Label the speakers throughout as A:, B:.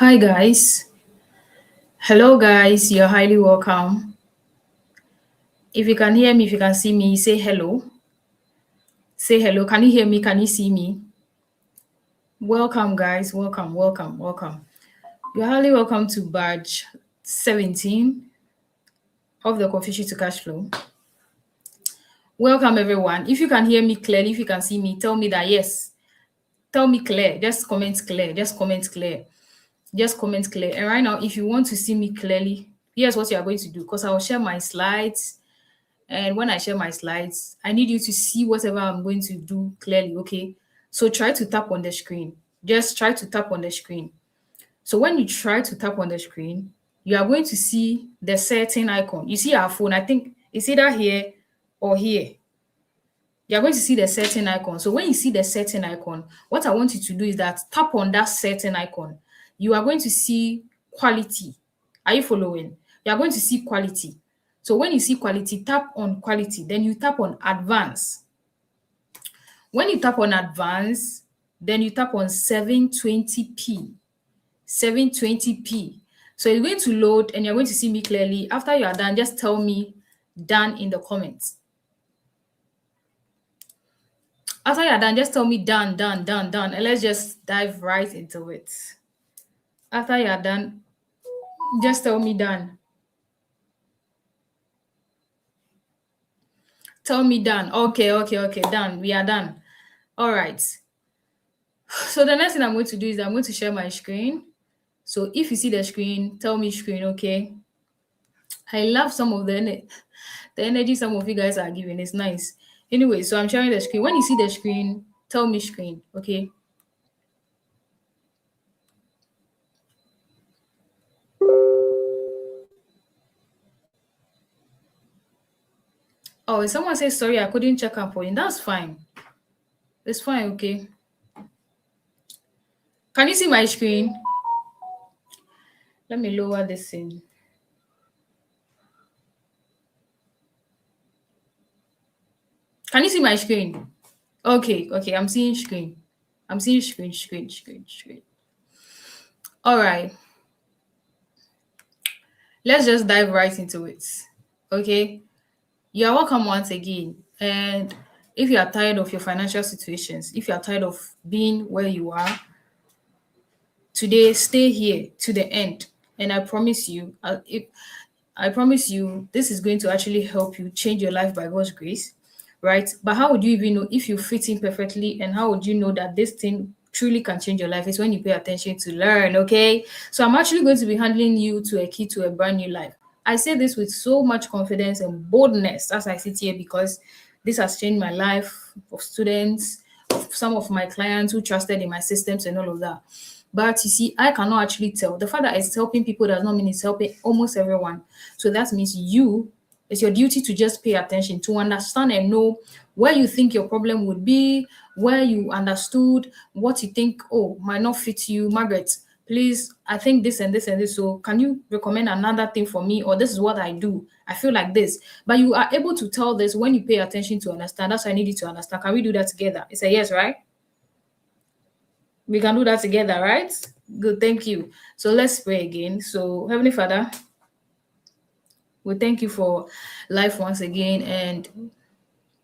A: Hi, guys. Hello, guys. You're highly welcome. If you can hear me, if you can see me, say hello. Say hello. Can you hear me? Can you see me? Welcome, guys. Welcome, welcome, welcome. You're highly welcome to badge 17 of the Confusion to Cash Flow. Welcome, everyone. If you can hear me clearly, if you can see me, tell me that yes. Tell me clear. Just comment clear. Just comment clear. Just comment clear. And right now, if you want to see me clearly, here's what you are going to do because I will share my slides. And when I share my slides, I need you to see whatever I'm going to do clearly, okay? So try to tap on the screen. Just try to tap on the screen. So when you try to tap on the screen, you are going to see the setting icon. You see our phone, I think it's either here or here. You're going to see the setting icon. So when you see the setting icon, what I want you to do is that tap on that setting icon. You are going to see quality. Are you following? You are going to see quality. So when you see quality, tap on quality. Then you tap on advance. When you tap on advance, then you tap on 720p. 720p. So it's going to load and you're going to see me clearly. After you are done, just tell me done in the comments. After you're done, just tell me done, done, done, done. And let's just dive right into it. After you're done, just tell me done. Tell me done. Okay, done. We are done. All right. So the next thing I'm going to do is I'm going to share my screen. So if you see the screen, tell me screen, okay? I love some of the energy some of you guys are giving. It's nice. Anyway, so I'm sharing the screen. When you see the screen, tell me screen, okay? Oh, if someone says sorry, I couldn't check up for you. That's fine. It's fine, okay? Can you see my screen? Let me lower this in. Can you see my screen? Okay, I'm seeing screen. I'm seeing screen. All right. Let's just dive right into it. Okay. You're welcome once again. And if you are tired of your financial situations, if you are tired of being where you are, today stay here to the end. And I promise you, this is going to actually help you change your life by God's grace, right? But how would you even know if you fit in perfectly, and how would you know that this thing truly can change your life? It's when you pay attention to learn, okay? So I'm actually going to be handling you to a key to a brand new life. I say this with so much confidence and boldness as I sit here because this has changed my life, of students, of some of my clients who trusted in my systems and all of that. But you see, I cannot actually tell. The fact that it's helping people does not mean it's helping almost everyone. So that means it's your duty to just pay attention, to understand and know where you think your problem would be, where you understood, what you think, oh, might not fit you. Margaret, please, I think this and this and this. So can you recommend another thing for me? Or this is what I do. I feel like this. But you are able to tell this when you pay attention to understand. That's what I need you to understand. Can we do that together? It's a yes, right? We can do that together, right? Good, thank you. So let's pray again. So, Heavenly Father, we thank you for life once again, and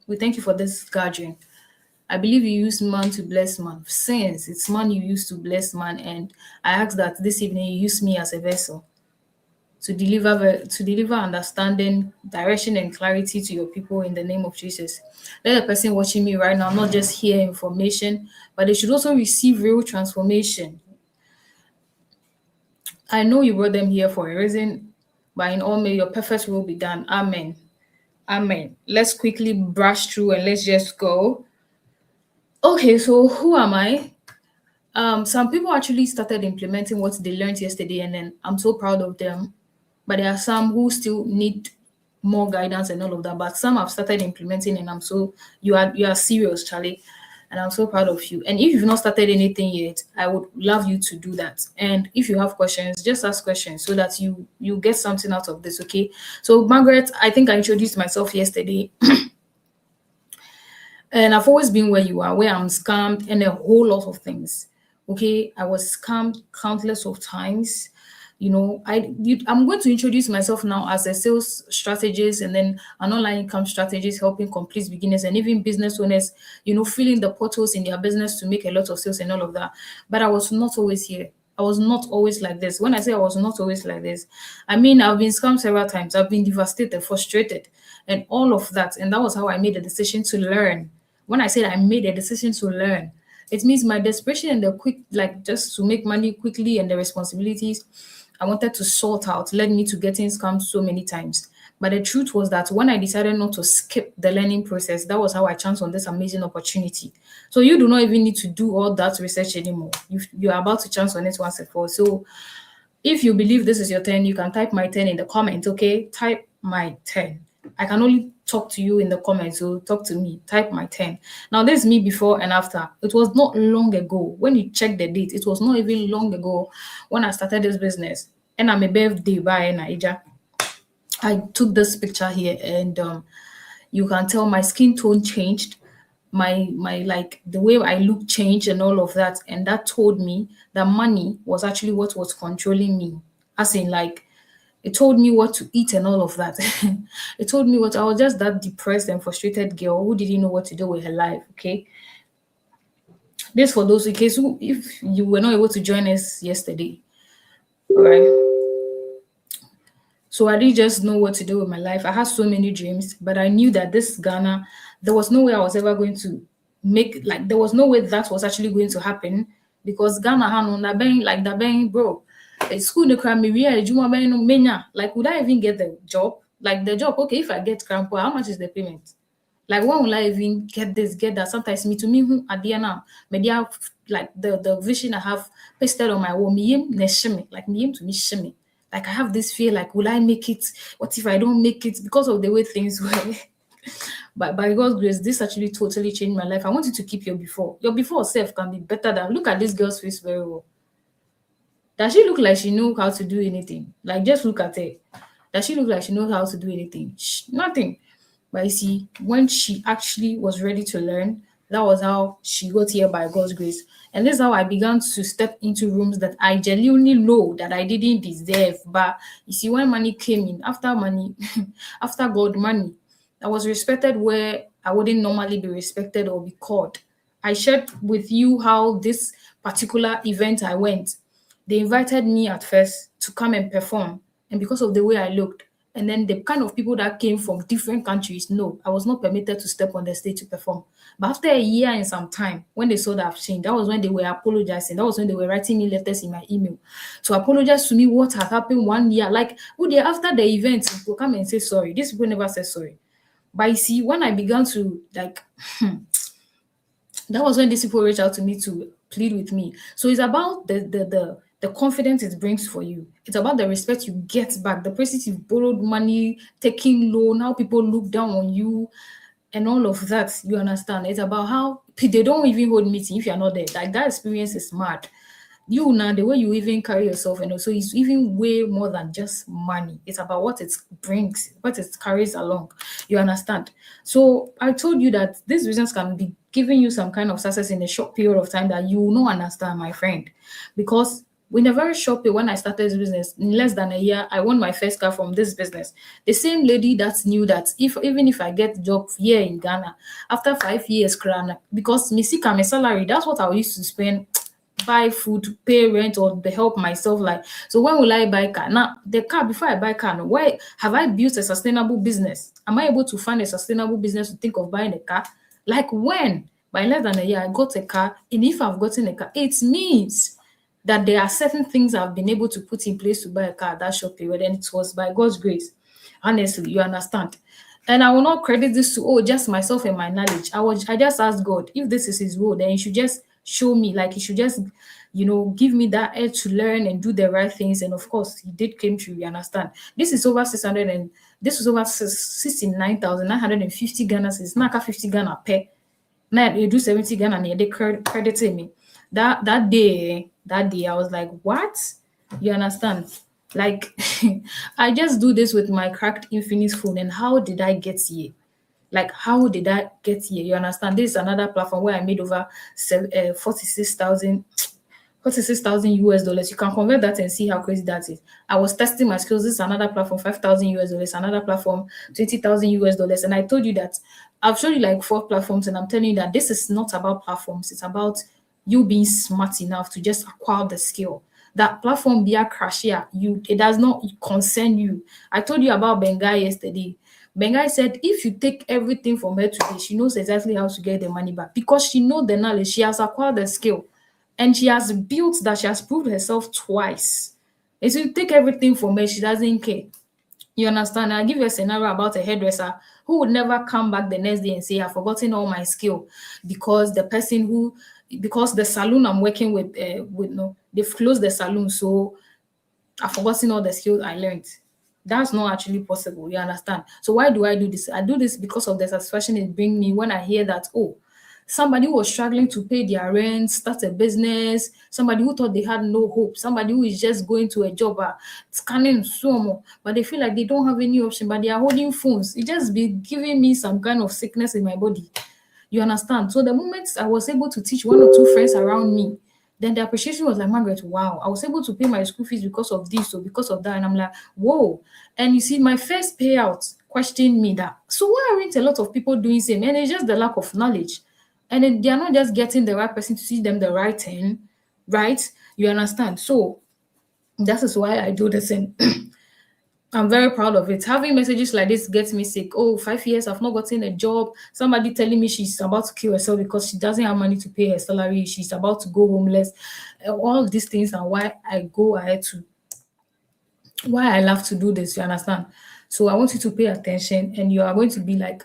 A: we thank you for this gathering. I believe you use man to bless man. Since it's man you use to bless man, and I ask that this evening you use me as a vessel to deliver understanding, direction, and clarity to your people in the name of Jesus. Let the person watching me right now not just hear information, but they should also receive real transformation. I know you brought them here for a reason, but in all may your perfect will be done. Amen. Amen. Let's quickly brush through and let's just go. Okay, so who am I? Some people actually started implementing what they learned yesterday, and then I'm so proud of them. But there are some who still need more guidance and all of that. But some have started implementing, and you are serious, Charlie. And I'm so proud of you. And if you've not started anything yet, I would love you to do that. And if you have questions, just ask questions so that you get something out of this, okay? So Margaret, I think I introduced myself yesterday. And I've always been where you are, where I'm scammed and a whole lot of things. Okay, I was scammed countless of times. I'm going to introduce myself now as a sales strategist and then an online income strategist, helping complete beginners and even business owners, filling the portals in their business to make a lot of sales and all of that. But I was not always here. I was not always like this. When I say I was not always like this, I mean I've been scammed several times. I've been devastated, frustrated, and all of that. And that was how I made a decision to learn. When I said I made a decision to learn, it means my desperation and the quick, like just to make money quickly and the responsibilities I wanted to sort out led me to getting scammed so many times. But the truth was that when I decided not to skip the learning process, that was how I chanced on this amazing opportunity. So you do not even need to do all that research anymore. You're about to chance on it once and for all. So if you believe this is your turn, you can type my turn in the comments, okay? Type my turn. I can only talk to you in the comments, so talk to me. Type my turn. Now, this is me before and after. It was not long ago. When you check the date, it was not even long ago when I started this business. And I'm a birthday by Naija. I took this picture here and you can tell my skin tone changed, my like the way I look changed and all of that. And that told me that money was actually what was controlling me. As in like it told me what to eat and all of that. It told me what I was just that depressed and frustrated girl who didn't know what to do with her life. Okay. This for those in case who if you were not able to join us yesterday. All right. So I didn't just know what to do with my life. I had so many dreams, but I knew that this Ghana, there was no way I was ever going to there was no way that was actually going to happen because Ghana had no bang like that bang bro. School no cram me juma bang no menya. Like would I even get the job? Like the job, okay, if I get crampo, how much is the payment? Like when will I even get this, get that? Sometimes me to me who at the end now, media like the vision I have pasted on my wall, me yim ne shimmy, like me yim to me shimmy. Like I have this fear, like will I make it? What if I don't make it because of the way things were? But by God's grace, this actually totally changed my life. I want you to keep your before. Your before self can be better than look at this girl's face very well. Does she look like she know how to do anything? Like just look at her. Does she look like she knows how to do anything? Nothing. But you see, when she actually was ready to learn, that was how she got here by God's grace. And this is how I began to step into rooms that I genuinely know that I didn't deserve. But you see, when money came in, after money, after God money, I was respected where I wouldn't normally be respected or be called. I shared with you how this particular event I went, they invited me at first to come and perform. And because of the way I looked, and then the kind of people that came from different countries, no, I was not permitted to step on the stage to perform. But after a year and some time, when they saw that I've changed, that was when they were apologizing. That was when they were writing me letters in my email to apologize to me what had happened 1 year. Like, would they after the event will come and say sorry? These people never said sorry. But you see, when I began to like that was when these people reached out to me to plead with me. So it's about the confidence it brings for you. It's about the respect you get back, the places you've borrowed money, taking loan, how people look down on you, and all of that. You understand? It's about how they don't even hold meeting if you're not there. Like that experience is mad. You now the way you even carry yourself and also it's even way more than just money. It's about what it brings, what it carries along. You understand? So I told you that this business can be giving you some kind of success in a short period of time that you will not understand, my friend. Because in a very short period, when I started this business, in less than a year, I won my first car from this business. The same lady that knew that if even if I get job here in Ghana, after 5 years, because me see my salary, that's what I used to spend buy food, pay rent, or the help myself. Like, so when will I buy car? Now, the car before I buy car, now, why have I built a sustainable business? Am I able to find a sustainable business to think of buying a car? Like when? By less than a year, I got a car, and if I've gotten a car, it means that there are certain things I've been able to put in place to buy a car at that short period, and it was by God's grace. Honestly, you understand. And I will not credit this to just myself and my knowledge. I just asked God if this is His will, then He should just show me, like He should just give me that edge to learn and do the right things. And of course, He did came true. You understand? This is over 600 and this was over 69,950 Ghana. It's not 50 Ghana pay. Now you do 70 Ghana and they credited me. That day I was like, what? You understand? Like I just do this with my cracked Infinix phone, and how did I get here? Like, how did I get here? You understand? This is another platform where I made over 46,000. 46,000 US dollars. You can convert that and see how crazy that is. I was testing my skills. This is another platform, 5,000 US dollars, another platform, 20,000 US dollars. And I told you that I've shown you like four platforms, and I'm telling you that this is not about platforms. It's about you being smart enough to just acquire the skill. That platform be a crash here. It does not concern you. I told you about Bengai yesterday. Bengai said if you take everything from her today, she knows exactly how to get the money back because she knows the knowledge, she has acquired the skill, and she has built that, she has proved herself twice. If you take everything from her, she doesn't care. You understand? I'll give you a scenario about a hairdresser who would never come back the next day and say, I've forgotten all my skill because the person who, because the salon I'm working with no, they've closed the salon. So I've forgotten all the skills I learned. That's not actually possible. You understand? So why do I do this? I do this because of the satisfaction it brings me when I hear that, oh, somebody who was struggling to pay their rent, start a business, somebody who thought they had no hope, somebody who is just going to a job, scanning so but they feel like they don't have any option, but they are holding phones. It just be giving me some kind of sickness in my body. You understand? So the moment I was able to teach one or two friends around me, then the appreciation was like, Margaret, wow, I was able to pay my school fees because of this or because of that. And I'm like, whoa. And you see, my first payout questioned me that, so why aren't a lot of people doing same? And it's just the lack of knowledge. And then they are not just getting the right person to teach them the right thing, right? You understand? So that is why I do this. And I'm very proud of it. Having messages like this gets me sick. Oh, 5 years, I've not gotten a job. Somebody telling me she's about to kill herself because she doesn't have money to pay her salary. She's about to go homeless. All these things are why I go ahead to, why I love to do this. You understand? So I want you to pay attention, and you are going to be like,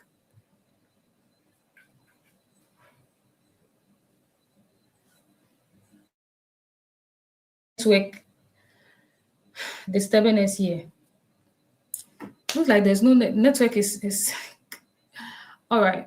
A: network disturbance here. Looks like there's no network is all right.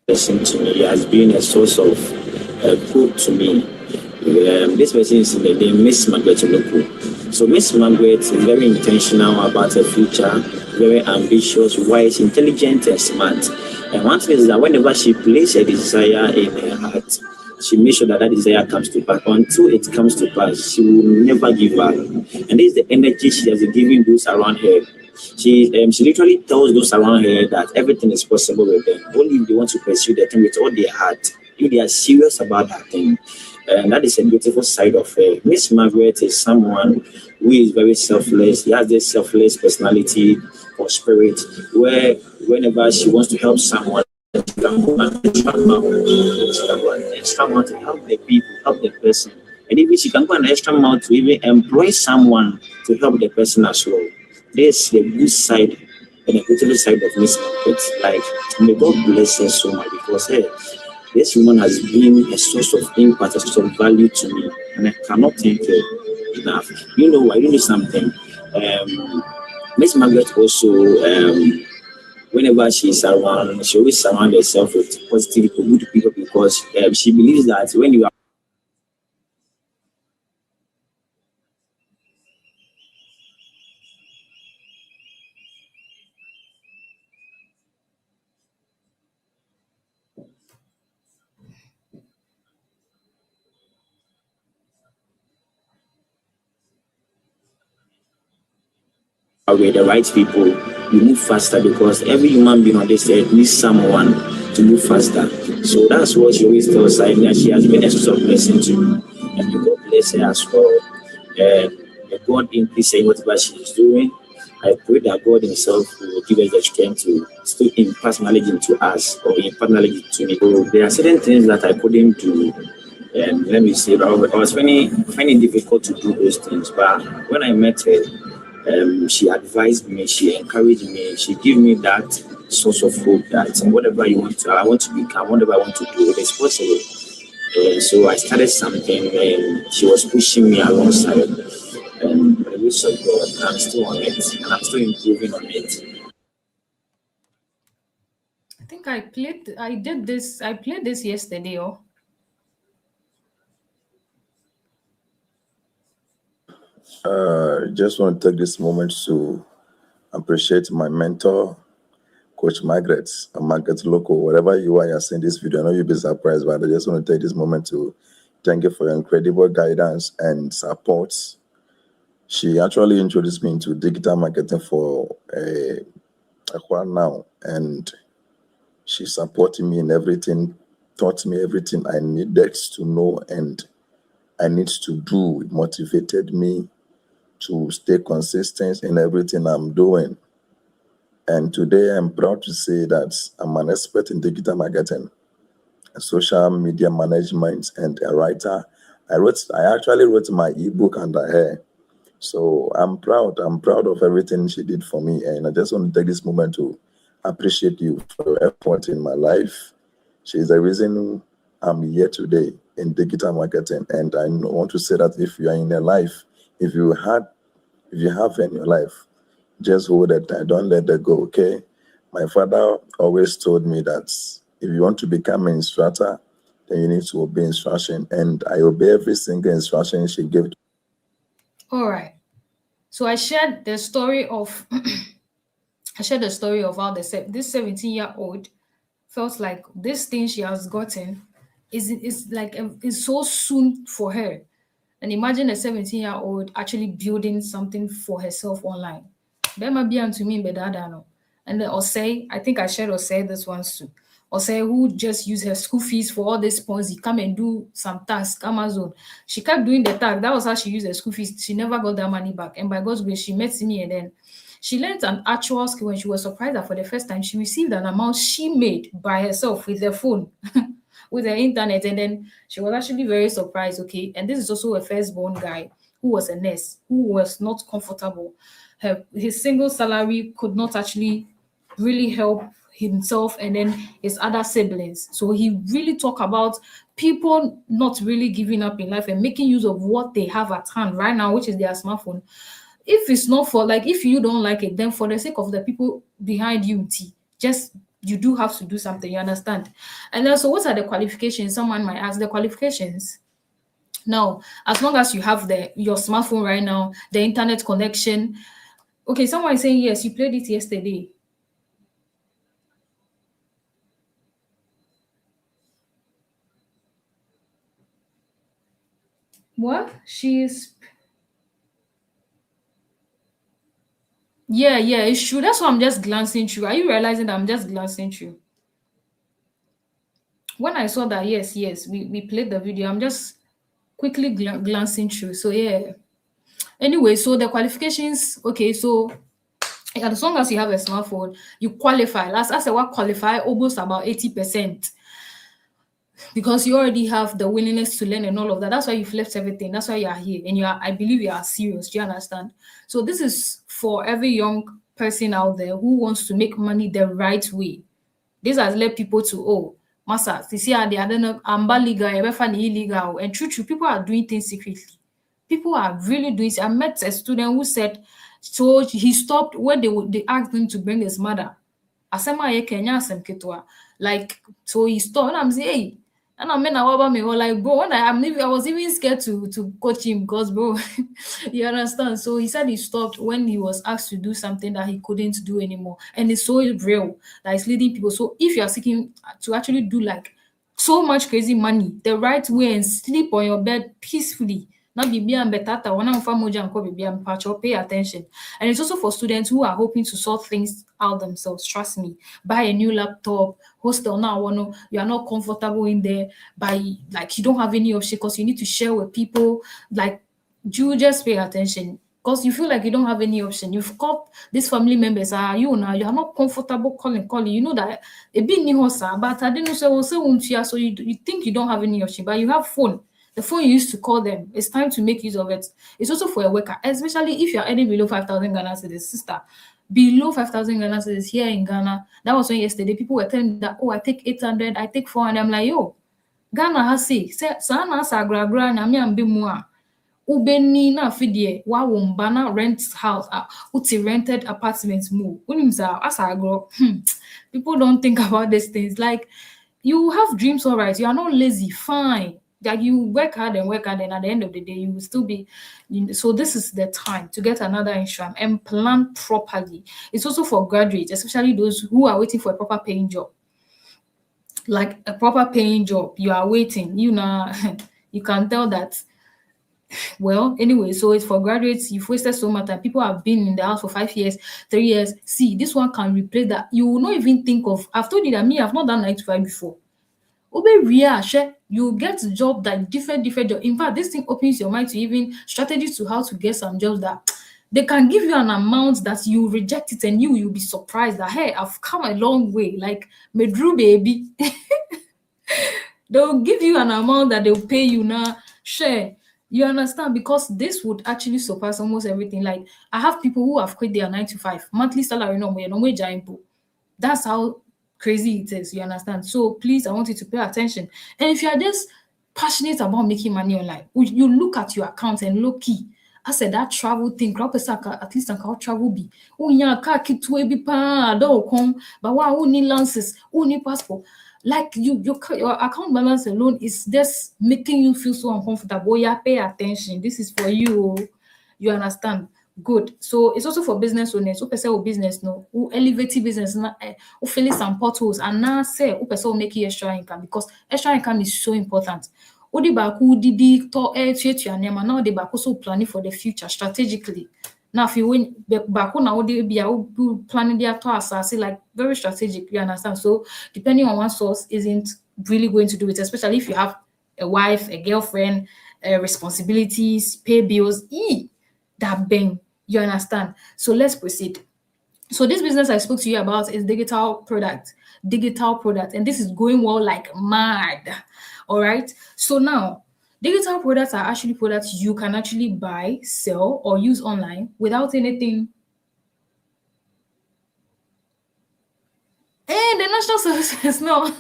B: Person to me has been a source of hope to me. This person is named Miss Margaret Oloku. So Miss Margaret is very intentional about her future, very ambitious, wise, intelligent, and smart. And one thing is that whenever she places a desire in her heart, she makes sure that that desire comes to pass. Until it comes to pass, she will never give up. And this is the energy she has been giving those around her. She literally tells those around her that everything is possible with them. Only if they want to pursue the thing with all their heart, if they are serious about that thing. And that is a beautiful side of her. Miss Margaret is someone who is very selfless. He has this selfless personality or spirit where whenever she wants to help someone, she can go an extra mile. She can go an extra mile to help the people, help the person. And even she can go an extra mile to even employ someone to help the person as well. There's the good side and the beautiful side of Miss Margaret. Like, may God bless her so much because hey, this woman has been a source of impact, a source of value to me, and I cannot thank her enough. I know something. Miss Margaret also, whenever she's around, she always surrounds herself with positive people, good people, because she believes that when you are with the right people, you move faster because every human being on this earth needs someone to move faster. So that's what she always tells her, and she has been a source of blessing to me. And may God bless her as well. May God increase her in whatever she is doing. I pray that God Himself will give us the strength to still impart knowledge into us or impart knowledge to me. So there are certain things that I couldn't do. Let me say, I was finding it difficult to do those things. But when I met her, she advised me, she encouraged me, she gave me that source of hope that whatever you want to, I want to become, whatever I want to do, it is possible. So I started something, and she was pushing me alongside. And by the grace of God, I'm still on it, and I'm still improving on it.
A: I think I played this yesterday. Oh,
C: Just want to take this moment to appreciate my mentor, Coach Margaret, Margaret Loco. Wherever you are, you're seeing this video. I know you'll be surprised, but I just want to take this moment to thank you for your incredible guidance and support. She actually introduced me into digital marketing for a while now, and she supported me in everything, taught me everything I needed to know and I need to do. It motivated me to stay consistent in everything I'm doing. And today I'm proud to say that I'm an expert in digital marketing, social media management, and a writer. I actually wrote my ebook under her. So I'm proud. I'm proud of everything she did for me. And I just want to take this moment to appreciate you for your effort in my life. She's the reason I'm here today in digital marketing. And I want to say that if you are in a life, if you have in your life, just hold it tight. Don't let that go, okay? My father always told me that if you want to become an instructor, then you need to obey instruction. And I obey every single instruction she gave.
A: All right. So I shared the story of I shared the story of how this 17-year-old felt like this thing she has gotten is like is so soon for her. And imagine a 17-year-old actually building something for herself online. Bema be to me bedada no. And then Osei, I think I shared Osei this once too. Osei who just used her school fees for all this Ponzi, come and do some task, Amazon. She kept doing the task. That was how she used her school fees. She never got that money back. And by God's grace, she met me and then she learned an actual skill when she was surprised that for the first time she received an amount she made by herself with her phone. With the internet, and then she was actually very surprised. Okay, and this is also a firstborn guy who was a nurse who was not comfortable. His single salary could not actually really help himself and then his other siblings. So he really talked about people not really giving up in life and making use of what they have at hand right now, which is their smartphone. If it's not for like if you don't like it, then for the sake of the people behind you, just you do have to do something, you understand? And then so what are the qualifications? Someone might ask the qualifications. Now, as long as you have your smartphone right now, the internet connection. Okay, someone is saying yes, you played it yesterday. What? She's yeah, it's true. That's why I'm just glancing through. Are you realizing that I'm just glancing through? When I saw that, yes, we played the video. I'm just quickly glancing through. So yeah. Anyway, so the qualifications. Okay, so as long as you have a smartphone, you qualify. Last I said, what qualify almost about 80% because you already have the willingness to learn and all of that. That's why you've left everything. That's why you are here, and you are. I believe you are serious. Do you understand? So this is for every young person out there who wants to make money the right way. This has led people to massa. You see how they are then amba legal, illegal, and true, people are doing things secretly. People are really doing it. I met a student who said, so he stopped when they asked him to bring his mother. Asema ye Kenya asem ketewa. Like so he stopped and I'm saying, hey, and I mean about me or like bro, when I was even scared to coach him because bro, you understand. So he said he stopped when he was asked to do something that he couldn't do anymore. And it's so real that it's leading people. So if you are seeking to actually do like so much crazy money the right way and sleep on your bed peacefully. Not be and betata, one and moja and copy and patch or pay attention. And it's also for students who are hoping to sort things out themselves. Trust me. Buy a new laptop, hostel now, one you are not comfortable in there, buy like you don't have any option because you need to share with people. Like you just pay attention. Because you feel like you don't have any option. You've got these family members are you now, you are not comfortable calling. You know that a bit new but I didn't know so you think you don't have any option, but you have phone. The phone you used to call them, it's time to make use of it. It's also for a worker, especially if you're earning below 5,000 Ghana cedis, sister. Below 5,000 Ghana cedis here in Ghana. That was when yesterday people were telling me that, I take 800, I take 400. I'm like, yo, Ghana has say, sana sa gra gra na mi ambi mua. Ubeni na fidie wa wombana rent house uti rented apartments move. Unimsa as I grow. People don't think about these things. Like you have dreams, all right. You are not lazy, fine. That you work hard, and at the end of the day, you will still be. So this is the time to get another insurance and plan properly. It's also for graduates, especially those who are waiting for a proper paying job, like a proper paying job. You are waiting. You know, you can tell that. Well, anyway, so it's for graduates. You've wasted so much time. People have been in the house for 5 years, 3 years. See, this one can replace that. You will not even think of. I've told you that me, I've not done 9 to 5 before. Obe Ria, you get job that different job. In fact, this thing opens your mind to even strategies to how to get some jobs that they can give you an amount that you reject it, and you'll be surprised that hey, I've come a long way. Like Medru baby. They'll give you an amount that they'll pay you now. Share. You understand? Because this would actually surpass almost everything. Like I have people who have quit their 9 to 5 monthly salary no way giant. That's how crazy it is. You understand? So please, I want you to pay attention. And if you are just passionate about making money online, you look at your account and low key. I said that travel thing, crowd person at least I can travel be. Oh yeah, car kit to be pa don't come, but wow, who need lances, who need passport. Like your account balance alone is just making you feel so uncomfortable. Yeah, pay attention. This is for you. You understand? Good. So it's also for business owners who person will business no who elevate business na who fill some potholes and now say who person will make you extra income because extra income is so important. Odi baku didi to tuatua nneɛma na ɔde baako so planning for the future strategically. Now if you win baako na ɔde be planning their to asase like very strategic, you understand? So depending on one source isn't really going to do it, especially if you have a wife, a girlfriend, responsibilities, pay bills, that bang, you understand? So let's proceed. So this business I spoke to you about is digital product, and this is going well like mad. All right. So now digital products are actually products you can actually buy, sell, or use online without anything. And the national services, no.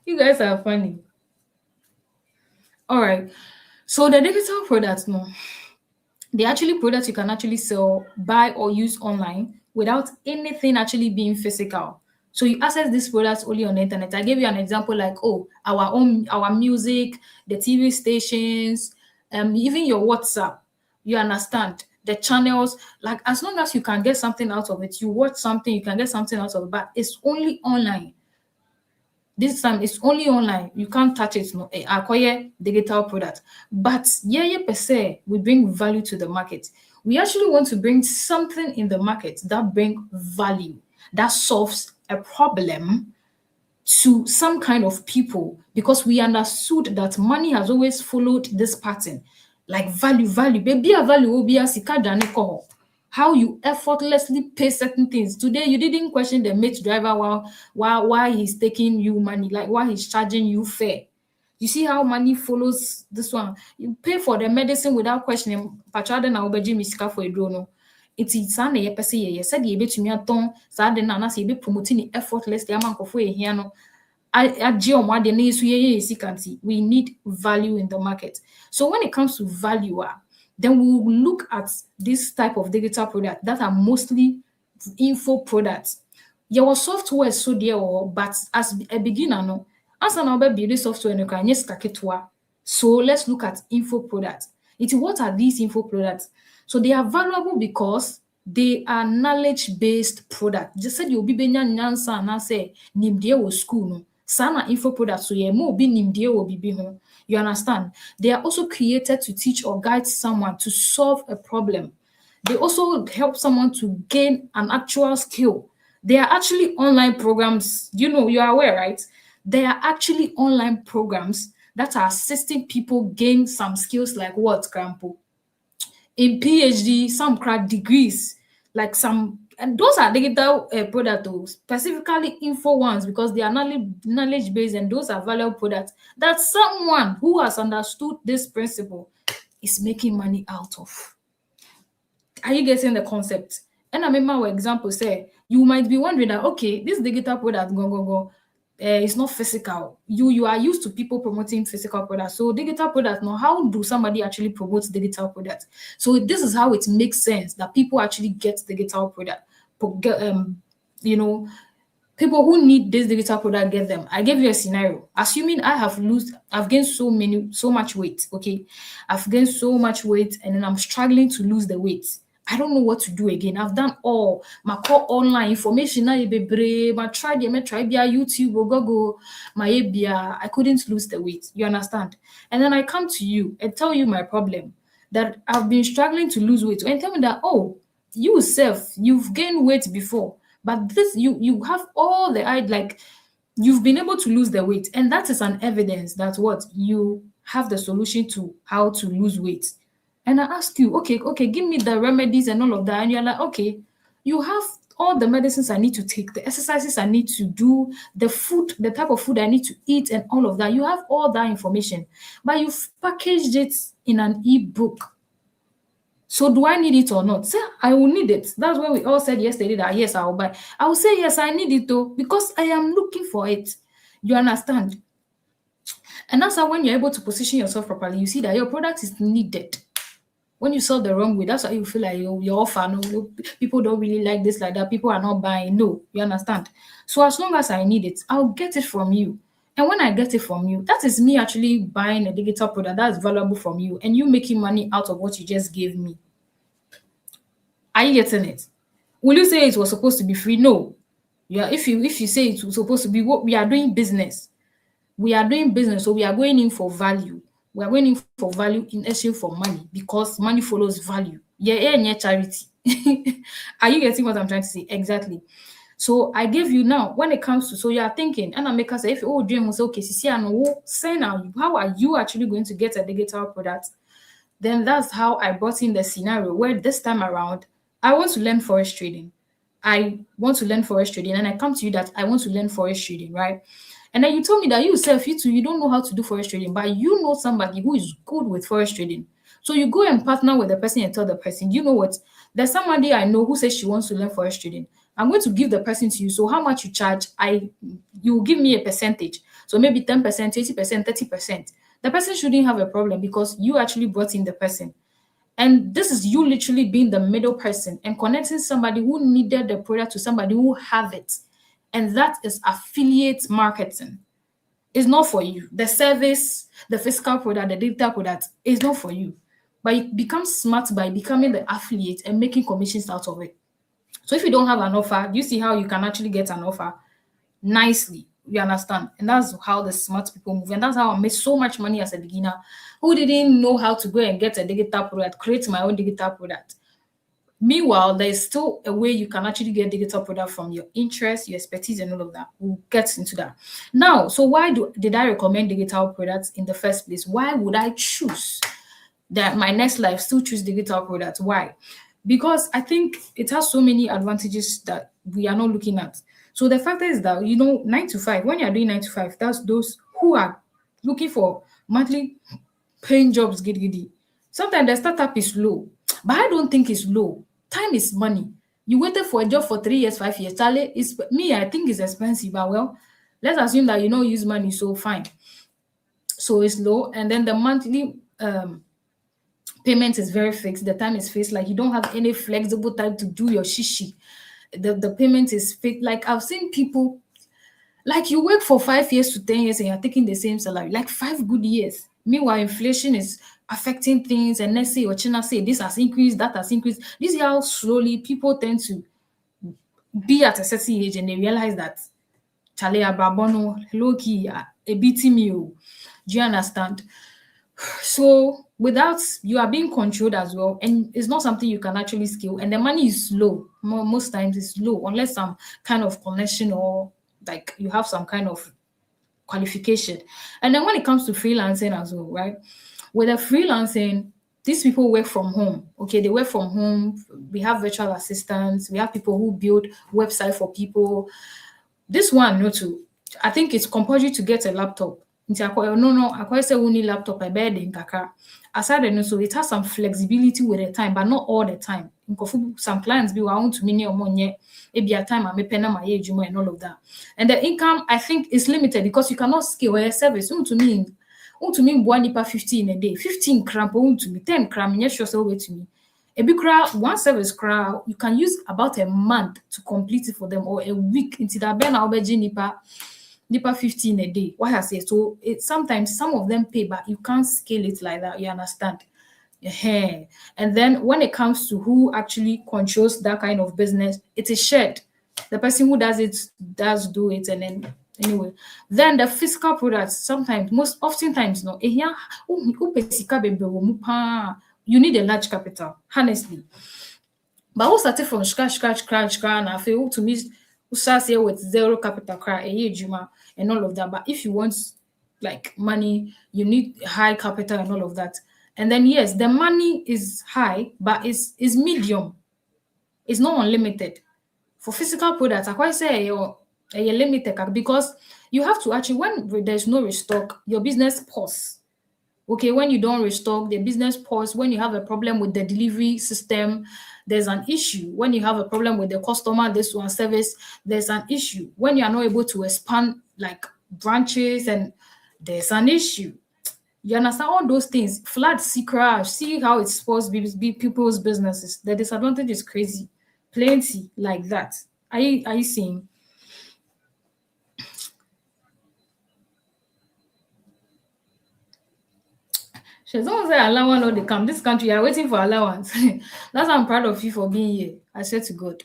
A: You guys are funny. All right. So the digital products, no, they actually products you can actually sell, buy, or use online without anything actually being physical. So you access these products only on the internet. I gave you an example like, oh, our music, the TV stations, even your WhatsApp. You understand the channels. Like as long as you can get something out of it, you watch something, you can get something out of it, but it's only online. This time it's only online. You can't touch it. No, acquire digital product. But yeah, per se, we bring value to the market. We actually want to bring something in the market that bring value, that solves a problem to some kind of people because we understood that money has always followed this pattern. Like value, baby, a value will be a sika dane ko. How you effortlessly pay certain things. Today, you didn't question the mate driver while he's taking you money, like why he's charging you fare. You see how money follows this one. You pay for the medicine without questioning. Patrade na obeji misika for a drone. It's saa na yɛpɛ sɛ yɛyɛ sɛdeɛ yɛbɛtumi atɔn saa ade no anaasɛ yɛbɛpromote ne effortlessly ama nkɔfoɔ ɛhia no agye ɔmo ade na yɛso yɛyɛ yɛ sika nti we need value in the market. So when it comes to value then we will look at this type of digital product that are mostly info products. Your software so dear, but as a beginner, no, as an build software, no can yes kaketwa. So let's look at info products. What are these info products? So they are valuable because they are knowledge-based products. Just said you'll be nyansa and I say nimdie wo school no. Sana info products so yeah more be nimdie wo bibi home. You understand? They are also created to teach or guide someone to solve a problem. They also help someone to gain an actual skill. They are actually online programs. You are aware, right? They are actually online programs that are assisting people gain some skills like what, Grandpa? In PhD, some crack degrees, like some, and those are digital products, specifically info ones, because they are knowledge based and those are valuable products that someone who has understood this principle is making money out of. Are you getting the concept? And I remember our example say you might be wondering that okay, this digital product go. It's not physical. You are used to people promoting physical products. So digital products, now how do somebody actually promote digital products? So this is how it makes sense that people actually get digital product. You know, People who need this digital product get them. I gave you a scenario. Assuming I've gained so much weight. Okay, I've gained so much weight, and then I'm struggling to lose the weight. I don't know what to do again. I've done all my core online information. Now you be brave. I tried. I tried via YouTube or Google. My ABIA. I couldn't lose the weight. You understand? And then I come to you and tell you my problem that I've been struggling to lose weight, and tell me that, oh, you self, you've gained weight before, but this you have all the like you've been able to lose the weight, and that is an evidence that what you have the solution to how to lose weight. And I ask you, okay, give me the remedies and all of that, and you're like, okay, you have all the medicines I need to take, the exercises I need to do, the food, the type of food I need to eat, and all of that. You have all that information, but you've packaged it in an ebook. So do I need it or not? Say I will need it. That's why we all said yesterday that yes, I will buy. I will say yes, I need it though, because I am looking for it. You understand? And that's how when you're able to position yourself properly, you see that your product is needed. When you sell the wrong way, that's why you feel like your offer, no, people don't really like this, like that. People are not buying. No, you understand? So as long as I need it, I'll get it from you. And when I get it from you, that is me actually buying a digital product that's valuable from you, and you making money out of what you just gave me. Are you getting it? Will you say it was supposed to be free? No. Yeah, if you say it was supposed to be, what we are doing business. We are doing business, so we are going in for value. We are going in for value in exchange for money, because money follows value. Yeah, charity. Are you getting what I'm trying to say? Exactly. So I gave you now when it comes to, so you are thinking, and I make us say, if oh dream was okay, see, I know, say now, how are you actually going to get a digital product? Then that's how I brought in the scenario where this time around, I want to learn forest trading. I want to learn forest trading, and I come to you that I want to learn forest trading, right? And then you told me that you yourself, you too, you don't know how to do forest trading, but you know somebody who is good with forest trading. So you go and partner with the person and tell the person, you know what? There's somebody I know who says she wants to learn forest trading. I'm going to give the person to you. So how much you charge? You will give me a percentage. So maybe 10%, 20%, 30%. The person shouldn't have a problem because you actually brought in the person. And this is you literally being the middle person and connecting somebody who needed the product to somebody who have it. And that is affiliate marketing. It's not for you. The service, the physical product, the digital product is not for you. But you become smart by becoming the affiliate and making commissions out of it. So if you don't have an offer, you see how you can actually get an offer nicely. You understand? And that's how the smart people move. And that's how I made so much money as a beginner who didn't know how to go and get a digital product, create my own digital product. Meanwhile, there's still a way you can actually get digital product from your interest, your expertise, and all of that. We'll get into that. Now, so did I recommend digital products in the first place? Why would I choose that my next life still choose digital products? Why? Because I think it has so many advantages that we are not looking at. So the fact is that 9 to 5, when you're doing 9 to 5, that's those who are looking for monthly paying jobs, giddy. Sometimes the startup is low, but I don't think it's low. Time is money. You waited for a job for 3 years, 5 years. Charlie, I think it's expensive, but well, let's assume that you don't use money, so fine. So it's low, and then the monthly payment is very fixed. The time is fixed. Like you don't have any flexible time to do your shishi. The payment is fixed. Like I've seen people, like you work for 5 years to 10 years and you're taking the same salary, like 5 good years. Meanwhile, inflation is affecting things, and let's say or China say this has increased, that has increased. This is how slowly people tend to be at a certain age and they realize that Charlie Abrabono, low key, a beating me. Do you understand? So without you are being controlled as well, and it's not something you can actually scale, and the money is low. Most times it's low unless some kind of connection or like you have some kind of qualification. And then when it comes to freelancing as well, right? With the freelancing, these people work from home. Okay, they work from home. We have virtual assistants. We have people who build website for people. This one, no, too. I think it's compulsory to get a laptop. No, I say we need laptop. I bet in kaka. Aside and so it has some flexibility with the time, but not all the time. Some clients be want to mini or money. Maybe a time I may pen my age and all of that. And the income I think is limited because you cannot scale a service. To mean 1 nipa 15 a day, 15 cramp to me, 10 cram, yes, sure, so to me. A big crowd, one service crowd, you can use about a month to complete it for them, or a week until that ben albeji nipa 15 a day. What I say, so it sometimes some of them pay, but you can't scale it like that. You understand? Ehen. And then when it comes to who actually controls that kind of business, it is shared. The person who does it does do it, and then anyway, then the physical products sometimes, most oftentimes, no, you need a large capital, honestly. But who started from scratch, and I feel to me, who starts here with zero capital, cry a year, Juma, and all of that. But if you want like money, you need high capital and all of that. And then yes, the money is high, but it's medium. It's not unlimited. For physical products, I quite say you're limited because you have to actually when there's no restock, your business pause. Okay, when you don't restock, the business pause. When you have a problem with the delivery system, there's an issue. When you have a problem with the customer, this one service, there's an issue. When you are not able to expand like branches, and there's an issue. You understand all those things? Flood, see crash, see how it's supposed to be people's businesses. The disadvantage is crazy, plenty like that. Are you seeing? She someone say allowance no dey come. This country, you are waiting for allowance. That's why I'm proud of you for being here. I swear to God.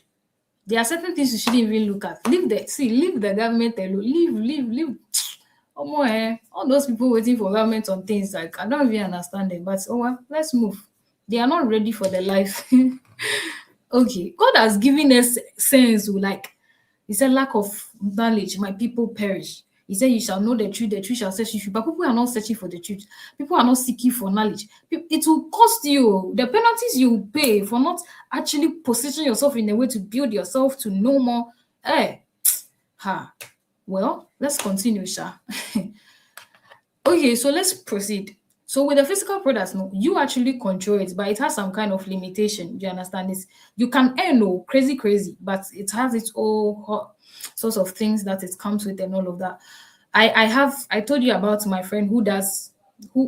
A: There are certain things you shouldn't even look at. Leave the government alone. Leave. All those people waiting for government on things like I don't even understand them. But oh well, let's move. They are not ready for the life. Okay, God has given us sense. Like he said, lack of knowledge, my people perish. He said, you shall know the truth shall set you free. But people are not searching for the truth. People are not seeking for knowledge. It will cost you the penalties you pay for not actually positioning yourself in a way to build yourself to know more. Ha. Well, let's continue, Sha. Okay, so let's proceed. So with the physical products, no, you actually control it, but it has some kind of limitation. Do you understand this? You can earn no crazy, but it has its own sorts of things that it comes with and all of that. I told you about my friend who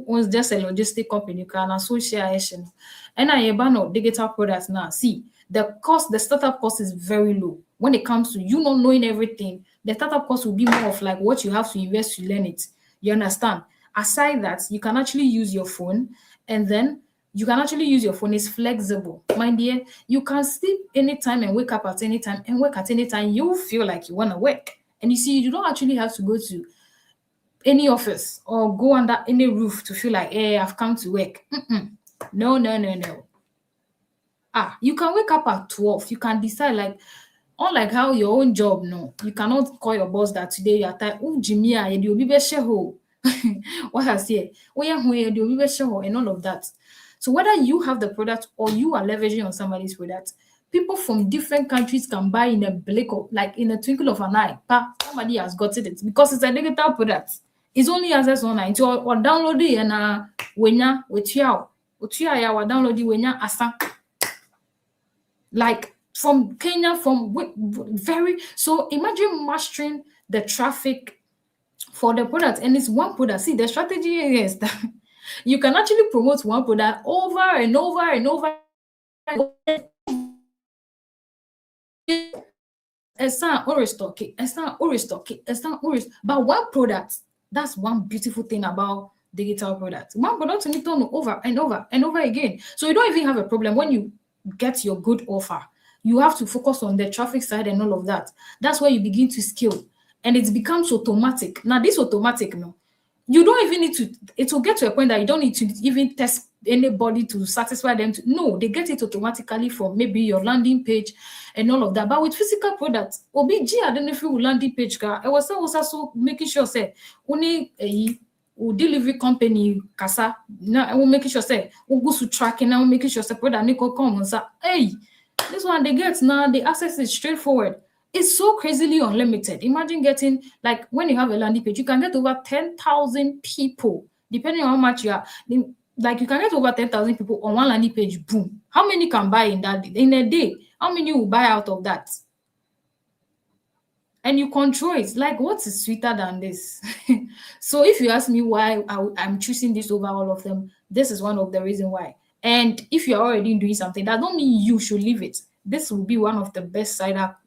A: owns just a logistic company, can association. And I about digital products now. See, the startup cost is very low. When it comes to you not knowing everything, the startup cost will be more of like what you have to invest to learn it. You understand? Aside that, you can actually use your phone, and then you can actually use your phone. It's flexible. My dear, you can sleep anytime and wake up at any time and work at any time. You feel like you want to work. And you see, you don't actually have to go to any office or go under any roof to feel like, hey, I've come to work. No. You can wake up at 12. You can decide like unlike how your own job, no, you cannot call your boss that today you are tired. Oh, Jimmy, you be ho. What I say? Oh, yeah, you be ho, and all of that. So whether you have the product or you are leveraging on somebody's product, people from different countries can buy in a blink of like in a twinkle of an eye. Somebody has gotten it because it's a digital product. It's only access online. So or download it and when ya with you, ya download it when ya asa like from Kenya, very so imagine mastering the traffic for the product, and it's one product. See, the strategy is that you can actually promote one product over and over and over. But one product, that's one beautiful thing about digital products. One product you need to turn over and over and over again. So you don't even have a problem when you get your good offer. You have to focus on the traffic side and all of that. That's where you begin to scale, and it becomes automatic. Now, this automatic, no, you don't even need to, it will get to a point that you don't need to even test anybody to satisfy them. No, they get it automatically from maybe your landing page and all of that. But with physical products, OBG, I don't know if you landing page, I was also making sure, say, only a delivery company kasa now I will make sure say we go to tracking now making sure say product need come and say hey this one they get now the access is straightforward. It's so crazily unlimited. Imagine getting like when you have a landing page, you can get over 10,000 people depending on how much you are. Like you can get over 10,000 people on one landing page. Boom! How many can buy in a day? How many will buy out of that? And you control it. Like, what is sweeter than this? So, if you ask me why I'm choosing this over all of them, this is one of the reasons why. And if you're already doing something, that don't mean you should leave it. This will be one of the best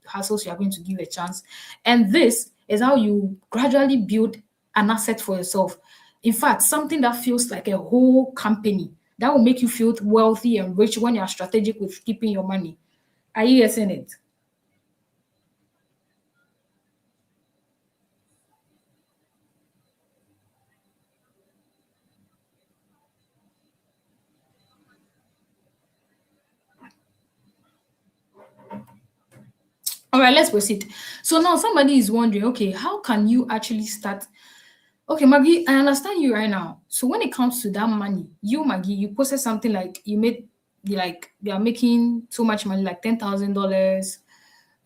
A: hustles you are going to give a chance. And this is how you gradually build an asset for yourself. In fact, something that feels like a whole company that will make you feel wealthy and rich when you are strategic with keeping your money. Are you getting it? All right, let's proceed. So now somebody is wondering, okay, how can you actually start? Okay, Maggie, I understand you right now. So when it comes to that money, you, Maggie, you posted something like you are making so much money, like $10,000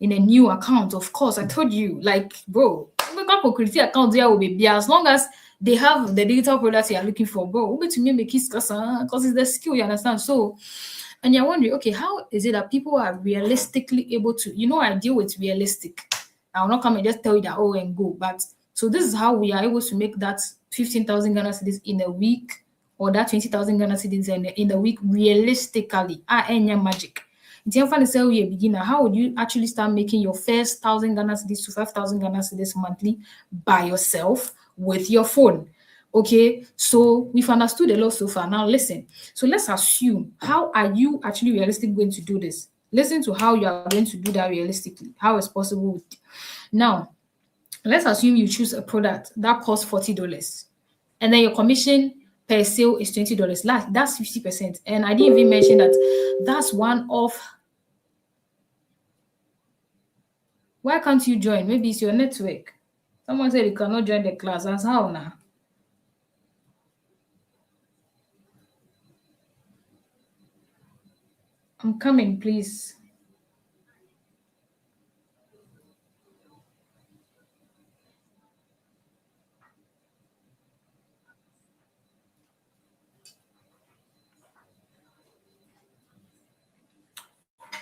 A: in a new account. Of course, I told you, like, bro, make up a credit account there will be as long as they have the digital products you are looking for, bro. We're to make it because it's the skill, you understand? So, and you're wondering, okay, how is it that people are realistically able to, I deal with realistic. I will not come and just tell you that, oh, and go. But so this is how we are able to make that 15,000 Ghana cedis in a week, or that 20,000 Ghana cedis in a week realistically. Any magic. Nti yɛmfa no sɛ woyɛ beginner, how would you actually start making your first 1,000 Ghana cedis to 5,000 Ghana cedis monthly by yourself with your phone? Okay, so we've understood a lot so far. Now listen. So let's assume, how are you actually realistically going to do this? Listen to how you are going to do that realistically. How is possible? Now, let's assume you choose a product that costs $40, and then your commission per sale is $20. That's 50%. And I didn't even mention that that's one of. Why can't you join? Maybe it's your network. Someone said you cannot join the class. That's how now. I'm coming, please.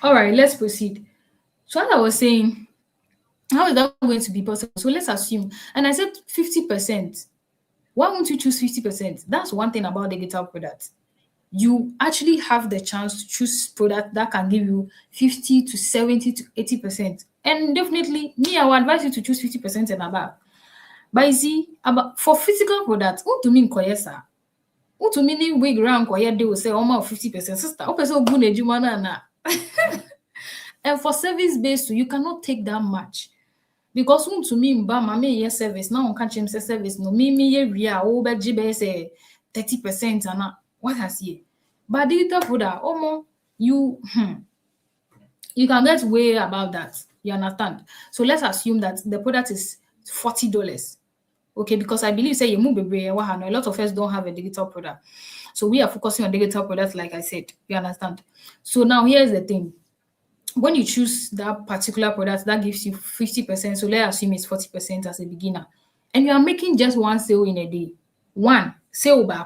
A: All right, let's proceed. So as I was saying, how is that going to be possible? So let's assume, and I said 50%. Why won't you choose 50%? That's one thing about digital products. You actually have the chance to choose product that can give you 50 to 70 to 80%. And definitely, me, I would advise you to choose 50% and above. But you see, about for physical products, what do you mean koyesa? What do you mean wig round koye they will say almost 50%? Sister, okay, so good na. And for service based, you cannot take that much. Because to me, mba ma me yes service. Now on catch him say service. No, me ye ria o be jibe say 30% and what has he? But digital product, you you can get way about that. You understand? So let's assume that the product is $40. Okay, because I believe say you move a lot of us don't have a digital product. So we are focusing on digital products, like I said. You understand? So now here's the thing. When you choose that particular product, that gives you 50%. So let's assume it's 40% as a beginner. And you are making just one sale in a day. One sale by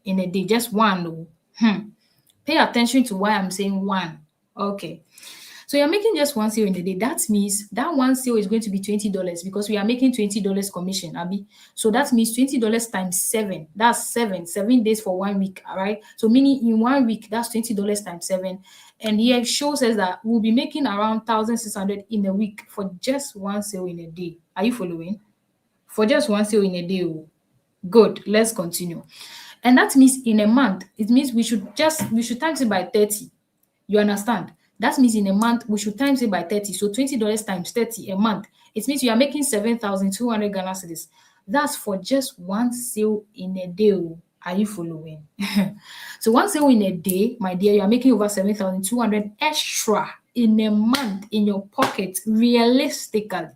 A: in a day, just one. Pay attention to why I'm saying one. Okay. So you're making just one sale in a day. That means that one sale is going to be $20 because we are making $20 commission, Abby. So that means $20 times 7. That's 7 days for 1 week. All right. So meaning in 1 week, that's $20 times 7. And here it shows us that we'll be making around 1,600 in a week for just one sale in a day. Are you following? For just one sale in a day. Good. Let's continue. And that means in a month, it means we should times it by 30. You understand? That means in a month, we should times it by 30. So $20 times 30 a month. It means you are making 7,200 Ghana cedis. That's for just one sale in a day. Are you following? So one sale in a day, my dear, you are making over 7,200 extra in a month in your pocket, realistically.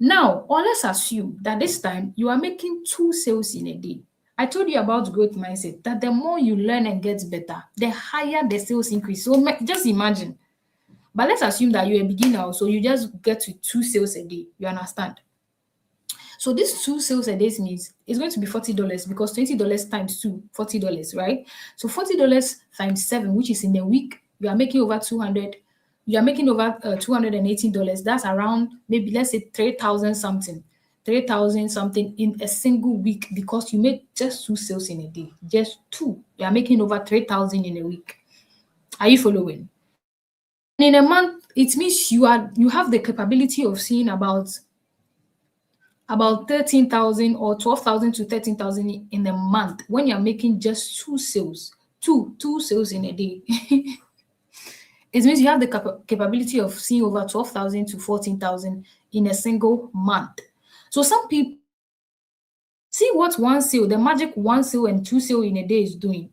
A: Now, or let's assume that this time you are making 2 sales in a day. I told you about growth mindset, that the more you learn and get better, the higher the sales increase. So just imagine. But let's assume that you're a beginner, so you just get to 2 sales a day. You understand? So this 2 sales a day means it's going to be $40 because $20 times 2, $40, right? So $40 times 7, which is in a week, you are making over 200. You are making over $218. That's around maybe let's say 3,000 something. 3,000 something in a single week because you make just two sales in a day. Just two. You are making over 3,000 in a week. Are you following? And in a month, it means you have the capability of seeing about 13,000 or 12,000 to 13,000 in a month when you're making just two sales, two sales in a day. It means you have the capability of seeing over 12,000 to 14,000 in a single month. So some people see what one sale, the magic one sale and two sale in a day is doing.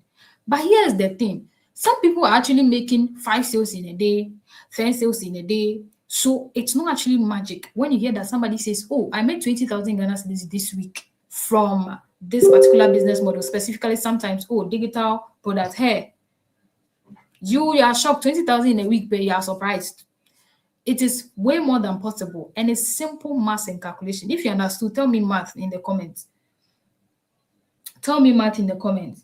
A: But here's the thing. Some people are actually making five sales in a day, 10 sales in a day. So it's not actually magic. When you hear that somebody says, oh, I made 20,000 Ghana cedis this week from this particular business model, specifically sometimes, oh, digital product, hey, you are shocked, 20,000 in a week, but you are surprised. It is way more than possible. And it's simple math and calculation. If you understood, tell me math in the comments. Tell me math in the comments.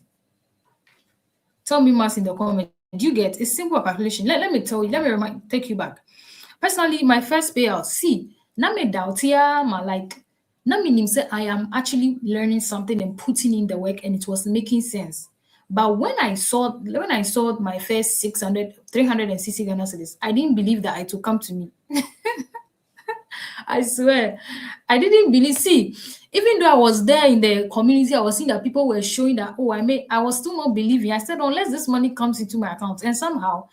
A: Tell me math in the comments. Do you get? It's simple calculation. Let me tell you. Let me take you back. Personally, my first payout. See, na me doubt here, ma like. Na meaning say I am actually learning something and putting in the work, and it was making sense. But when I saw my first 600, 360 Ghana cedis, I didn't believe that it would come to me. I swear, I didn't believe. See, even though I was there in the community, I was seeing that people were showing that, oh, I was still not believing. I said, unless this money comes into my account. And somehow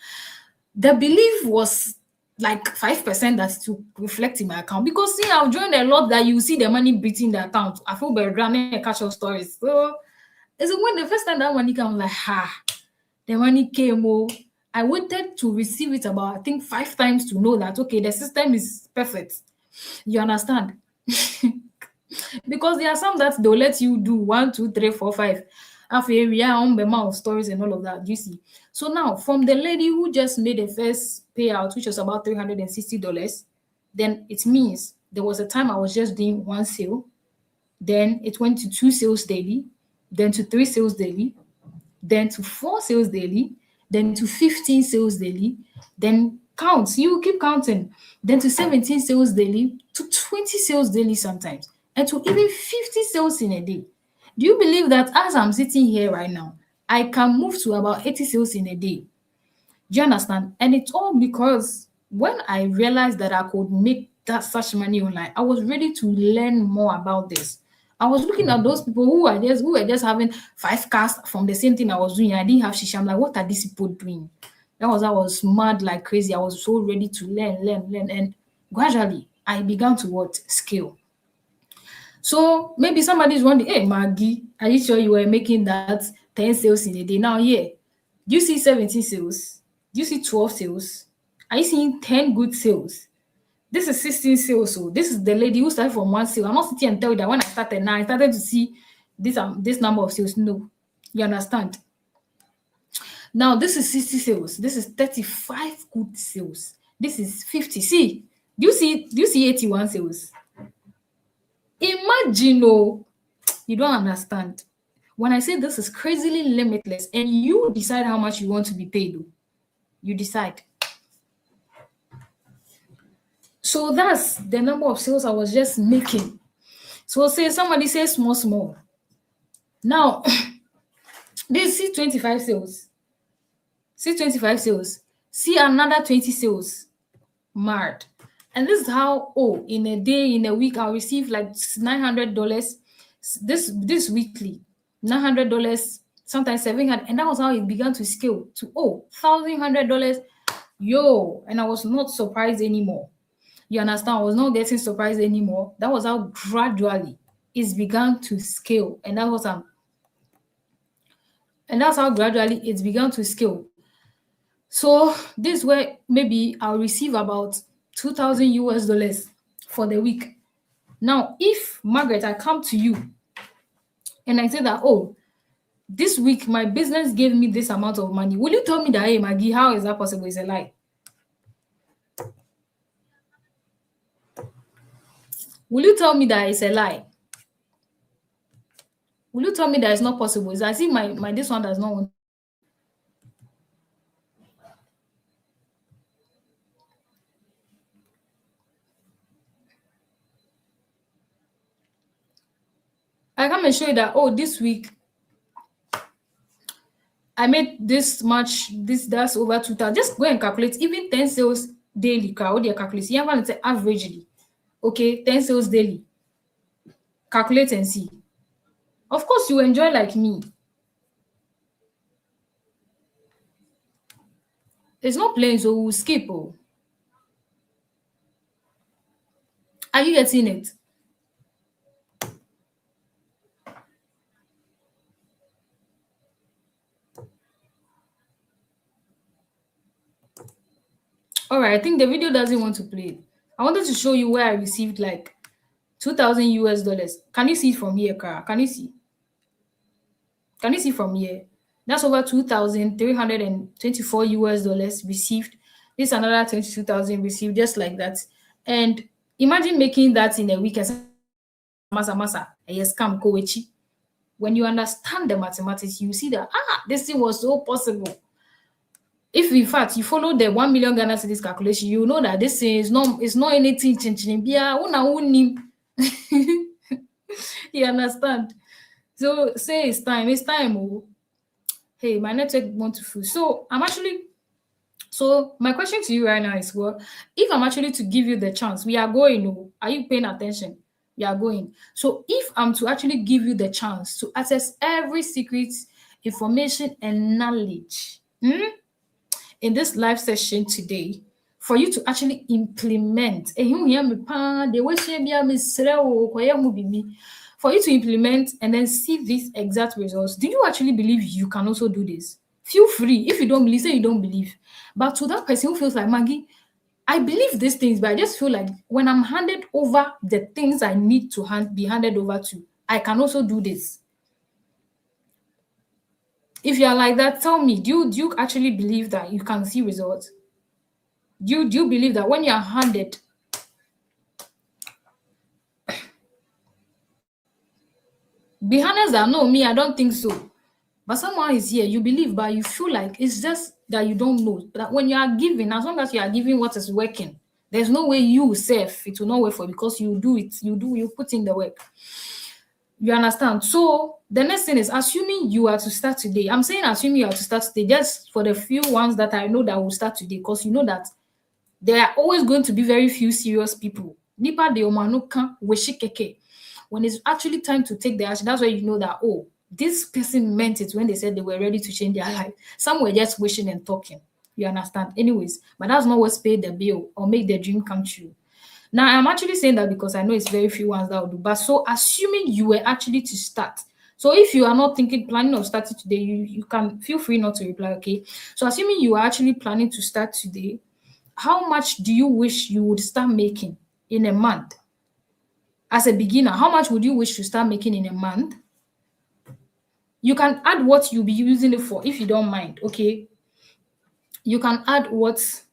A: the belief was like 5% that to reflect in my account. Because see, I've joined a lot that you see the money beating the account. I feel better running a cash out stories. So it's when the first time that money came, I'm like, the money came. Oh, I waited to receive it about, I think, 5 times to know that, okay, the system is perfect. You understand? Because there are some that they'll let you do one, two, three, four, five. After we are on the amount of stories and all of that, you see. So now, from the lady who just made the first payout, which was about $360, then it means there was a time I was just doing one sale, then it went to two sales daily, then to three sales daily, then to four sales daily, then to 15 sales daily, then count, you keep counting, then to 17 sales daily, to 20 sales daily sometimes, and to even 50 sales in a day. Do you believe that as I'm sitting here right now, I can move to about 80 sales in a day? Do you understand? And it's all because when I realized that I could make that such money online, I was ready to learn more about this. I was looking at those people who were just having 5 cars from the same thing I was doing. I didn't have shisha. I'm like, what are these people doing? I was mad like crazy. I was so ready to learn, and gradually I began to what scale. So maybe somebody's wondering, hey Maggie, are you sure you were making that 10 sales in a day? Now, yeah. Do you see 17 sales? Do you see 12 sales? Are you seeing 10 good sales? This is 16 sales. So this is the lady who started from one sale. I'm not sitting and tell you that when I started now, I started to see this number of sales. No. You understand? Now this is 60 sales. This is 35 good sales. This is 50. See, do you see 81 sales? Imagine, oh, you don't understand. When I say this is crazily limitless, and you decide how much you want to be paid, oh, you decide. So that's the number of sales I was just making. So say somebody says small, small. Now, they see 25 sales. See 25 sales. See another 20 sales. Mad. And this is how, oh, in a day, in a week, I'll receive like $900. This weekly. $900, sometimes 700. And that was how it began to scale to, oh, $1,100. Yo. And I was not surprised anymore. You understand? I was not getting surprised anymore. That was how gradually it's began to scale. And that's how gradually it's began to scale. So this way, maybe I'll receive about 2,000 US dollars for the week. Now, if Margaret, I come to you and I say that, oh, this week my business gave me this amount of money, will you tell me that, hey, Maggie, how is that possible? It's a lie. Will you tell me that it's a lie? Will you tell me that it's not possible? It's as if my this one does not want. come and show you that, oh, this week I made this much, this that's over 2,000. Just go and calculate even 10 sales daily. What do you calculate? You have to say averagely. Okay, 10 sales daily. Calculate and see. Of course, you enjoy like me. It's not playing, so we'll skip. Oh. Are you getting it? All right, I think the video doesn't want to play. I wanted to show you where I received like 2,000 US dollars. Can you see it from here, Kara? Can you see? Can you see from here? That's over 2,324 US dollars received. This is another 22,000 received, just like that. And imagine making that in a week. Masa, yes, scam kowechi. When you understand the mathematics, you see that this thing was so possible. If in fact you follow the 1 million Ghana cedis calculation, you know that this thing is not anything changing. You understand? So say it's time. It's time. Oh. Hey, my network want to full. So my question to you right now is, well, if I'm actually to give you the chance, we are going. Oh, are you paying attention? We are going. So if I'm to actually give you the chance to access every secret information and knowledge in this live session today, for you to actually implement, for you to implement and then see these exact results, do you actually believe you can also do this? Feel free. If you don't believe, say you don't believe. But to that person who feels like, Maggie, I believe these things, but I just feel like when I'm handed over the things I need to be handed over to, I can also do this. If you are like that, tell me, do you actually believe that you can see results? Do you believe that when you are handed be honest that no, me, I don't think so. But someone is here, you believe, but you feel like it's just that you don't know. That when you are giving, as long as you are giving what is working, there's no way you self it will not work for you because you do it, you put in the work. You understand? So the next thing is assuming you are to start today. I'm saying assuming you are to start today, just for the few ones that I know that will start today, because you know that there are always going to be very few serious people. Nipa de omanuka weshikeke. When it's actually time to take the action, that's why you know that, oh, this person meant it when they said they were ready to change their life. Some were just wishing and talking. You understand? Anyways, but that's not what's paid the bill or make the dream come true. Now, I'm actually saying that because I know it's very few ones that will do. But so assuming you were actually to start. So if you are not planning of starting today, you can feel free not to reply, okay? So assuming you are actually planning to start today, how much do you wish you would start making in a month? As a beginner, how much would you wish to start making in a month? You can add what you'll be using it for if you don't mind, okay? You can add what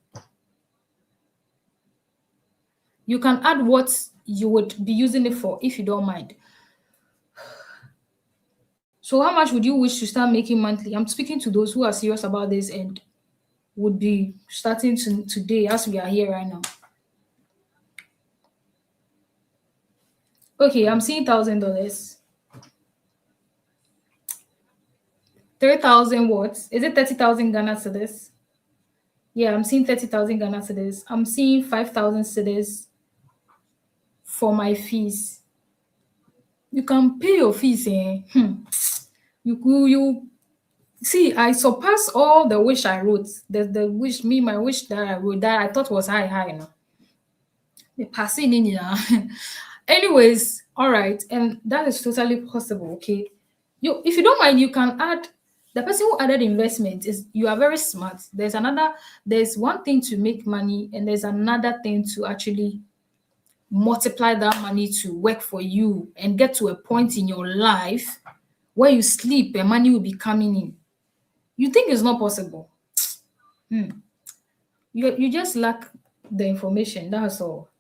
A: you would be using it for if you don't mind. So how much would you wish to start making monthly? I'm speaking to those who are serious about this and would be starting today as we are here right now. Okay, I'm seeing $1,000. 3,000 what? Is it 30,000 Ghana cedis? Yeah, I'm seeing 30,000 Ghana cedis. I'm seeing 5,000 cedis for my fees. You can pay your fees, eh? You see, I surpassed all the wish I wrote. My wish that I wrote that I thought was high, you know. The passing in, yeah. Anyways, all right, and that is totally possible. Okay, if you don't mind, you can add. The person who added investment is you are very smart. There's one thing to make money, and there's another thing to actually multiply that money to work for you and get to a point in your life where you sleep and money will be coming in. You think it's not possible? You just lack the information. That's all.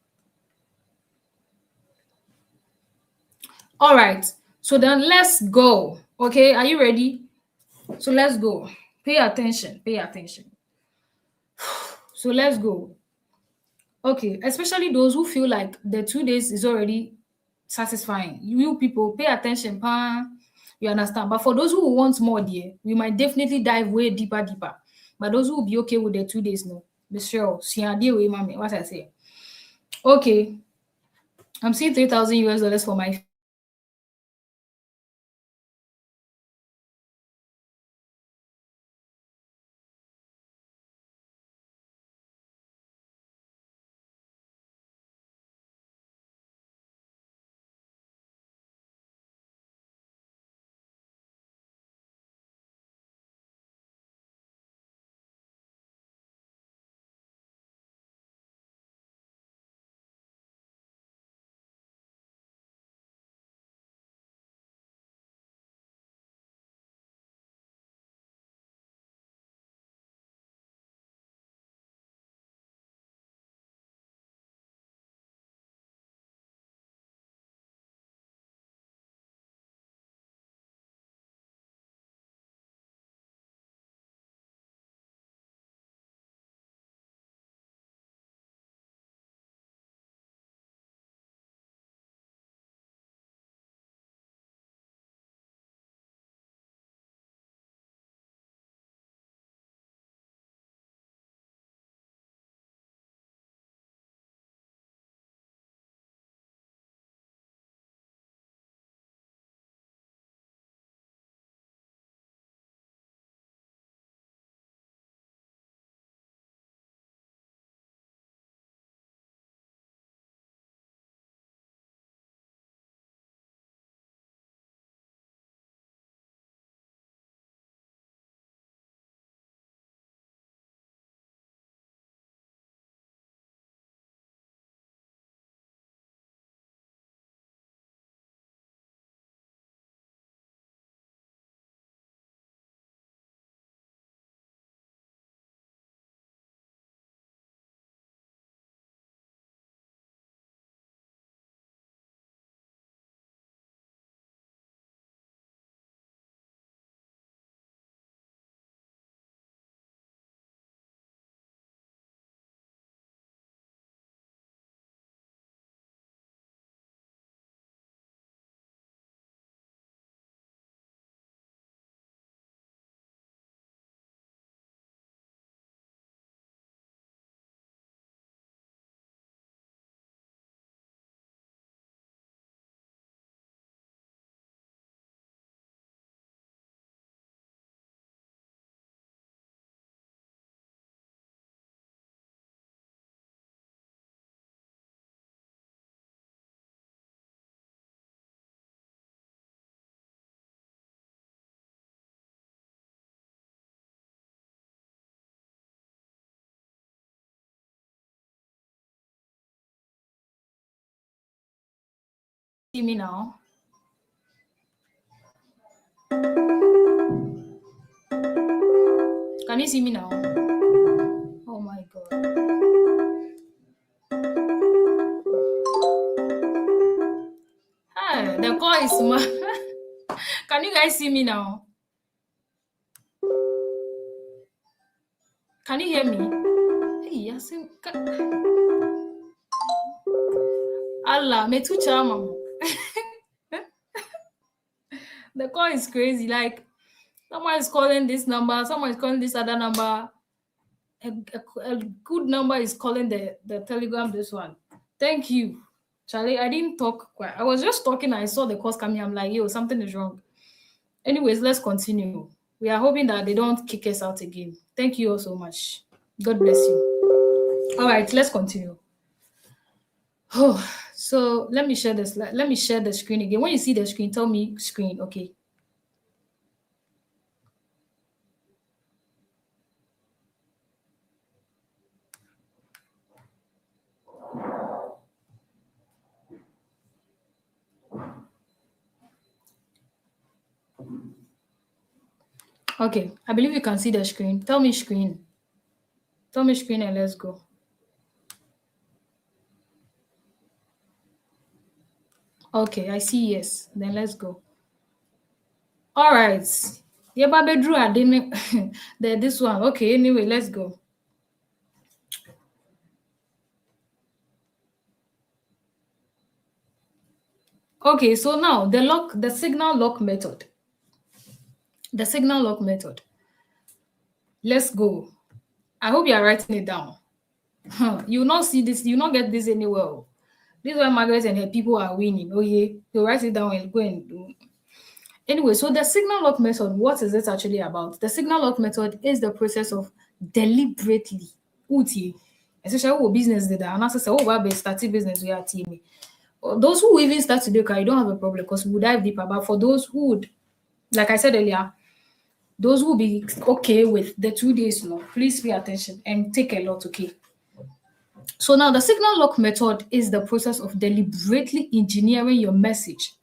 A: All right. So then let's go. Okay, are you ready? So let's go. Pay attention. Pay attention. So let's go. Okay, especially those who feel like the 2 days is already satisfying. You people pay attention, pa. You understand? But for those who want more, dear, we might definitely dive way deeper, deeper. But those who will be okay with the 2 days, no. Be sure. See, I deal with mommy. What I say? Okay, I'm seeing $3,000 for my fee. See me now? Can you see me now? Oh my god. Hi, the call is Can you guys see me now? Can you hear me? Hey, yes. Allah, me too charm. The call is crazy. Like someone is calling this number, someone is calling this other number. A good number is calling the telegram this one. Thank you. Charlie, I didn't talk quite. I was just talking. I saw the calls coming. I'm like, yo, something is wrong. Anyways, let's continue. We are hoping that they don't kick us out again. Thank you all so much. God bless you. All right, let's continue. Oh, so let me share this. Let me share the screen again. When you see the screen, tell me screen. Okay. Okay. I believe you can see the screen. Tell me screen. Tell me screen and let's go. Okay, I see yes. Then let's go. All right. Yeah, but Bedru, I didn't. This one. Okay. Anyway, let's go. Okay, so now the signal lock method. The signal lock method. Let's go. I hope you are writing it down. You will not see this, you will not get this anywhere. Oh. This is why Margaret and her people are winning. Oh yeah, you write it down and go and do. Anyway, so the signal lock method, what is it actually about? The signal lock method is the process of deliberately, uti, especially what business did that, and as I say, oh, well, starting business we are team. Those who even start today, you don't have a problem because we dive deeper. But for those who would, like I said earlier, those who be okay with the 2 days, please pay attention and take a lot, okay? So now the signal lock method is the process of deliberately engineering your message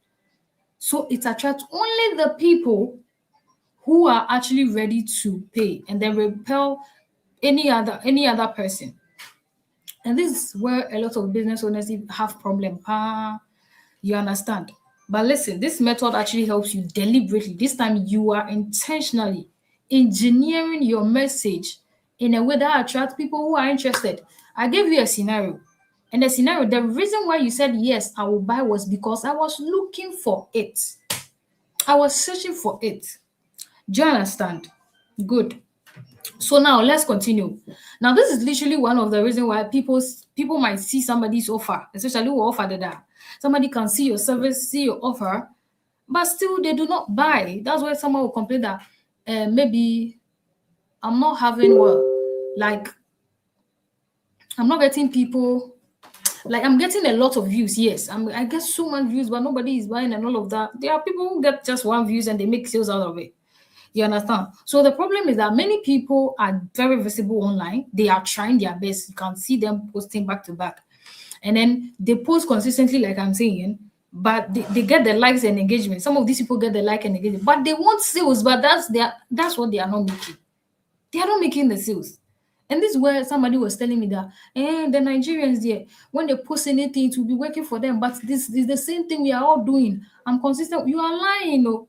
A: so it attracts only the people who are actually ready to pay and then repel any other person. And this is where a lot of business owners have problem. You understand? But listen, this method actually helps you deliberately. This time you are intentionally engineering your message in a way that attracts people who are interested. I gave you a scenario. And the scenario, the reason why you said yes, I will buy was because I was looking for it. I was searching for it. Do you understand? Good. So now let's continue. Now this is literally one of the reasons why people might see somebody's offer, especially who offer that. Somebody can see your service, see your offer, but still they do not buy. That's why someone will complain that maybe I'm not having like I'm not getting people. Like I'm getting a lot of views. Yes, I get so much views, but nobody is buying and all of that. There are people who get just one views and they make sales out of it. You understand? So the problem is that many people are very visible online. They are trying their best. You can see them posting back to back. And then they post consistently, like I'm saying, but they get the likes and engagement. Some of these people get the like and engagement, but they want sales, but that's what they are not making. They are not making the sales. And this is where somebody was telling me that the Nigerians there, when they post anything, it will be working for them. But this is the same thing we are all doing. I'm consistent. You are lying,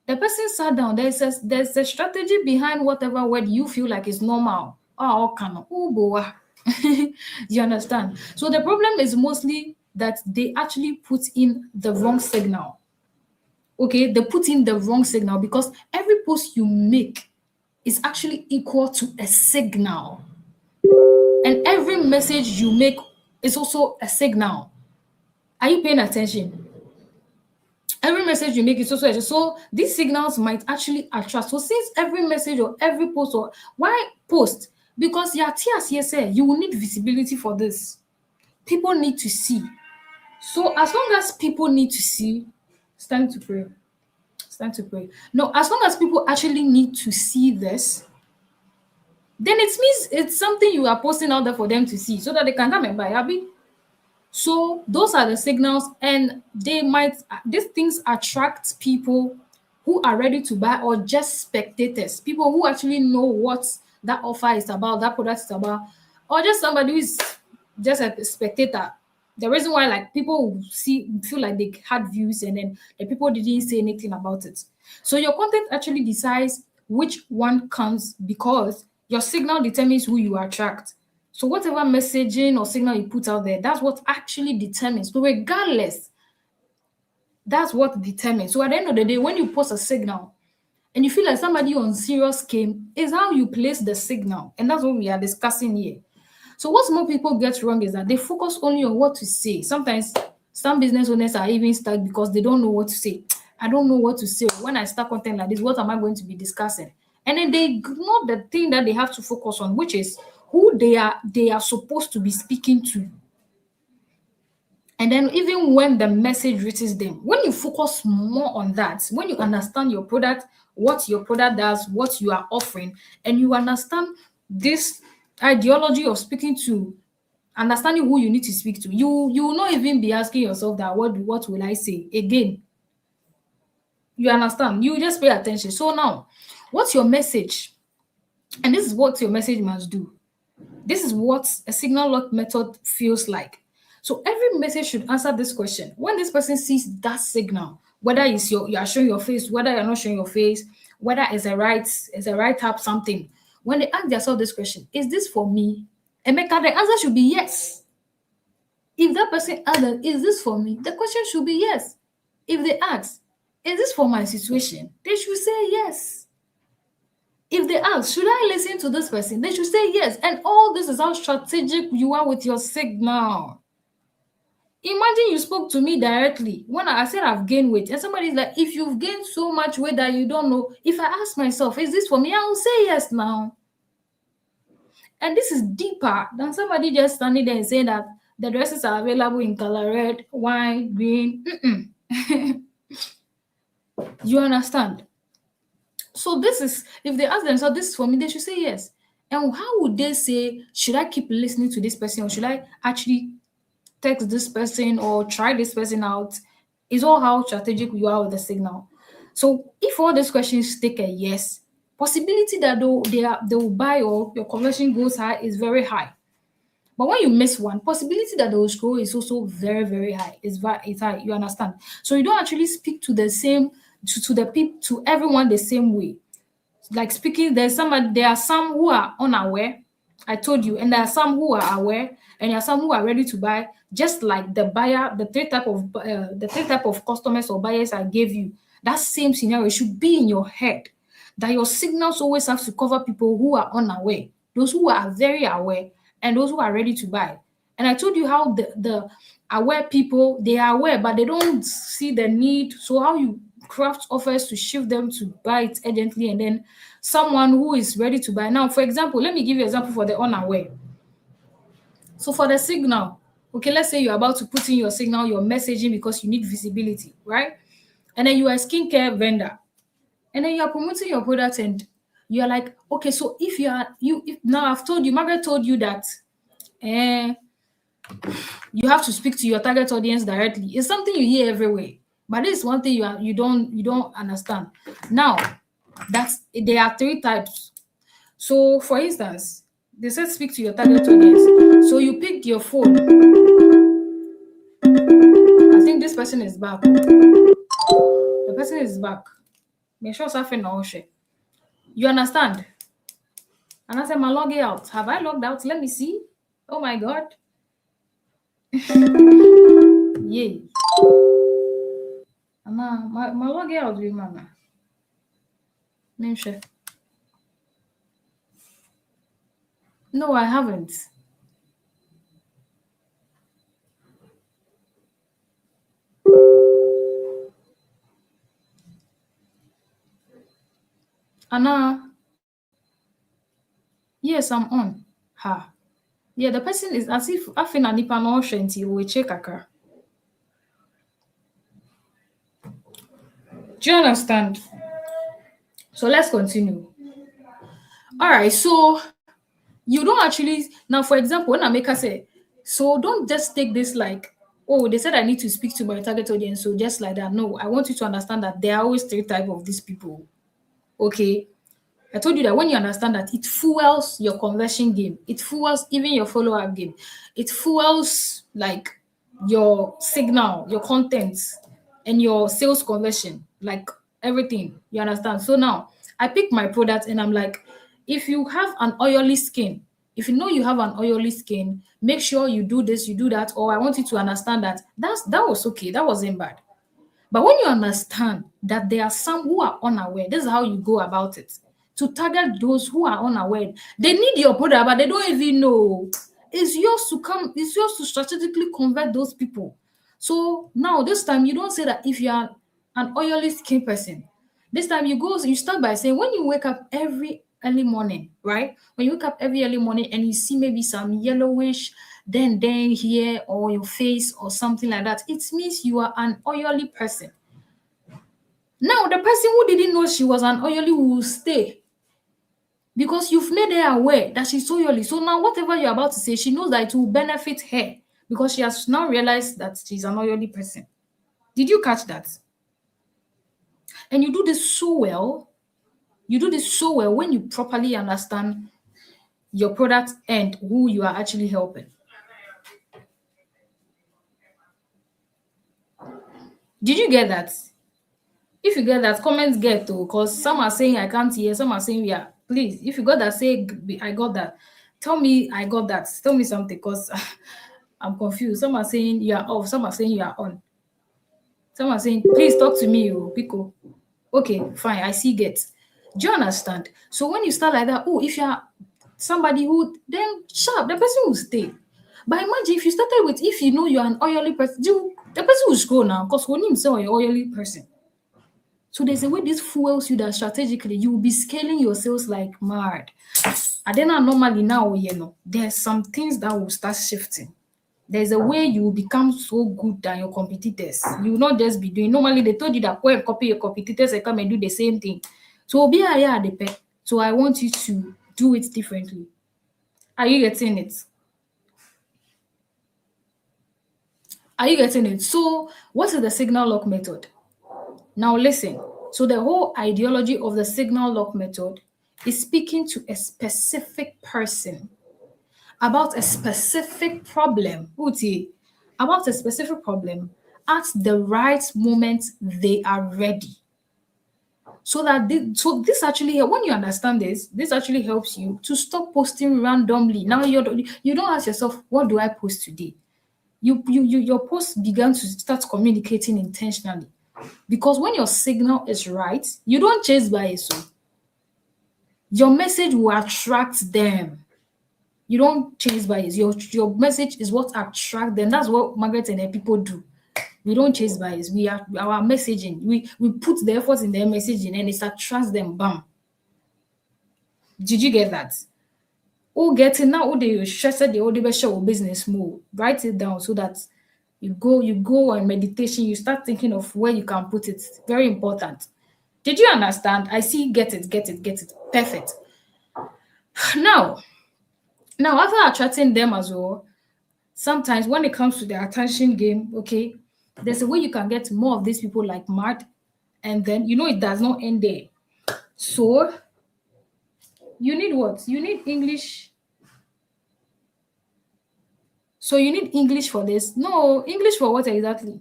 A: the person sat down. There's a strategy behind whatever word you feel like is normal. Oh, can oh boy. You understand? So the problem is mostly that they actually put in the wrong signal. Okay, they put in the wrong signal because every post you make is actually equal to a signal. And every message you make is also a signal. Are you paying attention? Every message you make is also so these signals might actually attract. So since every message or every post or why post? Because your tears here say you will need visibility for this. People need to see. So as long as people need to see, it's time to pray. It's time to pray. No, as long as people actually need to see this, then it means it's something you are posting out there for them to see so that they can come and buy. Abi? So those are the signals, and these things attract people who are ready to buy or just spectators, people who actually know what that offer is about, that product is about, or just somebody who is just a spectator. The reason why like people will feel like they had views and then the people didn't say anything about it. So your content actually decides which one comes because your signal determines who you attract. So whatever messaging or signal you put out there, that's what actually determines. So regardless, that's what determines. So at the end of the day, when you post a signal and you feel like somebody on serious came, is how you place the signal. And that's what we are discussing here. So what more people get wrong is that they focus only on what to say. Sometimes some business owners are even stuck because they don't know what to say. I don't know what to say. When I start content like this, what am I going to be discussing? And then they ignore the thing that they have to focus on, which is who they are supposed to be speaking to. And then even when the message reaches them, when you focus more on that, when you understand your product, what your product does, what you are offering, and you understand this ideology of speaking to, understanding who you need to speak to, you will not even be asking yourself that what will I say again? You understand? You just pay attention. So now, what's your message? And this is what your message must do. This is what a signal lock method feels like. So every message should answer this question. When this person sees that signal, whether it's you are showing your face, whether you're not showing your face, whether it's a right up something, when they ask themselves this question, is this for me? Emeka, the answer should be yes. If that person asks, is this for me? The question should be yes. If they ask, is this for my situation? They should say yes. If they ask, should I listen to this person? They should say yes. And all this is how strategic you are with your signal. Imagine you spoke to me directly when I said I've gained weight, and somebody's like, if you've gained so much weight that you don't know, if I ask myself, is this for me? I will say yes now. And this is deeper than somebody just standing there and saying that the dresses are available in color red, wine, green. You understand? So this is, if they ask themselves, this is for me, they should say yes. And how would they say, should I keep listening to this person or should I actually text this person or try this person out? Is all how strategic you are with the signal. So if all these questions take a yes, possibility that they will buy or your conversion goes high is very high. But when you miss one, possibility that they will scroll is also very, very high. It's high. You understand? So you don't actually speak to the same to the people to everyone the same way. Like speaking, there are some who are unaware. I told you, and there are some who are aware, and there are some who are ready to buy. Just like the buyer, the three type of customers or buyers I gave you. That same scenario should be in your head. That your signals always have to cover people who are unaware, those who are very aware, and those who are ready to buy. And I told you how the aware people, they are aware, but they don't see the need. So how you craft offers to shift them to buy it urgently, and then someone who is ready to buy. Now, for example, let me give you an example for the unaware. So for the signal, okay, let's say you're about to put in your signal, your messaging because you need visibility, right? And then you are a skincare vendor, and then you are promoting your product, and you're like, okay, so if you are you if, now I've told you, Margaret told you that eh, you have to speak to your target audience directly. It's something you hear everywhere, but this is one thing you don't understand. Now, that's there are three types. So, for instance, they said speak to your target audience. So you pick your phone. I think this person is back. The person is back. Make sure something no share. You understand? And I said, my logging out. Have I logged out? Let me see. Oh my god. Yay. Ana, my logging out with mama. Name share. No, I haven't. Anna, yes, I'm on. Ha. Yeah, the person is as if I feel nipa no shanty we check kakra. Do you understand? So let's continue. All right, so you don't actually now, for example, when I make her say, so don't just take this like, oh, they said I need to speak to my target audience, so just like that. No, I want you to understand that there are always three types of these people. Okay. I told you that when you understand that, it fuels your conversion game. It fuels even your follow-up game. It fuels like your signal, your content, and your sales conversion, like everything. You understand? So now I pick my product and I'm like, if you have an oily skin, if you know you have an oily skin, make sure you do this, you do that, or I want you to understand that that was okay, that wasn't bad. But when you understand that there are some who are unaware, this is how you go about it. To target those who are unaware. They need your product, but they don't even know. It's yours to strategically convert those people. So now this time you don't say that if you are an oily skin person. This time you start by saying when you wake up every early morning, right? When you wake up every early morning and you see maybe some yellowish then here or your face or something like that, it means you are an oily person. Now the person who didn't know she was an oily will stay because you've made her aware that she's oily. So now whatever you're about to say, she knows that it will benefit her because she has now realized that she's an oily person. Did you catch that? And you do this so well. You do this so well when you properly understand your product and who you are actually helping. Did you get that? If you get that, comments get to, because some are saying I can't hear, some are saying yeah. Please, if you got that, say I got that. Tell me I got that. Tell me something, because I'm confused. Some are saying you are off, some are saying you are on. Some are saying, please talk to me, oh, Pico. Okay, fine, I see get. Do you understand? So when you start like that, oh, if you are somebody who then sharp, the person will stay. But imagine if you started with if you know you're an oily person, the person will scroll now because when himself an oily person. So there's a way this fuels you that strategically you will be scaling your sales like mad. And then normally now, there's some things that will start shifting. There's a way you will become so good than your competitors. You will not just be doing. Normally, they told you that go and copy your competitors and come and do the same thing. So, be a yeah, the pet. So, I want you to do it differently. Are you getting it? Are you getting it? So, what is the signal lock method? Now, listen. So, the whole ideology of the signal lock method is speaking to a specific person about a specific problem, Uti, about a specific problem at the right moment they are ready. So that so this actually when you understand this actually helps you to stop posting randomly. Now you don't ask yourself, what do I post today? Your post began to start communicating intentionally. Because when your signal is right, you don't chase bias. So your message will attract them. You don't chase bias. Your message is what attract them. That's what Margaret and her people do. We don't chase bias. We are our messaging. We put the effort in their messaging and it attracts them. Bam. Did you get that? Oh, getting now. Oh, they stress the old show business more. Write it down so that you go on meditation. You start thinking of where you can put it. Very important. Did you understand? I see. Get it. Get it. Get it. Perfect. Now, after attracting them as well, sometimes when it comes to the attention game, okay, there's a way you can get more of these people like mad, and then it does not end there. So you need what? You need English. So you need English for this? No, English for what exactly?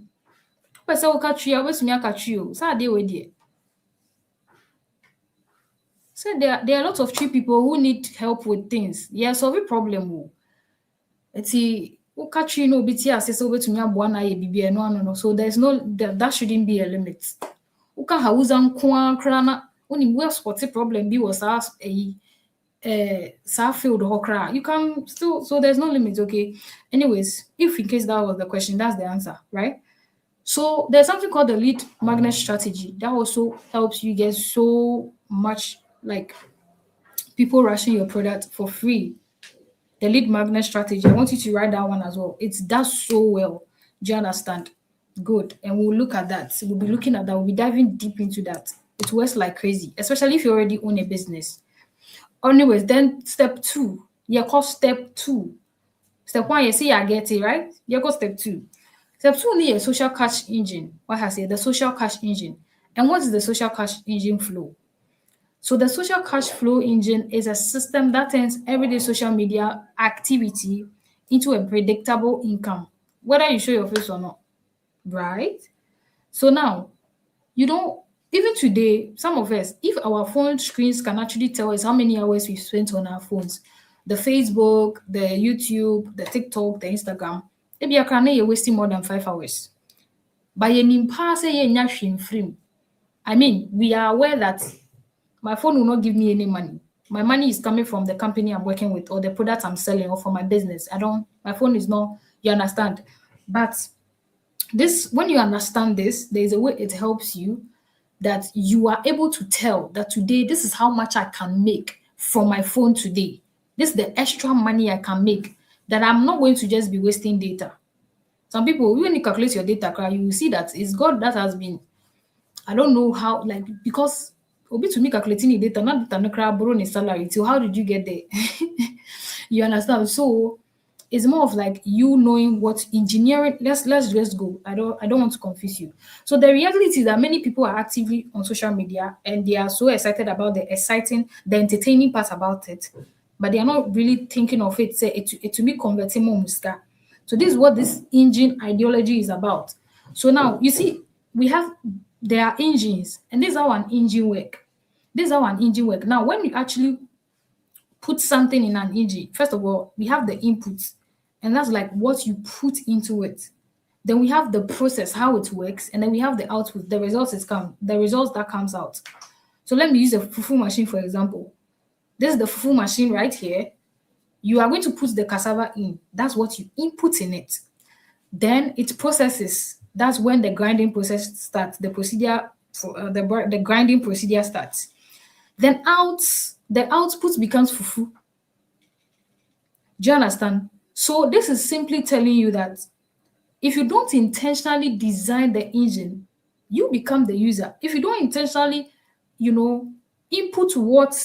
A: Person will catch you, always me catch you. So they were there. So there are lots of tree people who need help with things. Yeah, solve a problem. Oh. Eti catch you no biti asese obetumi aboa na ye bibia no. So there's no that shouldn't be a limit. Uka hauza nko ankra na oni we spot problem bi was as field hokra. You can still, so there's no limit, okay? Anyways, if in case that was the question, that's the answer, right? So there's something called the lead magnet strategy that also helps you get so much like people rushing your product for free. The lead magnet strategy. I want you to write that one as well. It does so well. Do you understand? Good. And we'll look at that. We'll be looking at that. We'll be diving deep into that. It works like crazy, especially if you already own a business. Anyways, then step 2. You call step 2. Step 1, you see I get it, right? You call step 2. Step 2 need a social cash engine. What has it? The social cash engine. And what is the social cash engine flow? So the social cash flow engine is a system that turns everyday social media activity into a predictable income, whether you show your face or not, right? So now, you don't, even today, some of us, if our phone screens can actually tell us how many hours we've spent on our phones, the Facebook, the YouTube, the TikTok, the Instagram, maybe you're wasting more than 5 hours. But I mean, we are aware that my phone will not give me any money. My money is coming from the company I'm working with or the product I'm selling or for my business. My phone is not, you understand? But when you understand this, there's a way it helps you that you are able to tell that today, this is how much I can make from my phone today. This is the extra money I can make that I'm not going to just be wasting data. Some people, when you calculate your data, you will see that it's God that has been, I don't know how, like, because Obi to me calculating the data, not data, no crab, borrow a salary. So how did you get there? You understand? So it's more of like you knowing what engineering. Let's just go. I don't want to confuse you. So the reality is that many people are actively on social media and they are so excited about the entertaining part about it, but they are not really thinking of it. Say it to be converting more muska. So this is what this engine ideology is about. So now you see, there are engines, and this is how an engine work. This is how an engine work. Now, when you actually put something in an engine, first of all, we have the inputs. And that's like what you put into it. Then we have the process, how it works, and then we have the output, the results that comes out. So let me use a fufu machine for example. This is the fufu machine right here. You are going to put the cassava in. That's what you input in it. Then it processes. That's when the grinding process starts. The procedure for the grinding procedure starts. Then the output becomes fufu. Do you understand? So this is simply telling you that if you don't intentionally design the engine, you become the user. If you don't intentionally, you know, input what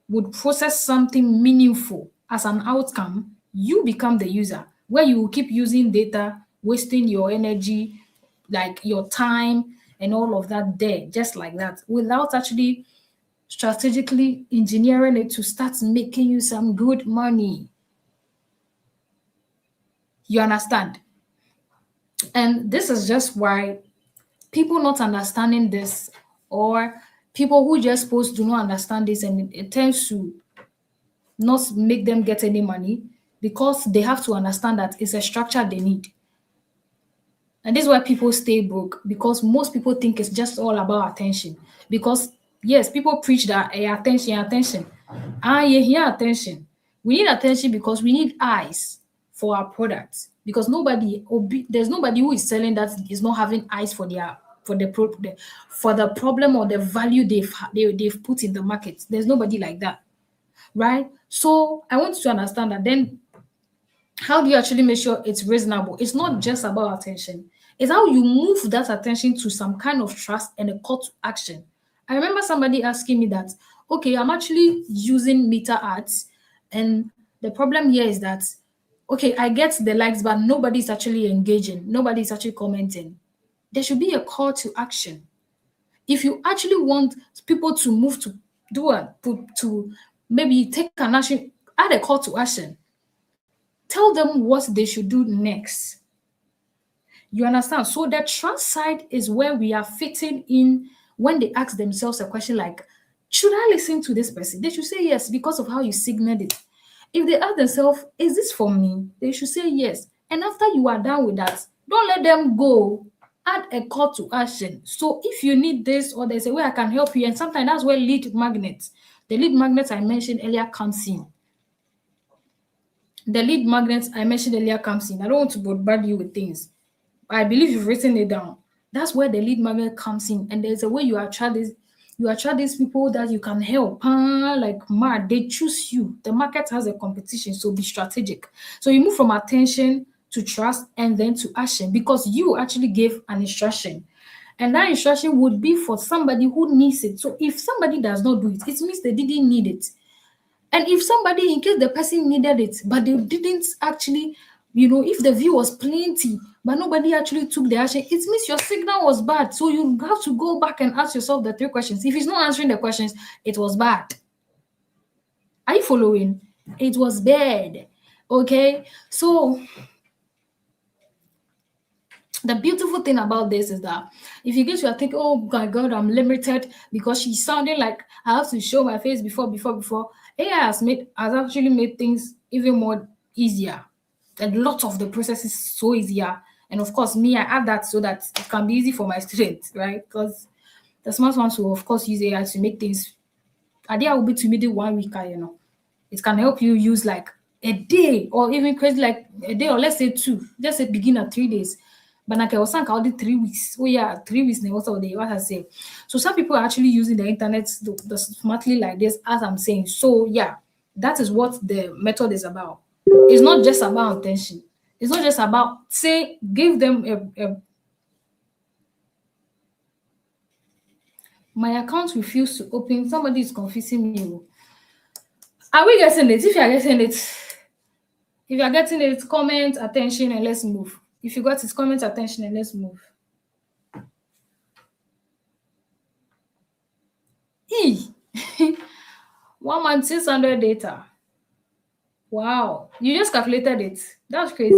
A: would process something meaningful as an outcome, you become the user, where you will keep using data, wasting your energy, like your time, and all of that there, just like that, without actually strategically engineering it to start making you some good money. You understand? And this is just why people not understanding this, or people who just post do not understand this, and it tends to not make them get any money, because they have to understand that it's a structure they need. And this is why people stay broke, because most people think it's just all about attention. Because yes, people preach that attention, attention. You hear attention. We need attention because we need eyes for our products. Because there's nobody who is selling that is not having eyes for for the problem or the value they've put in the market. There's nobody like that, right? So I want you to understand that. Then how do you actually make sure it's reasonable? It's not just about attention. It's how you move that attention to some kind of trust and a call to action. I remember somebody asking me that, okay, I'm actually using meter ads, and the problem here is that, okay, I get the likes, but nobody's actually engaging, nobody's actually commenting. There should be a call to action. If you actually want people to move to to maybe take an action, add a call to action. Tell them what they should do next. You understand? So the trust side is where we are fitting in when they ask themselves a question like, should I listen to this person? They should say yes because of how you signaled it. If they ask themselves, is this for me? They should say yes. And after you are done with that, don't let them go. Add a call to action. So if you need this, or there's a way I can help you, and sometimes that's where the lead magnets I mentioned earlier comes in. The lead magnets I mentioned earlier comes in. I don't want to bombard you with things. I believe you've written it down. That's where the lead magnet comes in. And there's a way you attract these people that you can help. Like mad, they choose you. The market has a competition, so be strategic. So you move from attention to trust and then to action, because you actually gave an instruction. And that instruction would be for somebody who needs it. So if somebody does not do it, it means they didn't need it. And if somebody, in case the person needed it, but they didn't actually, if the view was plenty, but nobody actually took the action, it means your signal was bad. So you have to go back and ask yourself the 3 questions. If he's not answering the questions, it was bad. Are you following? It was bad. Okay. So the beautiful thing about this is that if you get to think, oh my God, I'm limited because she's sounding like I have to show my face before. AI has actually made things even more easier. A lot of the process is so easier. And of course, me, I add that so that it can be easy for my students, right? Because the smart ones will, of course, use AI to make things. Idea will be to make it 1 week, It can help you use like a day, or even crazy like a day, or let's say 2. Just say beginner 3 days. But like I was saying, I'll do 3 weeks. Oh yeah, 3 weeks. What I say. So some people are actually using the internet smartly like this, as I'm saying. So yeah, that is what the method is about. It's not just about attention. It's not just about give them my account refused to open. Somebody is confusing me. Are we getting it? If you are getting it, comment attention and let's move. If you got it, comment attention and let's move. 1 month 600 data. Wow, you just calculated it. That's crazy.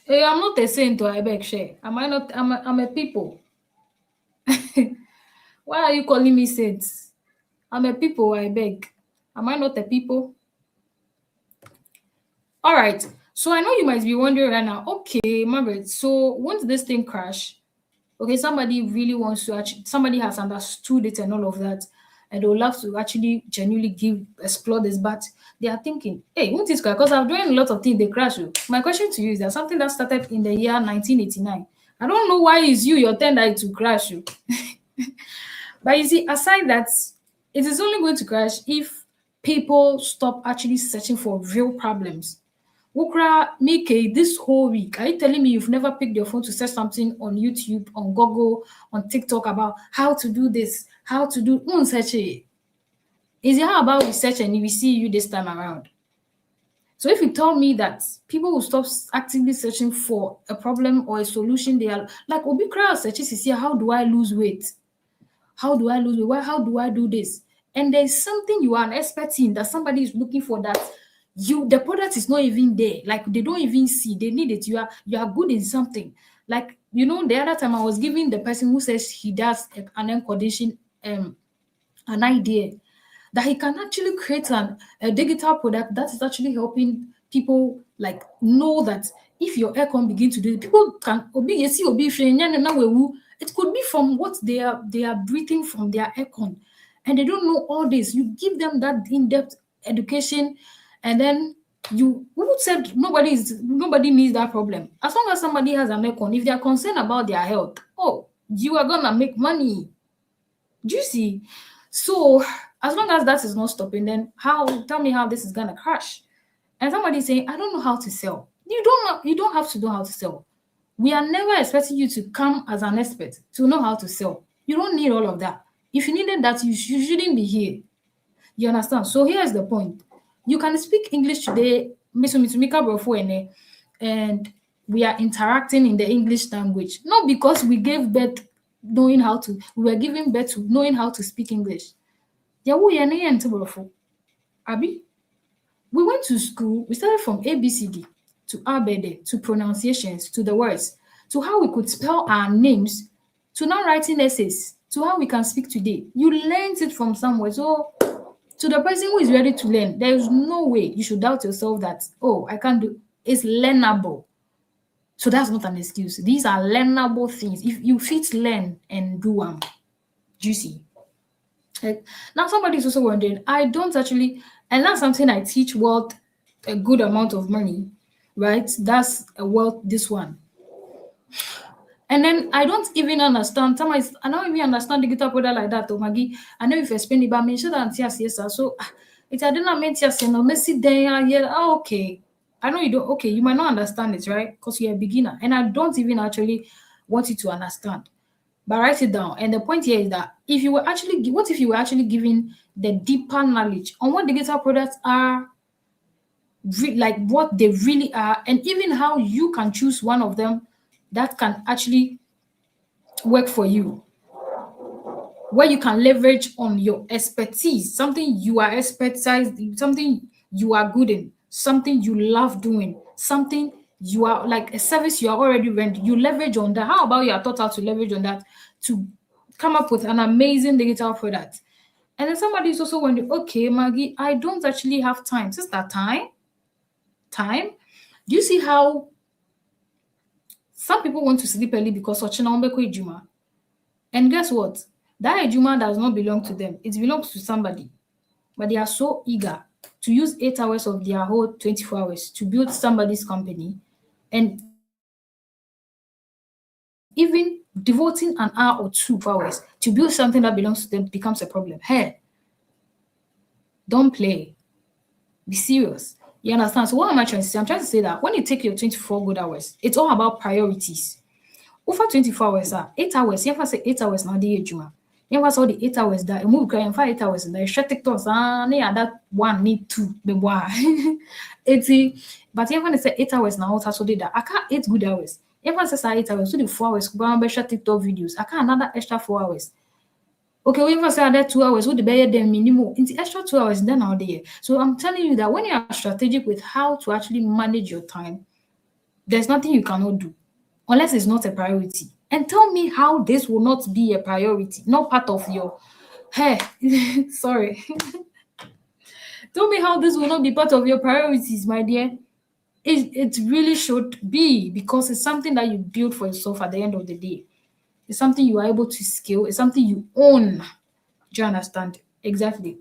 A: Hey, I'm not a saint, I beg share. Am I not? I'm a people. Why are you calling me saints? I'm a people, I beg. Am I not a people? All right. So I know you might be wondering right now, okay, Margaret, so once this thing crash, okay, somebody really wants to actually, somebody has understood it and all of that, and they would love to actually genuinely explore this, but they are thinking, hey, won't it crash? Because I've done a lot of things, they crash. Oh. My question to you is that something that started in the year 1989. I don't know why it's your turn that it to crash. Oh. But you see, aside that, it is only going to crash if people stop actually searching for real problems. Wukra, Mike, this whole week, are you telling me you've never picked your phone to search something on YouTube, on Google, on TikTok about how to do this, how to do search it? Is it how about we search and we see you this time around? So if you tell me that people will stop actively searching for a problem or a solution, they are like Obi crowd searches to see how do I lose weight? How do I lose weight? Why? How do I do this? And there's something you are an expert in that somebody is looking for that the product is not even there. Like they don't even see. They need it. You are good in something. Like the other time I was giving the person who says he does an condition an idea that he can actually create a digital product that is actually helping people like know that if your aircon begin to do it, people can it could be from what they are breathing from their aircon, and they don't know all this. You give them that in-depth education, and then who said nobody needs that problem? As long as somebody has an aircon, if they are concerned about their health, oh, you are gonna make money. Do you see? So as long as that is not stopping, then tell me how this is gonna crash. And somebody saying, I don't know how to sell. You don't have to know how to sell. We are never expecting you to come as an expert to know how to sell. You don't need all of that. If you needed that, you shouldn't be here. You understand? So here's the point. You can speak English today, and we are interacting in the English language. Not because we gave birth we were giving birth to knowing how to speak English. Abi, we went to school, we started from ABCD to Abede to pronunciations to the words to how we could spell our names to now writing essays to how we can speak today. You learned it from somewhere. So to the person who is ready to learn, there is no way you should doubt yourself that, oh, I can't do it's learnable. So that's not an excuse. These are learnable things. If you fit learn and do them, juicy. Now somebody is also wondering, I don't actually, and that's something I teach wealth a good amount of money, right? That's a wealth, this one. And then I don't even understand. Sometimes I don't even understand the guitar product like that, oh Maggie. I know if I spend it, but I mentioned that yes, so it's I didn't mean yes, no, messy there, yeah, okay. I know you don't, okay, you might not understand it, right? Because you're a beginner. And I don't even actually want you to understand. But write it down. And the point here is that what if you were actually given the deeper knowledge on what digital products are, like what they really are, and even how you can choose one of them that can actually work for you, where you can leverage on your expertise, something you are expertise, something you are good in, something you love doing, something you are like a service you are already renting. You leverage on that. How about you are taught how to leverage on that to come up with an amazing digital product? And then somebody is also wondering, okay, Maggie, I don't actually have time. Sister, time. Do you see how some people want to sleep early because Ochinaombeko Ijuma? And guess what? That Ejuma does not belong to them. It belongs to somebody. But they are so eager to use 8 hours of their whole 24 hours to build somebody's company. And even devoting an hour or 2 hours to build something that belongs to them becomes a problem. Hey, don't play. Be serious. You understand? So what am I trying to say? I'm trying to say that when you take your 24 good hours, it's all about priorities. Over 24 hours, 8 hours. You have to say 8 hours now, the Juma. You have to say the 8 hours that you move crying 5 8 hours. And share TikToks, that one need two. But you have to say 8 hours now, so that I can't 8 good hours. You have to say 8 hours, so the 4 hours, go and share TikTok videos. I can't another extra 4 hours. Okay, we even say that 2 hours would be the minimum. In the extra 2 hours, then out there. So I'm telling you that when you are strategic with how to actually manage your time, there's nothing you cannot do unless it's not a priority. And tell me how this will not be a priority, not part of your hey, sorry. Tell me how this will not be part of your priorities, my dear. It really should be, because it's something that you build for yourself at the end of the day. It's something you are able to scale. It's something you own. Do you understand? Exactly.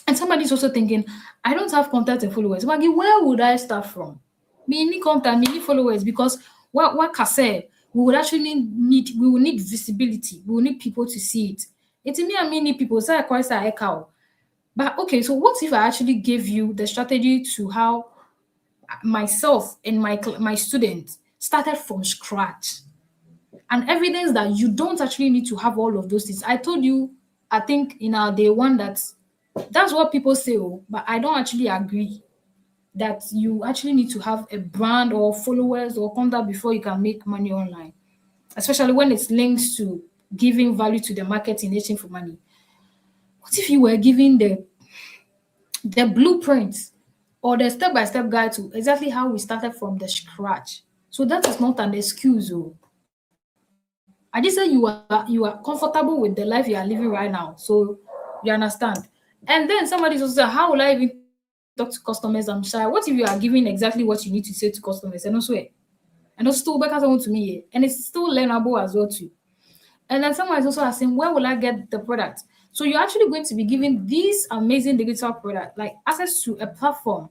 A: And somebody's also thinking, I don't have contact and followers. Maggie, where would I start from? Me need contact, me need followers, because what I said, we would actually we will need visibility. We will need people to see it. It's me and me need people. So I quite say I cow. But okay, so what if I actually gave you the strategy to how myself and my students started from scratch, and evidence that you don't actually need to have all of those things. I told you, I think in our day one, that that's what people say, oh, but I don't actually agree that you actually need to have a brand or followers or contact before you can make money online, especially when it's linked to giving value to the market in exchange for money. What if you were giving the blueprint or the step-by-step guide to exactly how we started from the scratch? So that is not an excuse. Oh. I just said you are comfortable with the life you are living right now. So you understand. And then somebody's also saying, how will I even talk to customers? I'm shy. What if you are giving exactly what you need to say to customers? And also still back someone to me, and it's still learnable as well too. And then someone is also asking, where will I get the product? So you're actually going to be given these amazing digital product, like access to a platform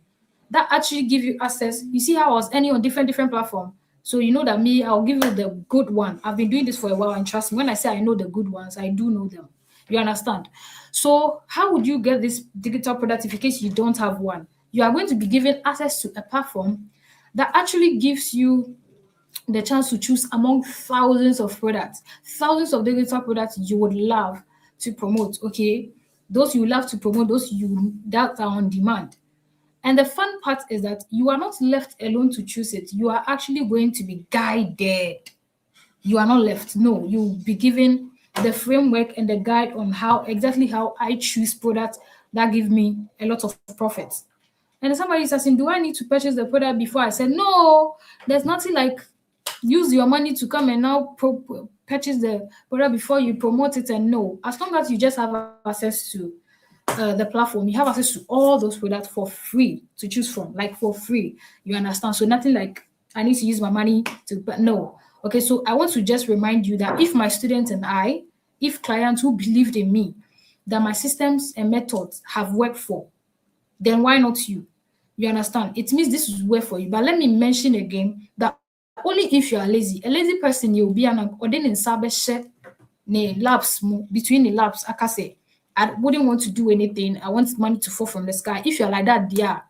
A: that actually give you access. You see how I was earning on different platform. So you know that me, I'll give you the good one. I've been doing this for a while, and trust me, when I say I know the good ones, I do know them. You understand? So how would you get this digital product if in case you don't have one? You are going to be given access to a platform that actually gives you the chance to choose among thousands of products, thousands of digital products you would love to promote. Okay, those you love to promote, those you that are on demand. And the fun part is that you are not left alone to choose it. You are actually going to be guided. You are not left. No, you'll be given the framework and the guide on how exactly how I choose products that give me a lot of profits. And somebody is asking, do I need to purchase the product before? I said, no, there's nothing like use your money to come and now purchase the product before you promote it. And no, as long as you just have access to the platform, you have access to all those products for free to choose from, like for free. You understand? So nothing like I need to use my money to, but no. Okay, so I want to just remind you that if my students and I, if clients who believed in me, that my systems and methods have worked for, then why not you? You understand? It means this is way for you. But let me mention again that only if you are lazy. A lazy person, you'll be an ordaining sabe ne labs between the labs. I can say I wouldn't want to do anything. I want money to fall from the sky. If you're like that, yeah,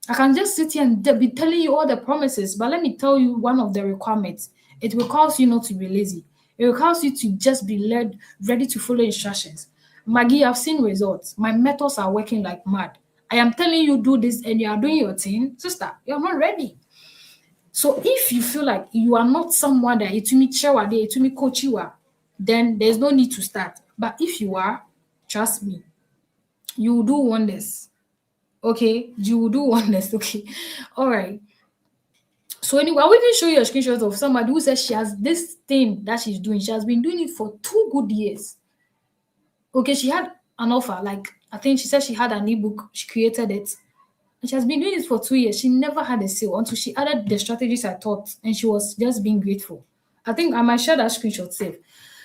A: I can just sit here and be telling you all the promises, but let me tell you one of the requirements. It requires you not to be lazy. It requires you to just be led, ready to follow instructions. Maggie, I've seen results. My methods are working like mad. I am telling you do this and you are doing your thing, sister. You're not ready. So if you feel like you are not someone that itumi chewade, itumi coach you are, then there's no need to start. But if you are, trust me, you will do wonders. Okay, you will do wonders. Okay, all right. So anyway, I'll even show you a screenshot of somebody who says she has this thing that she's doing. She has been doing it for 2 good years. Okay, she had an offer. Like I think she said she had an ebook. She created it, and she has been doing it for 2 years. She never had a sale until she added the strategies I taught, and she was just being grateful. I think I might share that screenshot safe.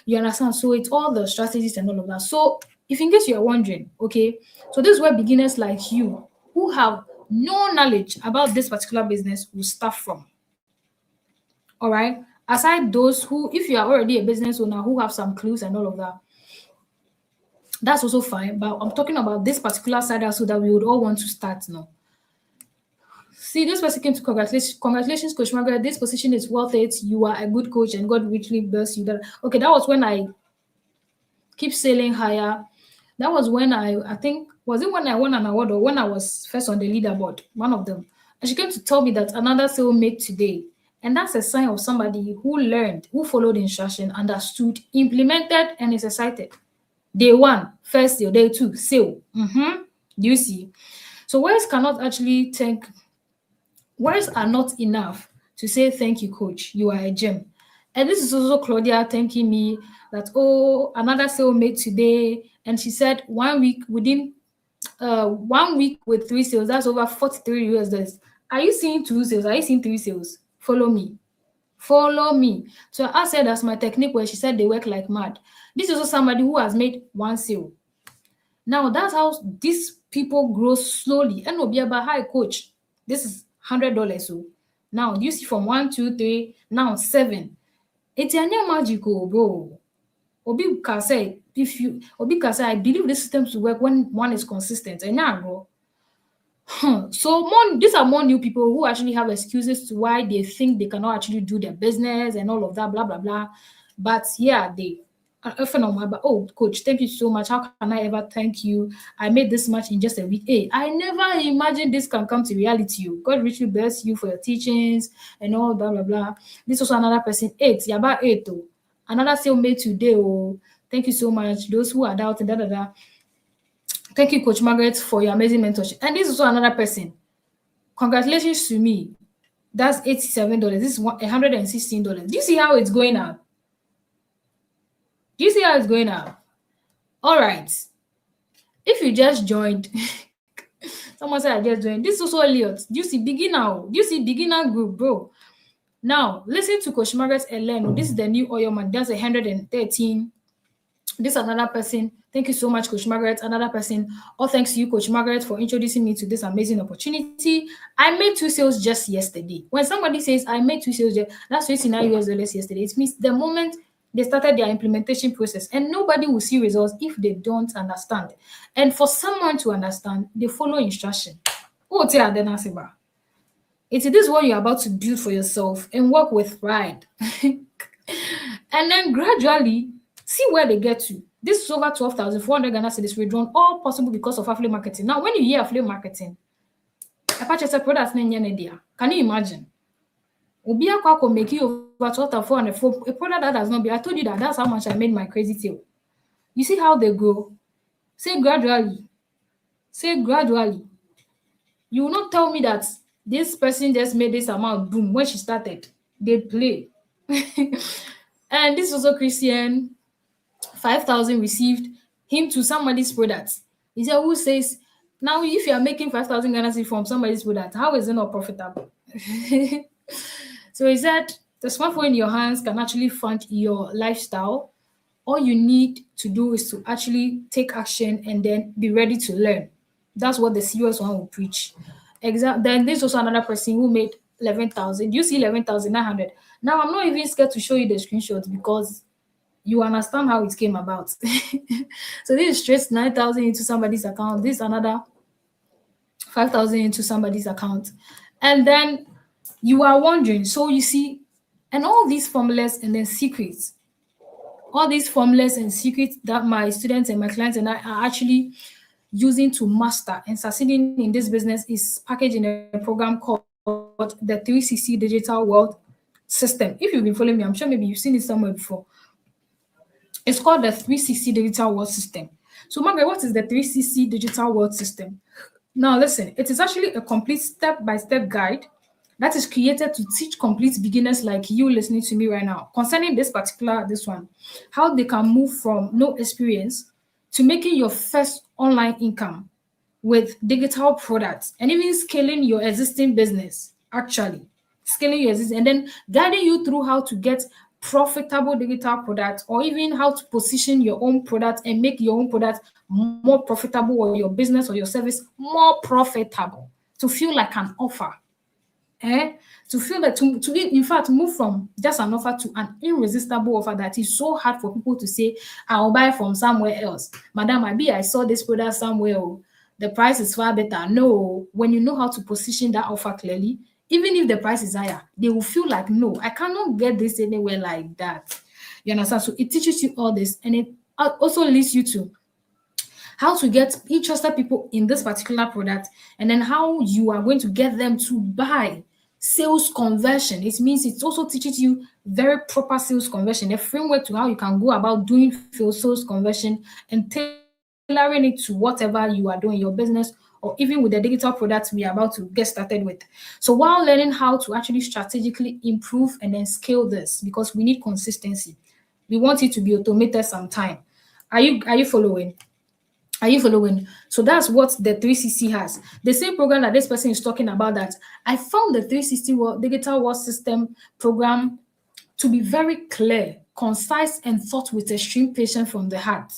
A: You understand? So it's all the strategies and all of that. So if in case you're wondering, okay, so this is where beginners like you who have no knowledge about this particular business will start from. All right. Aside those who, if you are already a business owner who have some clues and all of that, that's also fine. But I'm talking about this particular side also that we would all want to start now. See, this person came to congratulations, Coach Margaret. This position is worth it. You are a good coach, and God richly bless you. That okay? That was when I keep sailing higher. That was when I think was it when I won an award or when I was first on the leaderboard, one of them. And she came to tell me that another sale made today. And that's a sign of somebody who learned, who followed instruction, understood, implemented, and is excited. Day one, first day, day two, sale. Do you see? So words are not enough to say thank you, coach. You are a gem. And this is also Claudia thanking me that, oh, another sale made today. And she said 1 week within 1 week with 3 sales, that's over 43 US dollars. Are you seeing 2 sales? Are you seeing 3 sales? Follow me. Follow me. So I said that's my technique where she said they work like mad. This is also somebody who has made 1 sale. Now that's how these people grow slowly. And Obiaba, hi coach. This is $100. So now you see from 1, 2, 3, now 7. It's a new magical, bro. Obi can say I believe the systems will work when one is consistent. And now, bro. So these are more new people who actually have excuses to why they think they cannot actually do their business and all of that, blah blah blah. But yeah, they are often on my back. Oh, coach, thank you so much. How can I ever thank you? I made this much in just a week. Hey, I never imagined this can come to reality. You God richly bless you for your teachings and all blah blah blah. This was another person. 8, yeah, about 8 though. Another sale made today. Oh, thank you so much. Those who are doubting, da da da. Thank you, Coach Margaret, for your amazing mentorship. And this is also another person. Congratulations to me. That's $87. This is $116. Do you see how it's going up? Do you see how it's going up? All right. If you just joined, someone said I just joined. This is also Elliot. Do you see beginner? Do you see beginner group, bro? Now, listen to Coach Margaret Ellen. This is the new oil man. That's 113. This is another person. Thank you so much, Coach Margaret. Another person. All thanks to you, Coach Margaret, for introducing me to this amazing opportunity. I made 2 sales just yesterday. When somebody says I made 2 sales, that's $29 yesterday. It means the moment they started their implementation process, and nobody will see results if they don't understand. And for someone to understand, they follow instruction. Oh, it is what you're about to build for yourself and work with pride. And then gradually see where they get to. This is over 12,400 Ghana cedis withdrawn, all possible because of affiliate marketing. Now, when you hear affiliate marketing, I purchase a product in. Can you imagine? Obia Kwako make you over 12,400 for a product that does not be. I told you that that's how much I made my crazy deal. You see how they grow? Say gradually. Say gradually. You will not tell me that this person just made this amount, boom, when she started. They play. And this is also Christian. 5,000 received him to somebody's product. He said, who says, now if you are making 5,000 Ghana cedis from somebody's product, how is it not profitable? So he said, the smartphone in your hands can actually fund your lifestyle. All you need to do is to actually take action and then be ready to learn. That's what the serious one will preach. Then there's also another person who made 11,000. You see 11,900. Now I'm not even scared to show you the screenshots because you understand how it came about. So this is straight 9,000 into somebody's account. This is another 5,000 into somebody's account. And then you are wondering, so you see, and all these formulas and then secrets, all these formulas and secrets that my students and my clients and I are actually using to master and succeeding in this business is packaged in a program called the 360 Digital World System. If you've been following me, I'm sure maybe you've seen it somewhere before. It's called the 360 Digital World System. So, Margaret, what is the 360 Digital World System? Now, listen, it is actually a complete step-by-step guide that is created to teach complete beginners like you listening to me right now concerning this one, how they can move from no experience to making your first online income with digital products and even scaling your existing business, actually scaling your existing, and then guiding you through how to get profitable digital products or even how to position your own product and make your own product more profitable or your business or your service more profitable to feel like an offer. To feel that to in fact move from just an offer to an irresistible offer that is so hard for people to say, I'll buy from somewhere else. Madam, I saw this product somewhere. Oh, the price is far better. No, when you know how to position that offer clearly, even if the price is higher, they will feel like, no, I cannot get this anywhere like that. You understand? So it teaches you all this, and it also leads you to how to get interested people in this particular product, and then how you are going to get them to buy. Sales conversion. It means it also teaches you very proper sales conversion, a framework to how you can go about doing sales conversion and tailoring it to whatever you are doing, your business, or even with the digital products we are about to get started with. So while learning how to actually strategically improve and then scale this, because we need consistency, we want it to be automated sometime. Are you following? Are you following? So that's what the 360 has. The same program that this person is talking about, that I found the 360 digital world system program to be very clear, concise, and thought with extreme patience from the heart.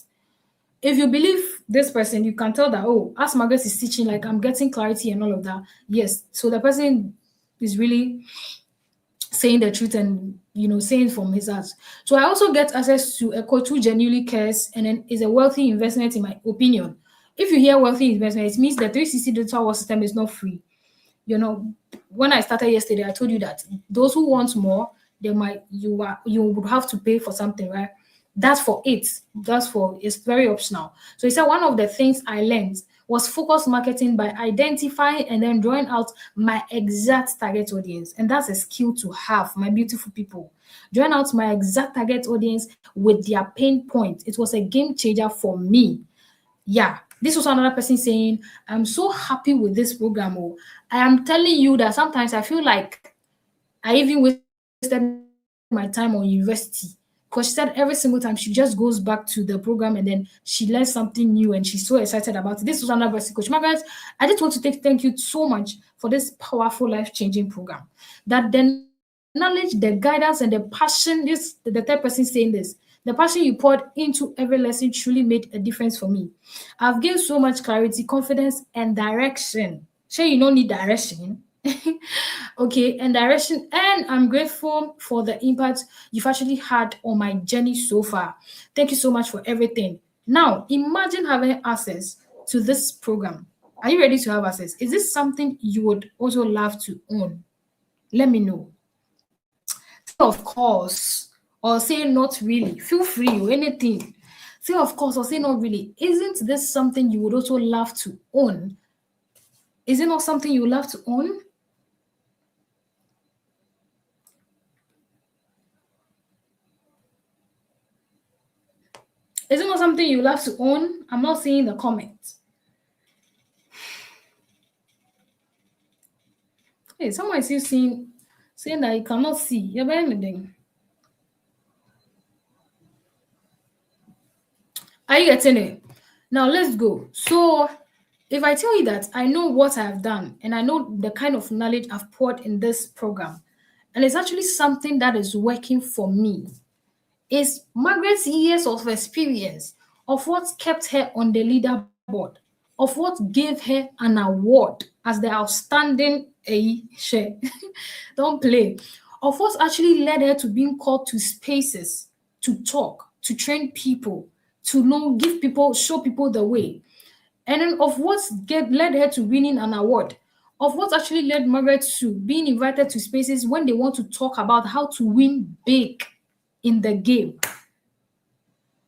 A: If you believe this person, you can tell that, oh, as Margaret is teaching, like I'm getting clarity and all of that. Yes. So the person is really saying the truth and saying from his heart. So I also get access to a coach who genuinely cares and then is a wealthy investment in my opinion. If you hear wealthy investment, it means the 360 digital world system is not free. When I started yesterday, I told you that those who want more, you would have to pay for something, right? That's for it. It's very optional. So he said one of the things I learned was focus marketing by identifying and then drawing out my exact target audience. And that's a skill to have, my beautiful people. Drawing out my exact target audience with their pain point. It was a game changer for me. Yeah, this was another person saying, I'm so happy with this program. Oh, I am telling you that sometimes I feel like I even wasted my time on university, because she said every single time she just goes back to the program and then she learns something new and she's so excited about it. This was another person, Coach Margaret. I just want to thank you so much for this powerful, life-changing program. That the knowledge, the guidance, and the passion, the third person saying this, the passion you poured into every lesson truly made a difference for me. I've gained so much clarity, confidence, and direction. Sure, you don't need direction. Okay, and direction. And I'm grateful for the impact you've actually had on my journey so far. Thank you so much for everything. Now, imagine having access to this program. Are you ready to have access? Is this something you would also love to own? Let me know. Say of course, or say not really. Feel free or anything. Say of course or say not really. Isn't this something you would also love to own? Is it not something you would love to own? Is it not something you love to own? I'm not seeing the comment. Hey, someone is still saying that you cannot see. You're better than. Are you getting it? Now let's go. So if I tell you that I know what I have done and I know the kind of knowledge I've poured in this program, and it's actually something that is working for me, is Margaret's years of experience, of what kept her on the leaderboard, of what gave her an award as the outstanding share. Don't play. Of what actually led her to being called to spaces to talk, to train people, to give people, show people the way. And then of what led her to winning an award, of what actually led Margaret to being invited to spaces when they want to talk about how to win big in the game.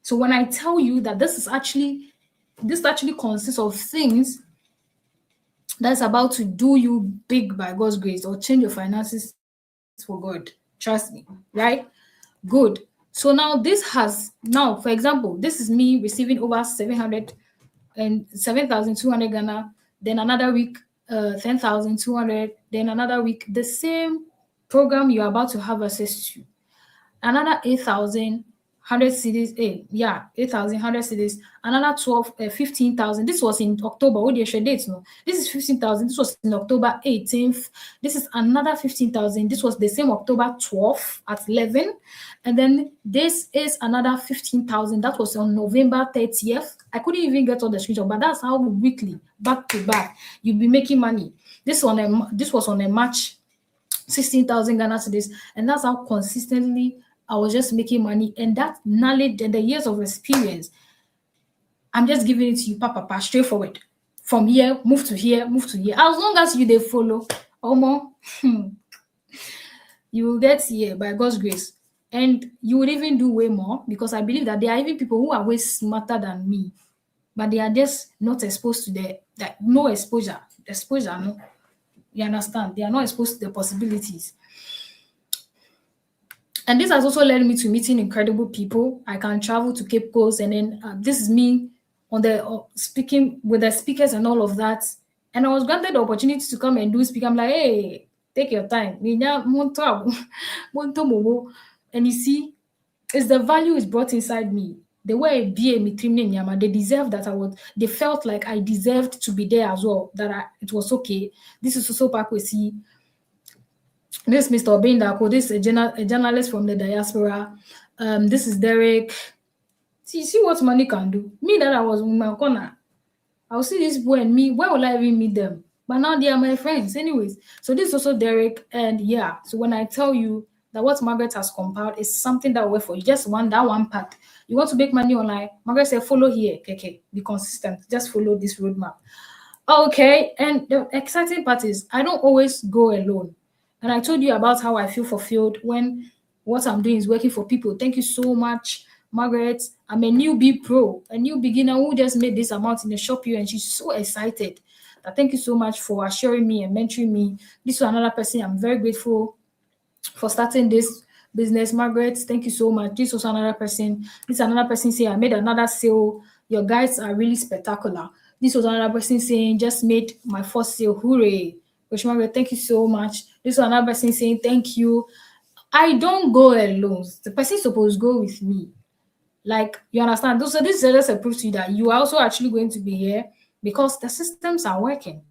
A: So when I tell you that this actually consists of things that's about to do you big by God's grace or change your finances for God. Trust me, right? Good. So now for example, this is me receiving over 700 and 7,200 Ghana, then another week 10,200, then another week the same program you're about to have access to, another 8,100 cedis, 8,100 cedis, another 15,000. This was in October. What the date? No, this is 15,000. This was in October 18th. This is another 15,000. This was the same October 12th at 11. And then this is another 15,000. That was on November 30th. I couldn't even get all the screenshot, but that's how weekly, back to back, you'll be making money. This was on a March 16,000 Ghana cedis, and that's how consistently I was just making money. And that knowledge and the years of experience, I'm just giving it to you, papa, straightforward. From here, move to here, move to here. As long as they follow, you will get here by God's grace. And you would even do way more, because I believe that there are even people who are way smarter than me, but they are just not exposed to no exposure. Exposure, no. You understand? They are not exposed to the possibilities. And this has also led me to meeting incredible people. I can travel to Cape Coast, and then this is me on the speaking with the speakers and all of that. And I was granted the opportunity to come and do speak. I'm like, hey, take your time. And you see, it's the value is brought inside me. They were a BA Mitrimne Nyama. They deserved that award. They felt like I deserved to be there as well. It was okay. This is also Pakwesi. This Mr. Obindako. This is a journalist from the diaspora. This is Derek. See what money can do. Me that I was in my corner. I'll see this boy and me. Where will I even meet them? But now they are my friends, anyways. So this is also Derek, and yeah. So when I tell you that what Margaret has compiled is something that will work for you, just that one part. You want to make money online? Margaret said, follow here, okay. Be consistent. Just follow this roadmap. Okay, and the exciting part is I don't always go alone. And I told you about how I feel fulfilled when what I'm doing is working for people. Thank you so much, Margaret. I'm a newbie pro, a new beginner who just made this amount in a shop year, and she's so excited. Thank you so much for assuring me and mentoring me. This is another person I'm very grateful for starting this business. Margaret, thank you so much. This was another person. This is another person saying, I made another sale. Your guides are really spectacular. This was another person saying, just made my first sale. Hooray. Coach Margaret, thank you so much. This was another person saying, thank you. I don't go alone. The person supposed to go with me. Like, you understand? So this is just a proof to you that you are also actually going to be here because the systems are working.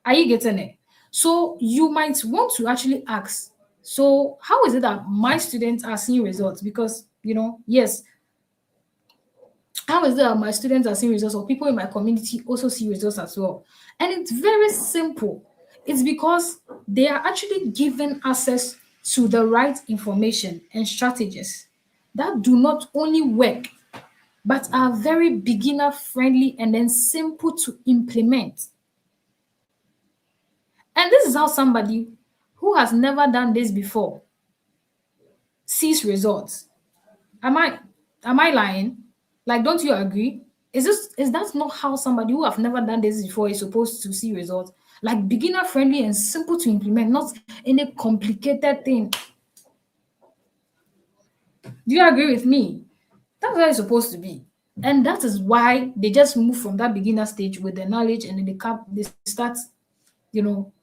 A: Are you getting it? So you might want to actually ask, so how is it that my students are seeing results? Because, yes, how is it that my students are seeing results or people in my community also see results as well? And it's very simple. It's because they are actually given access to the right information and strategies that do not only work, but are very beginner friendly and then simple to implement. And this is how somebody who has never done this before sees results. Am I lying? Like, don't you agree? Is that not how somebody who have never done this before is supposed to see results? Like beginner friendly and simple to implement, not any complicated thing. Do you agree with me? That's how it's supposed to be. And that is why they just move from that beginner stage with the knowledge and then they start,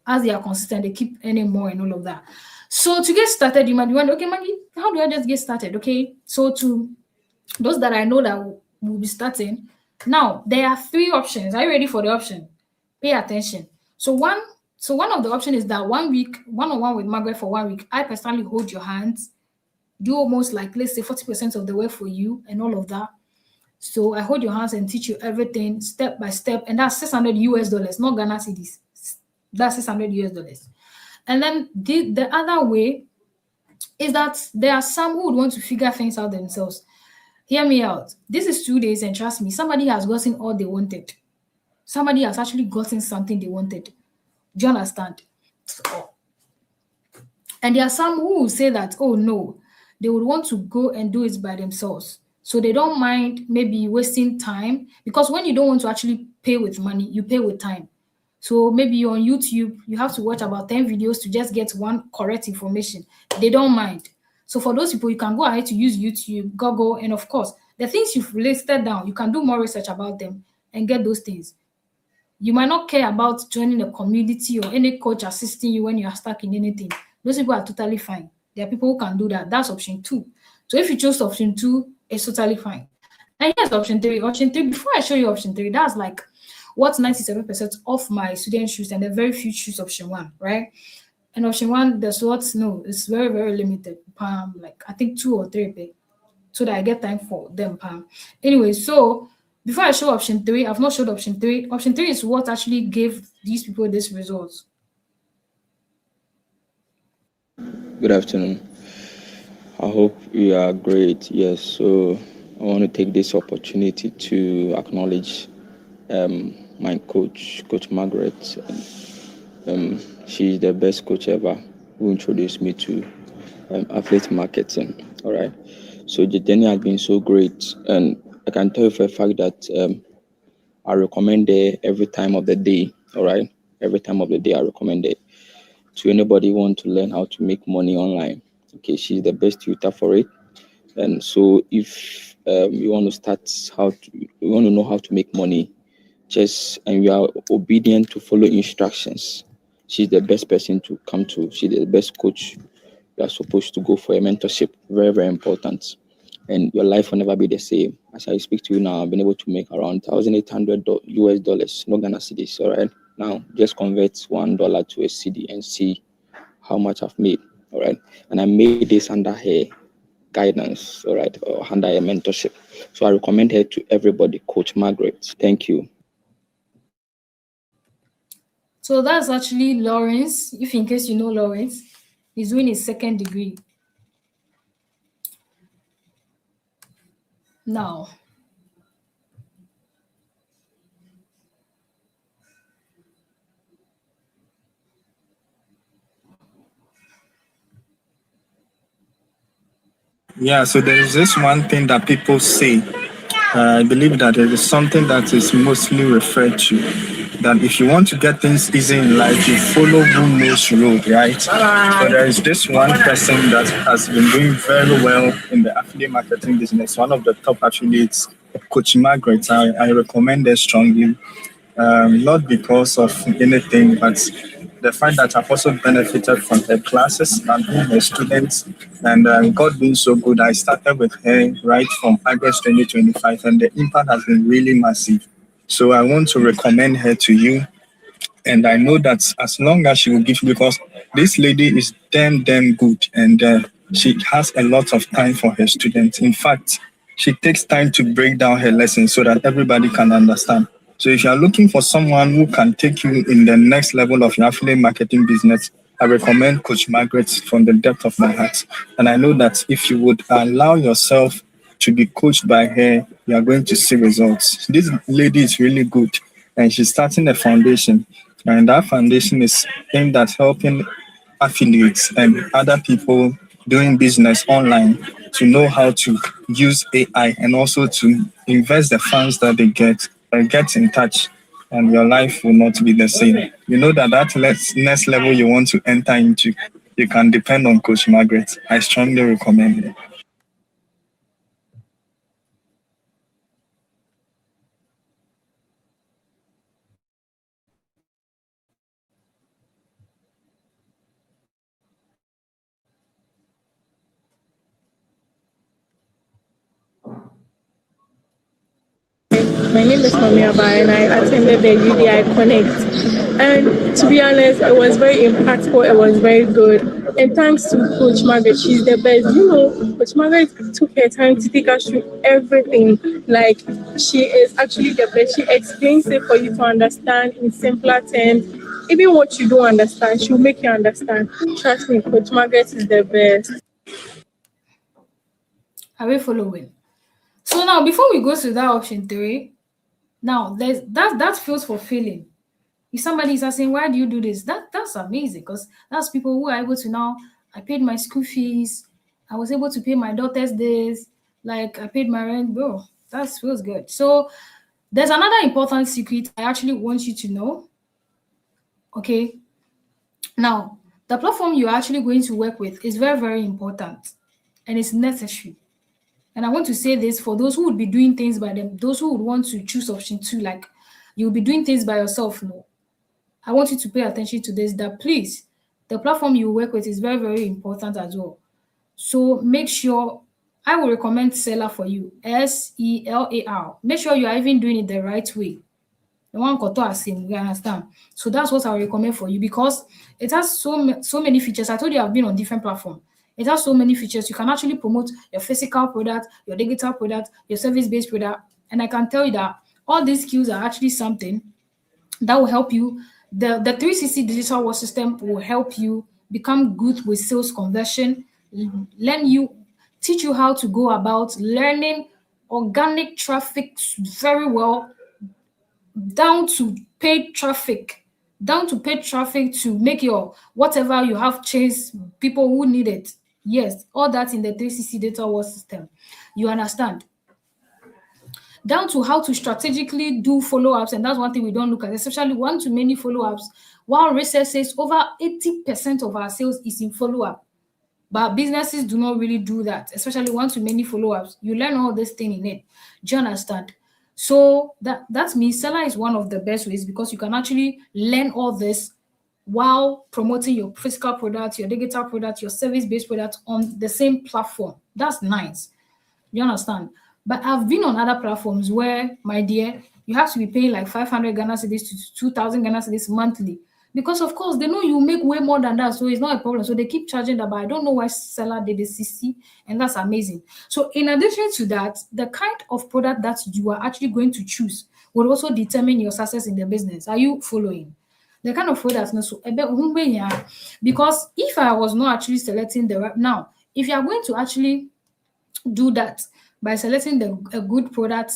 A: as they are consistent, they keep earning more and all of that. So to get started, you might be wondering, okay, Maggie, how do I just get started? Okay. So to those that I know that will be starting, now there are 3 options. Are you ready for the option? Pay attention. So one of the options is that 1 week, one-on-one with Margaret for 1 week. I personally hold your hands, do almost like let's say 40% of the work for you and all of that. So I hold your hands and teach you everything step by step, and that's $600, not Ghana cedis. That's $600. And then the other way is that there are some who would want to figure things out themselves. Hear me out. This is 2 days, and trust me, somebody has gotten all they wanted. Somebody has actually gotten something they wanted. Do you understand? And there are some who will say that, oh no, they would want to go and do it by themselves. So they don't mind maybe wasting time, because when you don't want to actually pay with money, you pay with time. So maybe you're on YouTube, you have to watch about 10 videos to just get one correct information. They don't mind. So for those people, you can go ahead to use YouTube, Google, and of course, the things you've listed down, you can do more research about them and get those things. You might not care about joining a community or any coach assisting you when you are stuck in anything. Those people are totally fine. There are people who can do that. That's option 2. So if you chose option 2, it's totally fine. And here's option 3. Option 3, before I show you option 3, that's like what 97% of my students choose, and the very few choose option 1, right? And option 1, the slots, no, it's very, very limited. Like I think 2 or 3 pay, so that I get time for them. Anyway, so before I show option 3, I've not showed option 3. Option 3 is what actually gave these people this results.
D: Good afternoon. I hope you are great. Yes, so I want to take this opportunity to acknowledge my coach, Coach Margaret. She's the best coach ever who introduced me to affiliate marketing. All right. So the journey has been so great, and I can tell you for a fact that I recommend it every time of the day. All right. Every time of the day, I recommend it to anybody who want to learn how to make money online. Okay, she's the best tutor for it. And so if you want to you want to know how to make money, and you are obedient to follow instructions, she's the best person to come to. She's the best coach. You are supposed to go for a mentorship. Very, very important. and your life will never be the same. As I speak to you now, I've been able to make around $1,800 US dollars, no Ghana cedis. All right. Now just convert $1 to a CD and see how much I've made. All right. And I made this under her guidance, all right, or under her mentorship. So I recommend her to everybody, Coach Margaret. Thank you.
A: So that's actually Lawrence. If in case you know Lawrence, he's doing his second degree now.
E: Yeah, so there is this one thing that people say. I believe that it is something that is mostly referred to. That if you want to get things easy in life, you follow who knows road, right? So there is this one person that has been doing very well in the affiliate marketing business, one of the top affiliates, Coach Margaret. I recommend her strongly, not because of anything, but the fact that I've also benefited from her classes and being her student. And God being so good, I started with her right from August 2025, and the impact has been really massive. So I want to recommend her to you. And I know that as long as she will give, because this lady is damn good, and she has a lot of time for her students. In fact, she takes time to break down her lessons so that everybody can understand. So if you are looking for someone who can take you in the next level of your affiliate marketing business, I recommend Coach Margaret from the depth of my heart. And I know that if you would allow yourself to be coached by her, you are going to see results. This lady is really good, and she's starting a foundation. And that foundation is aimed at helping affiliates and other people doing business online to know how to use AI and also to invest the funds that they get and get in touch, and your life will not be the same. You know that next level you want to enter into, you can depend on Coach Margaret. I strongly recommend it.
F: My name is Mamiaba and I attended the UDI Connect. And to be honest, it was very impactful, it was very good. And thanks to Coach Margaret, she's the best. You know, Coach Margaret took her time to take us through everything. Like, she is actually the best. She explains it for you to understand in simpler terms. Even what you don't understand, she'll make you understand. Trust me, Coach Margaret is the best.
A: Are we following? So now, before we go to that option 3, now there's that feels fulfilling. If somebody is asking, why do you do this? That's amazing, because that's people who are able to now, I paid my school fees, I was able to pay my daughter's days, like I paid my rent, bro. That feels good. So there's another important secret I actually want you to know. Okay. Now, the platform you're actually going to work with is very, very important, and it's necessary. And I want to say this for those who would be doing things by them, those who would want to choose option 2, like you'll be doing things by yourself. No, I want you to pay attention to this, that please, the platform you work with is very, very important as well. So make sure, I will recommend Seller for you, SELAR. Make sure you are even doing it the right way. The one Koto has seen, you understand? So that's what I will recommend for you, because it has so many features. I told you I've been on different platforms. It has so many features. You can actually promote your physical product, your digital product, your service-based product. And I can tell you that all these skills are actually something that will help you. The 360 digital work system will help you become good with sales conversion, teach you how to go about learning organic traffic very well, down to paid traffic, to make your whatever you have chase people who need it. Yes, all that in the 360 data work system. You understand? Down to how to strategically do follow-ups, and that's one thing we don't look at, especially one-to-many follow-ups. While research says over 80% of our sales is in follow-up, but businesses do not really do that, especially one-to-many follow-ups. You learn all this thing in it. Do you understand? So that means Seller is one of the best ways, because you can actually learn all this while promoting your physical product, your digital product, your service-based product on the same platform. That's nice. You understand? But I've been on other platforms where, my dear, you have to be paying like 500 Ghana cedis to 2,000 Ghana cedis monthly. Because of course they know you make way more than that, so it's not a problem. So they keep charging that, but I don't know why seller did the 60, and that's amazing. So in addition to that, the kind of product that you are actually going to choose will also determine your success in the business. Are you following? The kind of product no so because if I was not actually selecting the right now, if you are going to actually do that by selecting a good product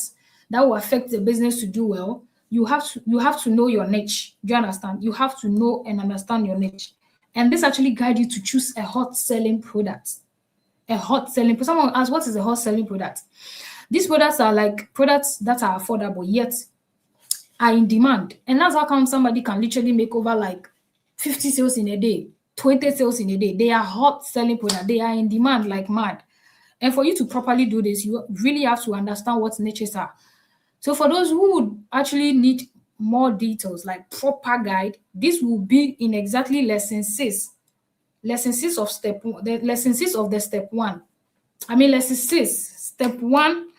A: that will affect the business to do well, you have to know your niche. Do you understand? You have to know and understand your niche, and this actually guide you to choose a hot selling product. A hot selling. Someone asked, what is a hot selling product? These products are like products that are affordable yet are in demand, and that's how come somebody can literally make over like 50 sales in a day, 20 sales in a day. They are hot selling products. They are in demand like mad. And for you to properly do this, you really have to understand what niches are. So for those who would actually need more details, like proper guide, this will be in exactly lesson 6. Lesson 6 of step 1, the lesson 6 of the step 1. I mean lesson 6, step 1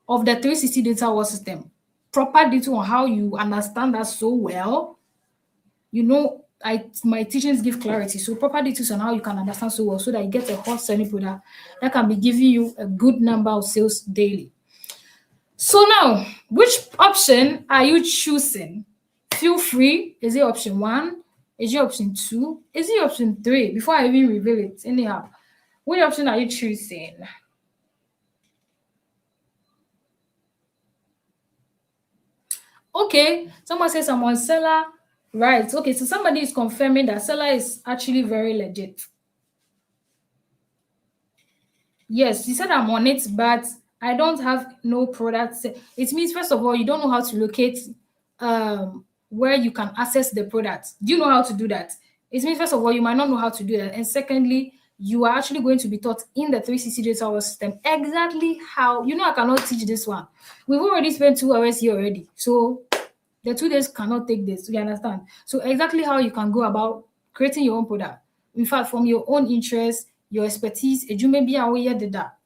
A: of the 360 data war system. Proper detail on how you understand that so well. You know, my teachings give clarity. So proper details on how you can understand so well so that you get a hot selling product that can be giving you a good number of sales daily. So now, which option are you choosing? Feel free. Is it option 1? Is it option 2? Is it option 3? Before I even reveal it, anyhow, which option are you choosing? Okay, someone says I'm on seller. Right. Okay, so somebody is confirming that seller is actually very legit. Yes, you said I'm on it, but I don't have no products. It means first of all, you don't know how to locate where you can access the product. Do you know how to do that? It means first of all, you might not know how to do that, and secondly, you are actually going to be taught in the 360 data hour system exactly how. You know, I cannot teach this one. We've already spent 2 hours here already, so the 2 days cannot take this. You understand? So exactly how you can go about creating your own product. In fact, from your own interest, your expertise,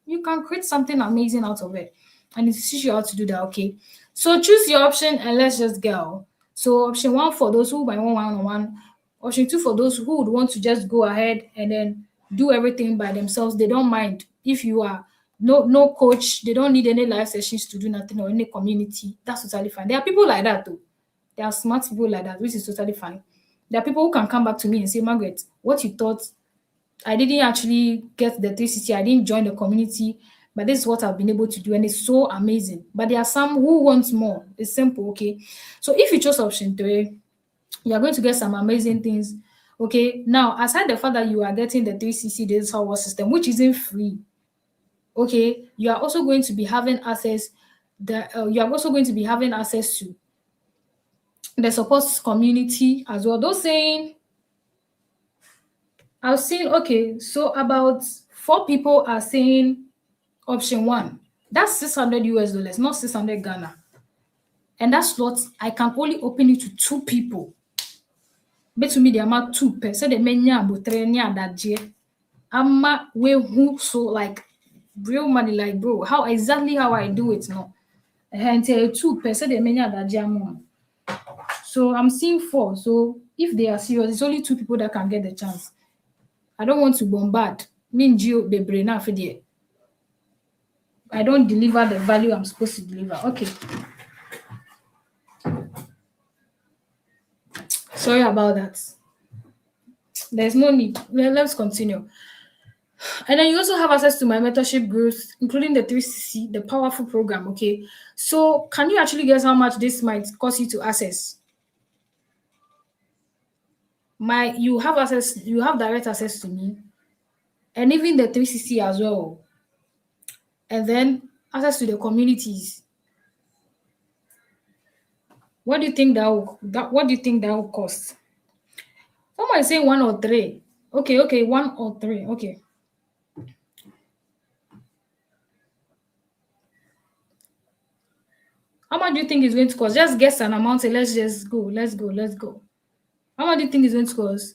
A: you can create something amazing out of it. And it teaches you how to do that. Okay. So choose your option and let's just go. So option 1 for those who buy one-on-one. Option 2 for those who would want to just go ahead and then do everything by themselves. They don't mind if you are no coach. They don't need any live sessions to do nothing or any community. That's totally fine. There are people like that too. There are smart people like that, which is totally fine. There are people who can come back to me and say, Margaret, what you thought, I didn't actually get the 360, I didn't join the community, but this is what I've been able to do, and it's so amazing. But there are some who want more. It's simple, okay? So if you chose option 3, you're going to get some amazing things. Okay, now aside the fact that you are getting the 360 days software system, which isn't free, okay, you are also going to be having access. You are also going to be having access to the support community as well. Those saying, I've seen, okay, so about 4 people are saying option 1. That's $600, not 600 Ghana. And that slot, I can only open it to 2 people. Bet to me, the amount 2 per se the menya abotrenya that ama we who so like real money, like bro, how exactly how I do it no. And 2 per se the menya that so I'm seeing 4. So if they are serious, it's only 2 people that can get the chance. I don't want to bombard. Me Gio bebre na for there. I don't deliver the value I'm supposed to deliver. Okay. Sorry about that. There's no need. Let's continue. And then you also have access to my mentorship groups, including the 360, the powerful program. Okay. So can you actually guess how much this might cost you to access? You have access, you have direct access to me, and even the 360 as well. And then access to the communities. What do you think what do you think that will cost? Someone is saying 1 or 3. Okay, 1 or 3. Okay. How much do you think it's going to cost? Just guess an amount and let's just go. Let's go. How much do you think it's going to cost?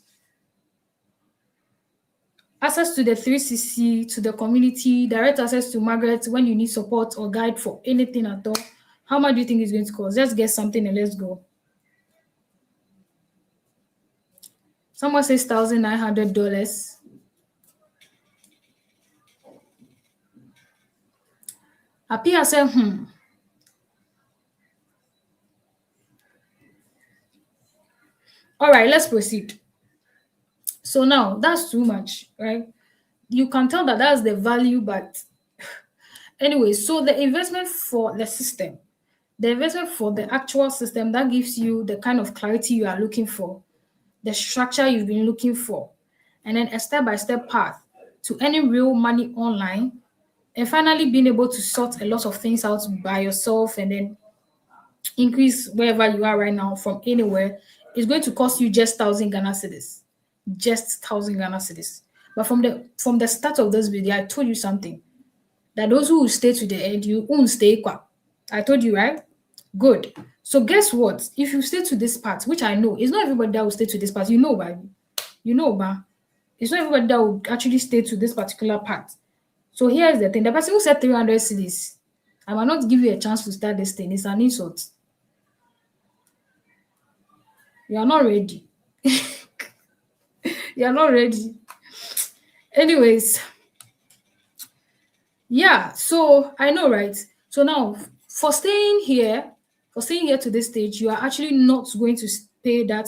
A: access to the 360, to the community, direct access to Margaret when you need support or guide for anything at all. How much do you think it's going to cost? Let's get something and let's go. Someone says $1,900. Apia said, All right, let's proceed. So now that's too much, right? You can tell that that's the value, but anyway, so the investment for the system, the investment for the actual system that gives you the kind of clarity you are looking for, the structure you've been looking for, and then a step-by-step path to earning real money online, and finally being able to sort a lot of things out by yourself and then increase wherever you are right now from anywhere, is going to cost you just 1,000 Ghana cedis. Just 1,000 Ghana cedis. But from the start of this video, I told you something. That those who will stay to the end, you won't stay kwa. I told you, right? Good. So guess what? If you stay to this part, which I know, it's not everybody that will stay to this part. You know, ba? You know, ba? It's not everybody that will actually stay to this particular part. So here's the thing. The person who said 300 cedis, I might not give you a chance to start this thing. It's an insult. You are not ready. You are not ready. Anyways, yeah, so I know, right? So now for staying here to this stage, you are actually not going to pay that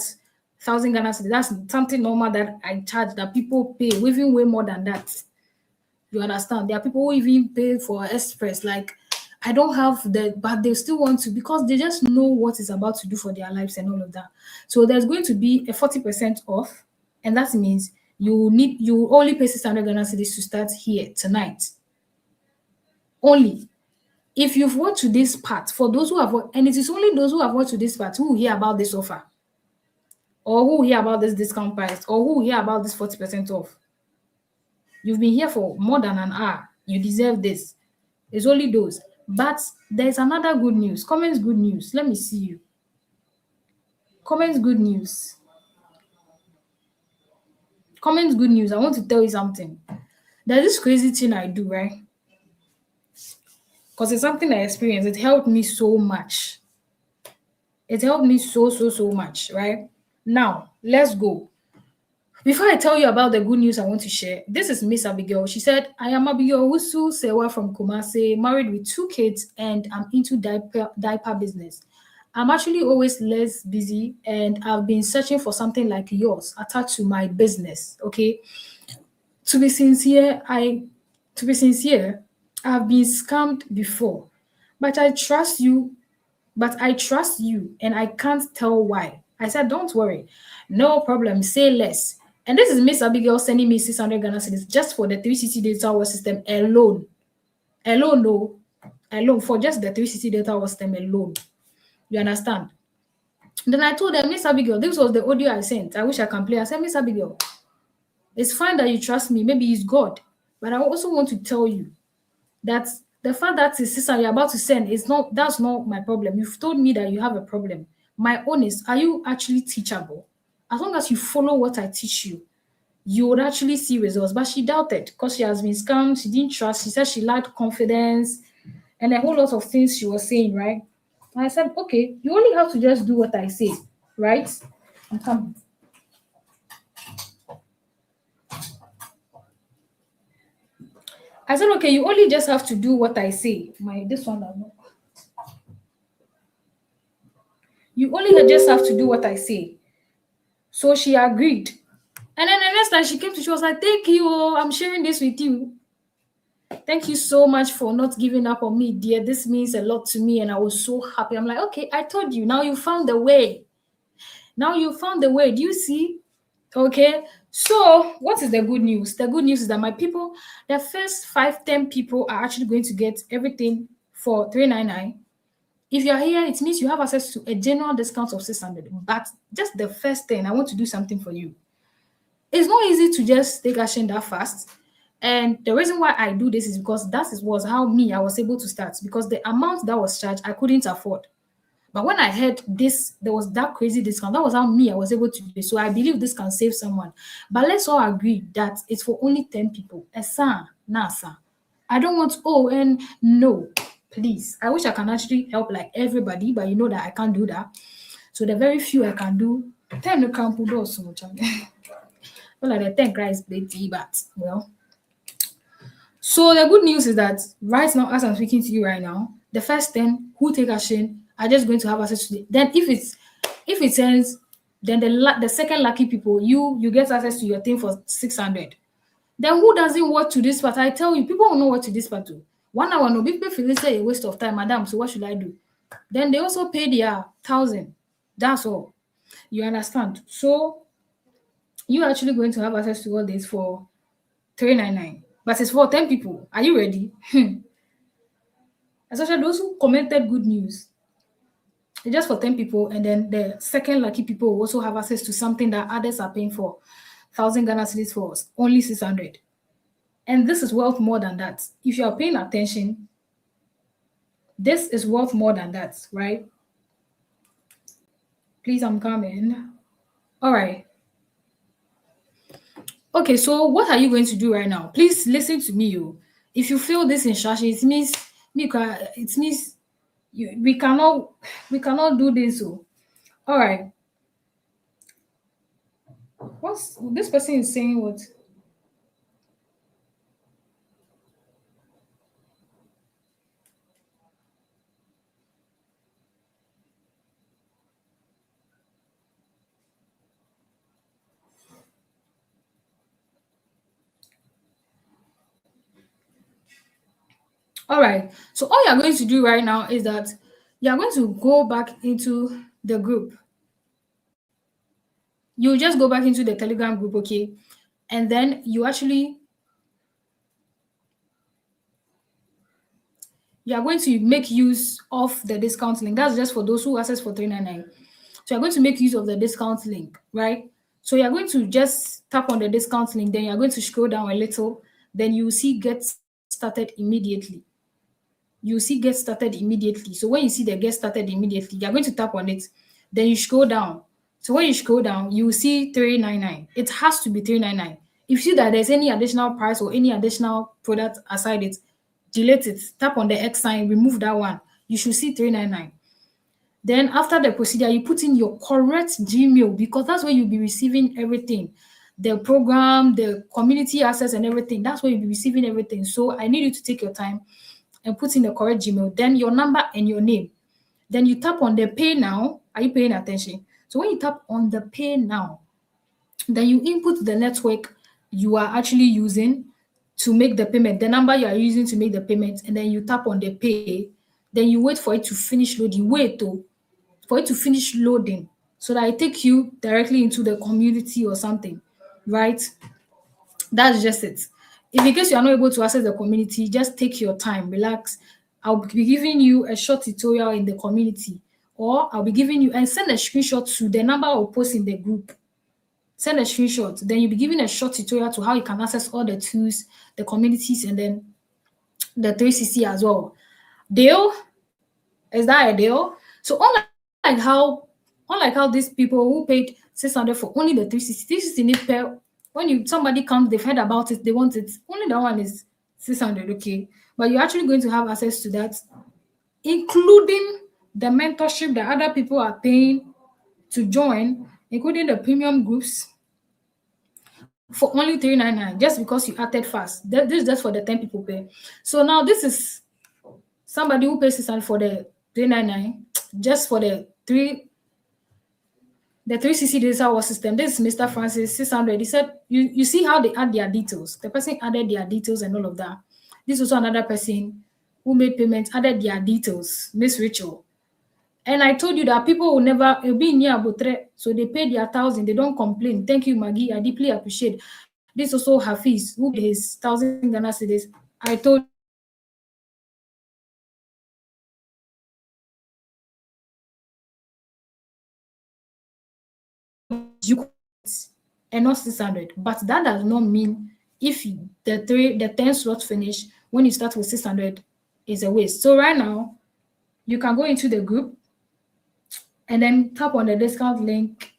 A: 1,000 Ghana cedis. That's something normal that I charge, that people pay even way more than that. You understand? There are people who even pay for express. Like, I don't have the, but they still want to, because they just know what it's about to do for their lives and all of that. So there's going to be a 40% off, and that means you only pay 600 Ghana cedis to start here tonight. Only. If you've watched to this part, for those who have watched, and it is only those who have watched to this part who will hear about this offer, or who will hear about this discount price, or who will hear about this 40% off. You've been here for more than an hour. You deserve this. It's only those. But there's another good news. Comments good news. Let me see you. Comments good news. Comments good news. I want to tell you something. There's this crazy thing I do, right? Because it's something I experienced. It helped me so much. It helped me so much, right? Now, let's go. Before I tell you about the good news I want to share, this is Miss Abigail. She said, I am Abigail Wusu Sewa from Kumasi, married with 2 kids, and I'm into diaper business. I'm actually always less busy, and I've been searching for something like yours attached to my business. Okay. To be sincere, I've been scammed before, but I trust you and I can't tell why. I said, don't worry. No problem. Say less. And this is Miss Abigail sending me 600 Ghana cedis just for the 360 data hour system alone. Alone for just the 360 data hour system alone. You understand? Then I told her, Miss Abigail, this was the audio I sent. I wish I can play. I said, Miss Abigail, it's fine that you trust me. Maybe it's God. But I also want to tell you that the fact that it's sister you're about to send that's not my problem. You've told me that you have a problem. My own is, are you actually teachable? As long as you follow what I teach you, you would actually see results. But she doubted because she has been scammed. She didn't trust. She said she lacked confidence and a whole lot of things she was saying, right? And I said, okay, you only have to just do what I say, right? I'm coming. I said, okay, you only just have to do what I say. This one, you only just have to do what I say. So she agreed. And then the next time she came to, she was like, thank you. I'm sharing this with you. Thank you so much for not giving up on me, dear. This means a lot to me. And I was so happy. I'm like, okay, I told you. Now you found the way. Now you found the way. Do you see? Okay. So what is the good news? The good news is that my people, the first 5-10 people are actually going to get everything for $399. If you're here, it means you have access to a general discount of $600. But just the first 10, I want to do something for you. It's not easy to just take action that fast. And the reason why I do this is because was how I was able to start. Because the amount that was charged, I couldn't afford. But when I heard this, there was that crazy discount. That was how me I was able to do it. So I believe this can save someone. But let's all agree that it's for only 10 people. Esa, nasa. I don't want, oh, and no, please. I wish I can actually help like everybody, but you know that I can't do that. So the very few I can do, 10 no can put those so much. Well, like the 10 Christ baby, but well. So the good news is that right now, as I'm speaking to you right now, the first 10 who take action are just going to have access to it. Then if it ends, then the second lucky people, you get access to your thing for 600. Then who doesn't work to this part? I tell you, people will know what to this part to. 1 hour, no people feel it's a waste of time, madam. So what should I do? Then they also pay their 1,000. That's all. You understand? So you're actually going to have access to all this for 399. But it's for 10 people. Are you ready? Especially those who commented good news. It's just for 10 people, and then the second lucky people will also have access to something that others are paying for 1,000 Ghana cedis for only 600. And this is worth more than that. If you are paying attention, this is worth more than that, right? Please, I'm coming. All right. Okay, so what are you going to do right now? Please listen to me. If you feel this in Shashi, it means we cannot do this. So, all right. What's this person is saying? What? All right. So all you're going to do right now is that you're going to go back into the group. You just go back into the Telegram group, okay? And then you are going to make use of the discount link. That's just for those who access for 399. So you're going to make use of the discount link, right? So you're going to just tap on the discount link, then you're going to scroll down a little, then you see get started immediately. You see get started immediately. So when you see the get started immediately, you're going to tap on it, then you scroll down. So when you scroll down, you will see 399. It has to be 399. If you see that there's any additional price or any additional product aside it, delete it. Tap on the X sign, remove that one. You should see 399. Then after the procedure, you put in your correct Gmail because that's where you'll be receiving everything. The program, the community access and everything. That's where you'll be receiving everything. So I need you to take your time and put in the correct Gmail, then your number and your name. Then you tap on the pay now. Are you paying attention? So when you tap on the pay now, then you input the network you are actually using to make the payment, the number you are using to make the payment, and then you tap on the pay. Then you wait for it to finish loading. For it to finish loading so that it take you directly into the community or something, right? That's just it. If in case you are not able to access the community, just take your time, relax. I'll be giving you a short tutorial in the community, or I'll be giving you and send a screenshot to the number I'll post in the group. Send a screenshot, then you'll be given a short tutorial to how you can access all the tools, the communities, and then the 360 as well. Deal? Is that a deal? So unlike how these people who paid 600 for only the 360 need per when somebody comes, they've heard about it, they want it. Only that one is 600, okay? But you're actually going to have access to that, including the mentorship that other people are paying to join, including the premium groups for only 399, just because you acted fast. This is just for the 10 people pay. So now this is somebody who pays 600 for the 399, just for the 360 digital war system. This is Mr. Francis 600. He said, you see how they add their details. The person added their details and all of that. This is also another person who made payments, added their details, Miss Rachel. And I told you that people will never be near Abotre, so they pay their 1,000. They don't complain. Thank you, Maggie. I deeply appreciate. This also Hafiz, who paid his 1,000 Ghana cedis. I told you and not 600, but that does not mean if the 10 slots finish when you start with 600 is a waste. So right now you can go into the group, and then tap on the discount link.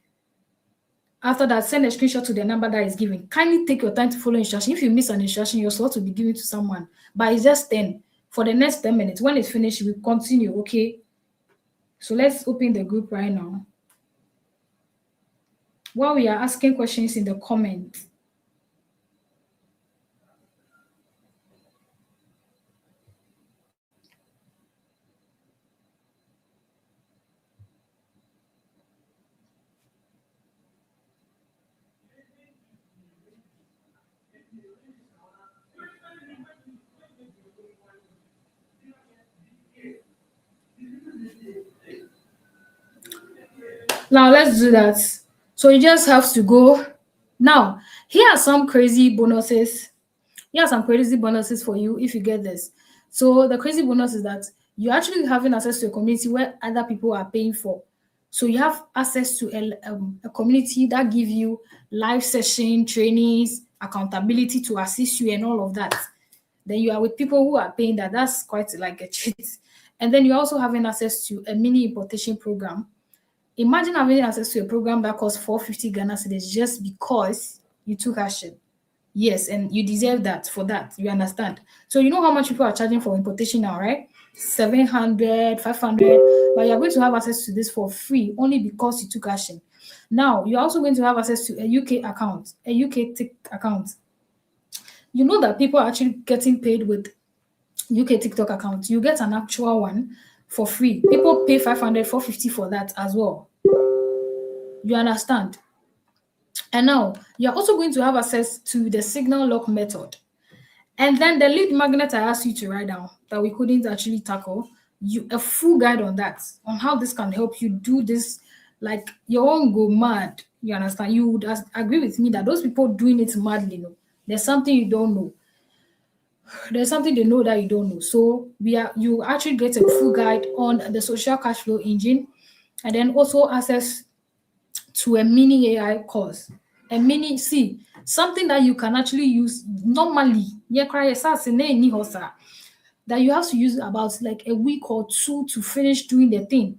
A: After that, send a screenshot to the number that is given. Kindly take your time to follow instruction. If you miss an instruction, your slot will be given to someone. But it's just 10. For the next 10 minutes. When it's finished, we continue, okay? So let's open the group right now. While we are asking questions in the comments. Now let's do that. So you just have to go. Now, here are some crazy bonuses. Here are some crazy bonuses for you if you get this. So the crazy bonus is that you're actually having access to a community where other people are paying for. So you have access to a community that give you live session, trainings, accountability to assist you and all of that. Then you are with people who are paying that. That's quite like a treat. And then you're also having access to a mini importation program. Imagine having access to a program that costs 450 Ghana cedis just because you took action. Yes, and you deserve that for that. You understand? So you know how much people are charging for importation now, right? 700, 500. But you're going to have access to this for free only because you took action. Now, you're also going to have access to a UK account, a UK account. You know that people are actually getting paid with UK TikTok accounts. You get an actual one for free. People pay 500, 450 for that as well. You understand? And now you're also going to have access to the signal lock method. And then the lead magnet I asked you to write down that we couldn't actually tackle, you a full guide on that, on how this can help you do this, like your own go mad. You understand? You would agree with me that those people doing it madly, there's something you don't know. There's something they know that you don't know. So you actually get a full guide on the social cash flow engine, and then also access to a mini AI course. A mini, see, something that you can actually use normally. That you have to use about like a week or two to finish doing the thing.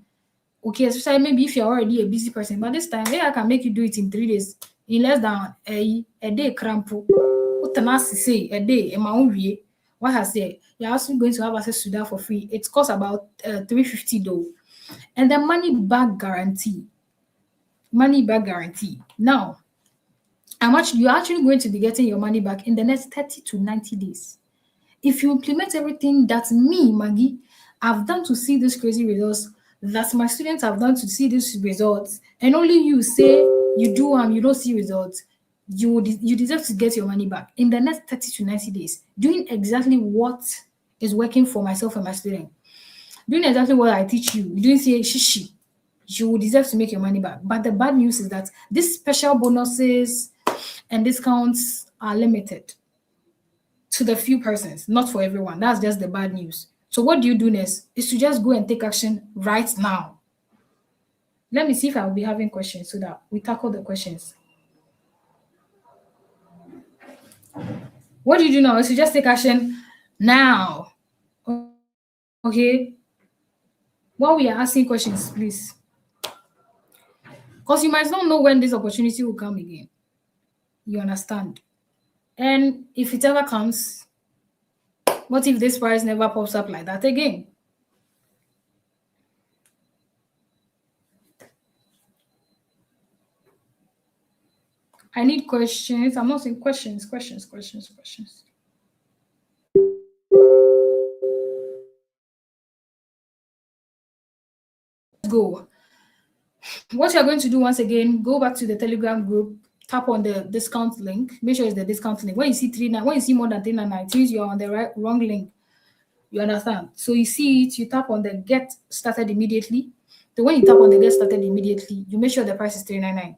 A: Okay, especially maybe if you're already a busy person. But this time, AI can make you do it in 3 days, in less than a day. Crampo. What can I say? A day, in my own way. What I say? You're also going to have access to that for free. It costs about 350 though. And the money back guarantee. Money back guarantee. Now, you're actually going to be getting your money back in the next 30 to 90 days. If you implement everything that me, Maggie, I've done to see these crazy results, that my students have done to see these results, and only you say you do you don't see results, you deserve to get your money back in the next 30 to 90 days, doing exactly what is working for myself and my student. Doing exactly what I teach you. You didn't say shishi. You will deserve to make your money back. But the bad news is that these special bonuses and discounts are limited to the few persons, not for everyone. That's just the bad news. So what do you do next? Is to just go and take action right now. Let me see if I'll be having questions so that we tackle the questions. What do you do now? Is to just take action now. Okay? While we are asking questions, please. Because you might not know when this opportunity will come again. You understand? And if it ever comes, what if this price never pops up like that again? I need questions. I'm not saying questions. Let's go. What you're going to do once again, go back to the Telegram group, tap on the discount link. Make sure it's the discount link. When you see more than 399, it means you're on the wrong link. You understand? So you see it, you tap on the get started immediately. So when you tap on the get started immediately, you make sure the price is 399.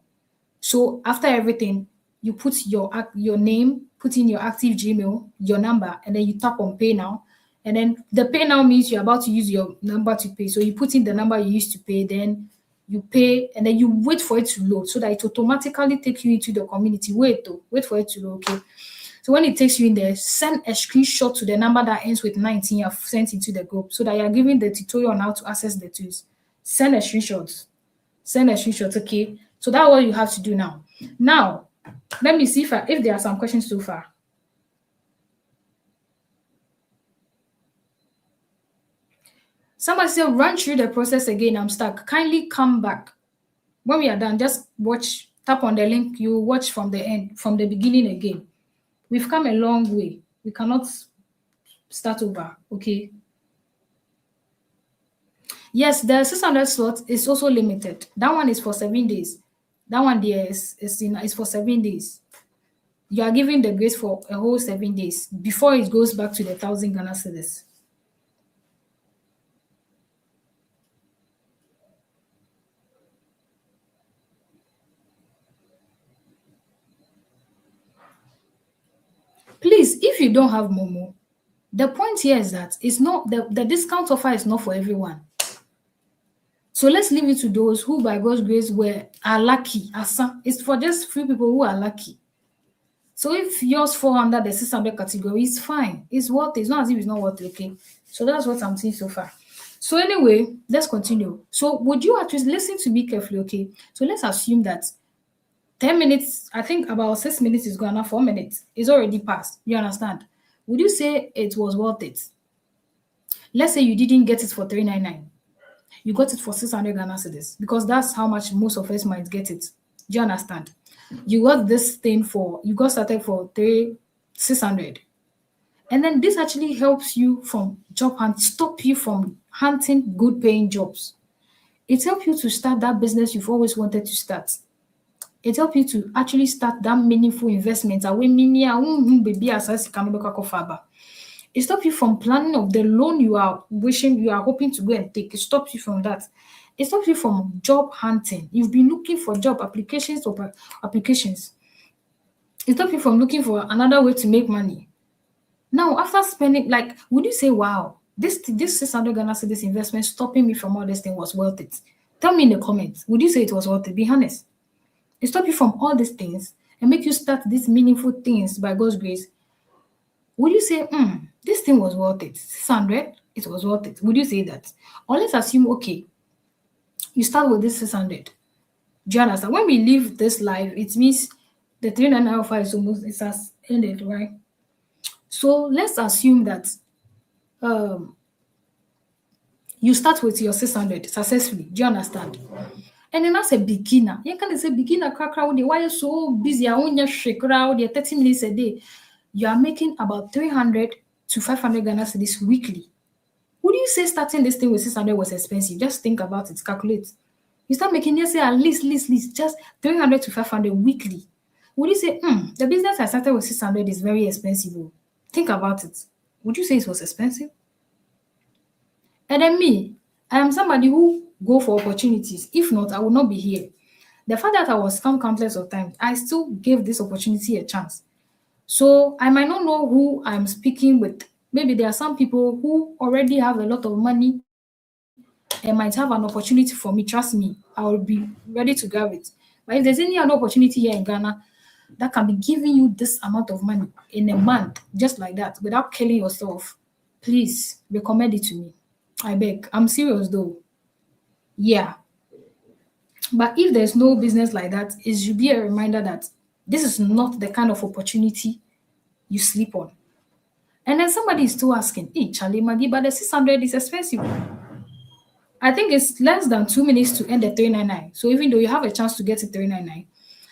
A: So after everything, you put your name, put in your active Gmail, your number, and then you tap on pay now. And then the pay now means you're about to use your number to pay. So you put in the number you used to pay, then you pay, and then you wait for it to load so that it automatically takes you into the community. Wait for it to load, okay? So when it takes you in there, send a screenshot to the number that ends with 19 you've sent into the group so that you're giving the tutorial on how to access the tools. Send a screenshot. Send a screenshot, okay? So that's what you have to do now. Now, let me see if there are some questions so far. Somebody said, run through the process again. I'm stuck. Kindly come back. When we are done, just watch, tap on the link. You watch from the end, from the beginning again. We've come a long way. We cannot start over, okay? Yes, the 600 slot is also limited. That one is for 7 days. That one there is for 7 days. You are given the grace for a whole 7 days before it goes back to the 1,000 Ghana cedis. Please, if you don't have Momo, the point here is that it's not the discount offer is not for everyone. So let's leave it to those who, by God's grace, are lucky. It's for just few people who are lucky. So if yours fall under the 600 category, it's fine. It's worth it. It's not as if it's not worth it, okay? So that's what I'm seeing so far. So anyway, let's continue. So would you actually listen to me carefully, okay? So let's assume that 10 minutes, I think about 6 minutes is gone, now 4 minutes. It's already passed. You understand? Would you say it was worth it? Let's say you didn't get it for 399. You got it for 600 Ghana cedis because that's how much most of us might get it. Do you understand? You got this thing you got started for 600. And then this actually helps you from job hunt, stop you from hunting good paying jobs. It helps you to start that business you've always wanted to start. It helps you to actually start that meaningful investment. It stops you from planning of the loan you are hoping to go and take. It stops you from that. It stops you from job hunting. You've been looking for job applications. It stops you from looking for another way to make money. Now, after spending, would you say, wow, this 600 Ghana cedis investment stopping me from all this thing was worth it? Tell me in the comments. Would you say it was worth it? Be honest. It stops you from all these things and make you start these meaningful things by God's grace. Would you say, this thing was worth it? 600, it was worth it. Would you say that? Or let's assume, okay, you start with this 600. Do you understand? When we leave this live, it means the 399 offer it has ended, right? So let's assume that you start with your 600 successfully. Do you understand? And then as a beginner, you can say beginner crowd, why you so busy? I want you shake crowd, 30 minutes a day. You are making about 300 to 500 Ghana cedis weekly. Would you say starting this thing with 600 was expensive? Just think about it, calculate. You start making, let's say, at least, just 300 to 500 weekly. Would you say, the business I started with 600 is very expensive? Think about it. Would you say it was expensive? And then me, I am somebody who go for opportunities. If not, I would not be here. The fact that I was scammed countless of times, I still gave this opportunity a chance. So I might not know who I'm speaking with. Maybe there are some people who already have a lot of money and might have an opportunity for me. Trust me, I will be ready to grab it. But if there's any other opportunity here in Ghana that can be giving you this amount of money in a month, just like that, without killing yourself, please recommend it to me. I beg. I'm serious though. Yeah. But if there's no business like that, it should be a reminder that this is not the kind of opportunity you sleep on. And then somebody is still asking, hey, Charlie Maggie, but the 600 is expensive. I think it's less than 2 minutes to end the 399. So even though you have a chance to get to 399,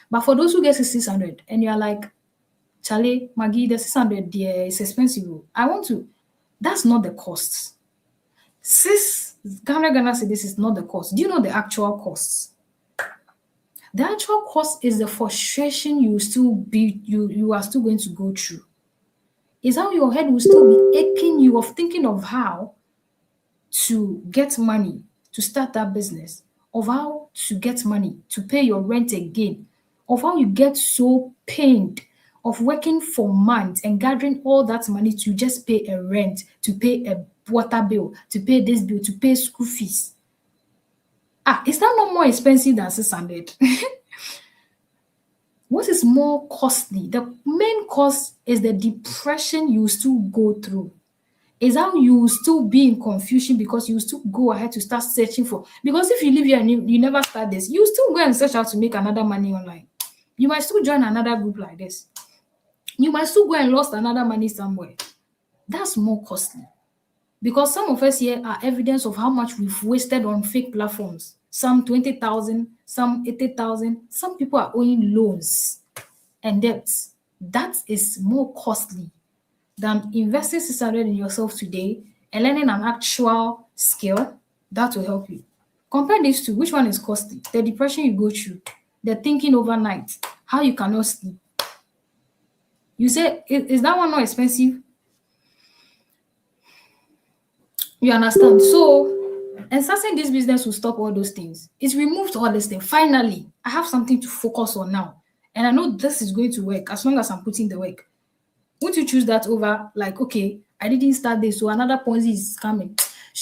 A: but for those who get to 600 and you're like, Charlie Maggie, the 600 there is expensive. That's not the cost. 600 Ghana cedis is not the cost. Do you know the actual costs? The actual cost is the frustration you are still going to go through. Is how your head will still be aching you of thinking of how to get money to start that business, of how to get money to pay your rent again, of how you get so pained of working for months and gathering all that money to just pay a rent, to pay a water bill, to pay this bill, to pay school fees. Is that not more expensive than 600? What is more costly? The main cost is the depression you still go through. is how you will still be in confusion because you will still go ahead to start searching for. Because if you live here and you never start this, you still go and search how to make another money online. You might still join another group like this. You might still go and lost another money somewhere. That's more costly. Because some of us here are evidence of how much we've wasted on fake platforms. Some 20,000, some 80,000. Some people are owing loans and debts. That is more costly than investing 600 in yourself today and learning an actual skill that will help you. Compare these two. Which one is costly? The depression you go through, the thinking overnight, how you cannot sleep. You say, is that one not expensive? You understand? So, and starting this business will stop all those things. It's removed all this thing. Finally, I have something to focus on now. And I know this is going to work as long as I'm putting the work. Won't you choose that over, like, okay, I didn't start this, so another Ponzi is coming.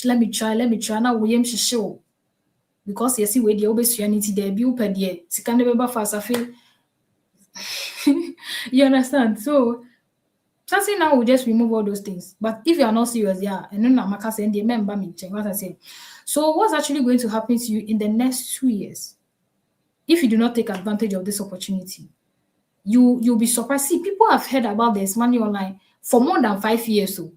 A: Let me try. Now we am show. Because you see where the obvious unity there be open there. It's kind of fast. I feel you understand. So something now will just remove all those things. But if you are not serious, yeah, and then I'm saying the member me check what I say. So what's actually going to happen to you in the next 2 years if you do not take advantage of this opportunity? You'll be surprised. See, people have heard about this money online for more than 5 years. So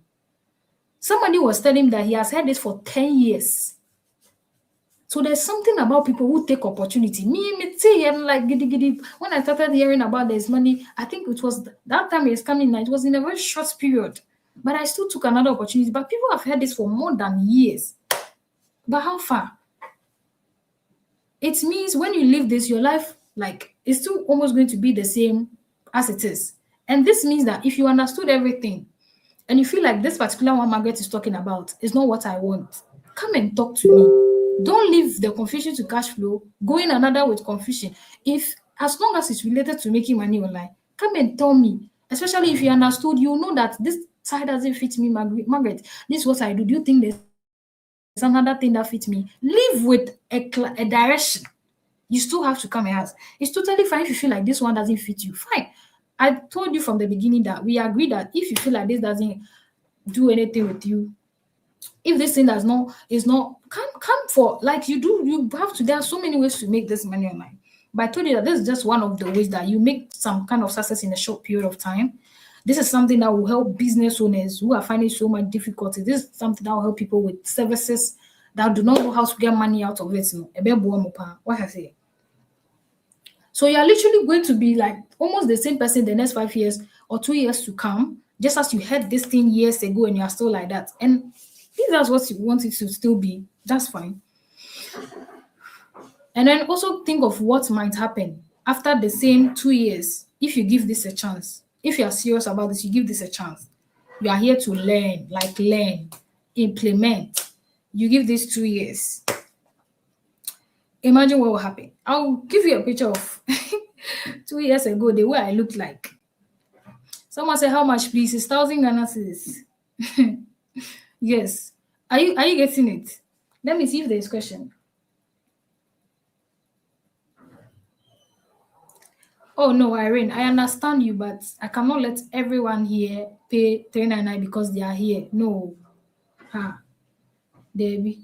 A: somebody was telling me that he has heard this for 10 years. So there's something about people who take opportunity. Me say, I'm like giddy giddy. When I started hearing about this money, I think it was that time it's coming. It was in a very short period, but I still took another opportunity. But people have heard this for more than years. But how far? It means when you live this, your life like it's still almost going to be the same as it is. And this means that if you understood everything and you feel like this particular one Margaret is talking about is not what I want, come and talk to me. Don't leave the confusion to cash flow, go in another with confusion. If as long as it's related to making money online, come and tell me. Especially if you understood, you know that this side doesn't fit me, Margaret. This is what I do. Do you think there's another thing that fits me? Live with a direction. You still have to come and ask. It's totally fine if you feel like this one doesn't fit you. Fine. I told you from the beginning that we agree that if you feel like this doesn't do anything with you, if this thing is not come for like you have to. There are so many ways to make this money online. But I told you that this is just one of the ways that you make some kind of success in a short period of time. This is something that will help business owners who are finding so much difficulty. This is something that will help people with services that do not know how to get money out of it. What I say. So you're literally going to be like almost the same person the next 5 years or 2 years to come, just as you had this thing years ago and you're still like that. And if that's what you want it to still be, that's fine. And then also think of what might happen after the same 2 years if you give this a chance. If you are serious about this, you give this a chance. You are here to learn, implement. You give this 2 years. Imagine what will happen. I'll give you a picture of 2 years ago, the way I looked like. Someone said, how much, please? It's 1,000 Ghana cedis. Yes. Are you getting it? Let me see if there's question. Oh no, Irene, I understand you, but I cannot let everyone here pay 399 because they are here. No. Debbie.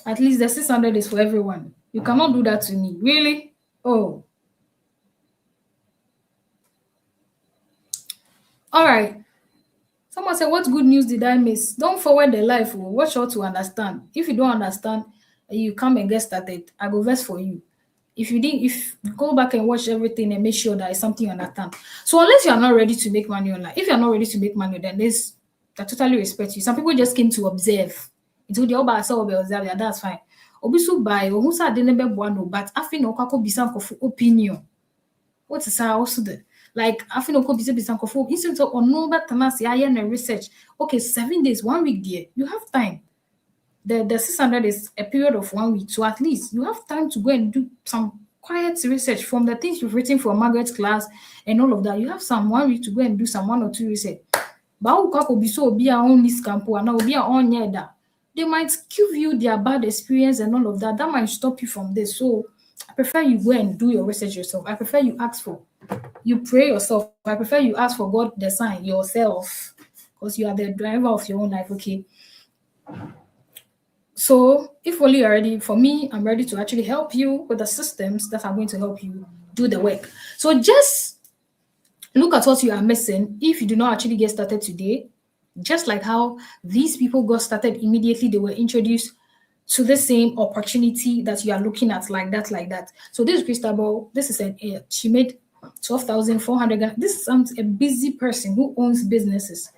A: At least the 600 is for everyone. You cannot do that to me. Really? Oh. All right. Someone said, what good news did I miss? Don't forward the life. Watch out to understand. If you don't understand, you come and get started. I go verse for you. If you go back and watch everything and make sure that it's something you understand. So unless you are not ready to make money online, if you are not ready to make money, then I totally respect you. Some people just came to observe. Until the other side will be observed, that's fine. Obisu buy or who said they never want but I think no kako be some opinion. What is also the like I think no be some for instance on no but tanasi I and research. Okay, 7 days, 1 week there. You have time. The 600 is a period of 1 week, so at least you have time to go and do some quiet research from the things you've written for Margaret's class and all of that. You have some 1 week to go and do some 1 or 2 research. But kako be so be on this campo and now be on that. They might give you their bad experience and all of that. That might stop you from this. So I prefer you go and do your research yourself. I prefer you pray yourself. I prefer you ask for God the sign yourself. because you are the driver of your own life, okay? So if only you're ready, for me, I'm ready to actually help you with the systems that are going to help you do the work. So just look at what you are missing if you do not actually get started today. Just like how these people got started immediately, they were introduced to the same opportunity that you are looking at, like that, like that. So this Christabel, this is she made 12,400. This is a busy person who owns businesses,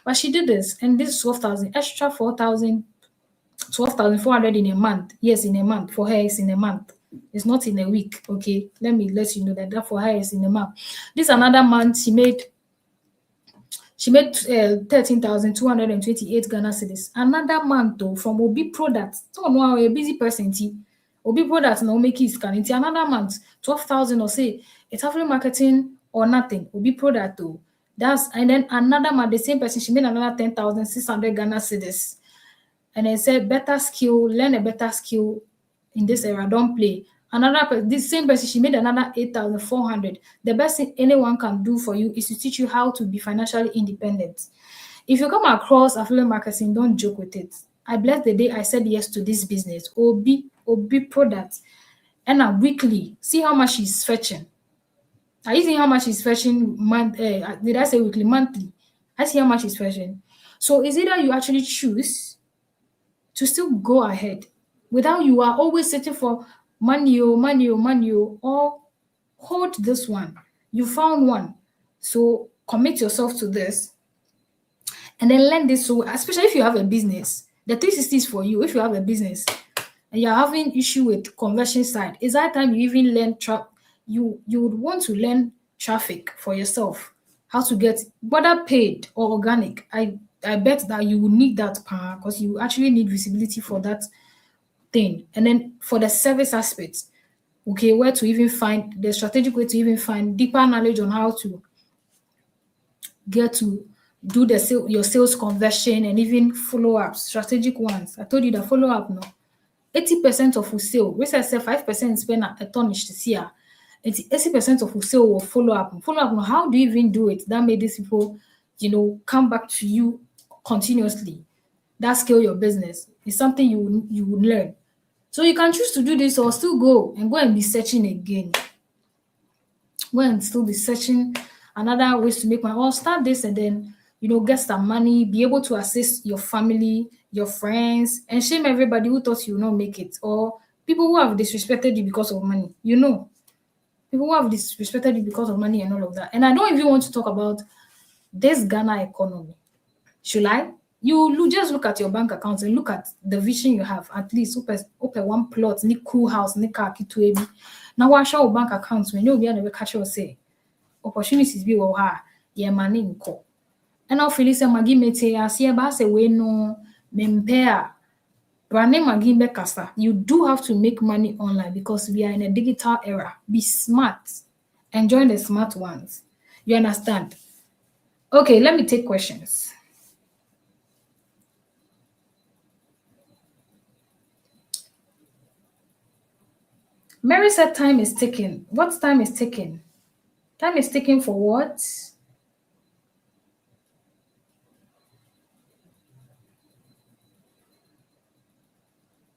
A: but she did this, and this 12,000 extra 4,000 12,400 in a month. Yes, in a month. For her, it's in a month. It's not in a week. Okay. Let me let you know that for her is in a month. This another month she made 13,228 Ghana cedis. Another month though from Obi products. So no, a busy person. Obi products now make it scan. Another month 12,000 or say it's affiliate marketing or nothing. Obi product though. That's and then another month the same person she made another 10,600 Ghana cedis. And I said, better skill, learn a better skill in this era, don't play. This same person, she made another 8,400. The best thing anyone can do for you is to teach you how to be financially independent. If you come across affiliate marketing, don't joke with it. I bless the day I said yes to this business. Obi products. And weekly, see how much she's fetching. Are you seeing how much she's fetching did I say weekly? Monthly. I see how much she's fetching. So is either you actually choose to still go ahead without you are always searching for money, or hold this one. You found one. So commit yourself to this and then learn this. So especially if you have a business, the 360 is for you. If you have a business and you're having issue with conversion side, is that time you even learn you would want to learn traffic for yourself, how to get whether paid or organic. I bet that you will need that power because you actually need visibility for that thing. And then for the service aspect, okay, where to even find the strategic way to even find deeper knowledge on how to get to do your sales conversion and even follow-ups, strategic ones. I told you the follow-up no. 80% of who sale, we say 5% spend a tarnish this year. 80% of who sale will follow up. Follow up, now, how do you even do it? That made these people, come back to you continuously. That scale your business is something you would learn. So you can choose to do this or still go and be searching again. Go and still be searching another ways to make money. Or start this and then, get some money, be able to assist your family, your friends, and shame everybody who thought you will not make it. Or people who have disrespected you because of money. People who have disrespected you because of money and all of that. And I don't even want to talk about this Ghana economy. Should I? You just look at your bank account and look at the vision you have. At least open one plot, ni cool house, ni car, kitu ebi. Now what show bank accounts when you be never catch or say opportunities be wo ha ye money nko. And now feel say magi mete asie ba say we no mempe brand magi be kasa. You do have to make money online because we are in a digital era. Be smart and join the smart ones. You understand? Okay, let me take questions. Mary said time is ticking. What time is ticking? Time is ticking for what?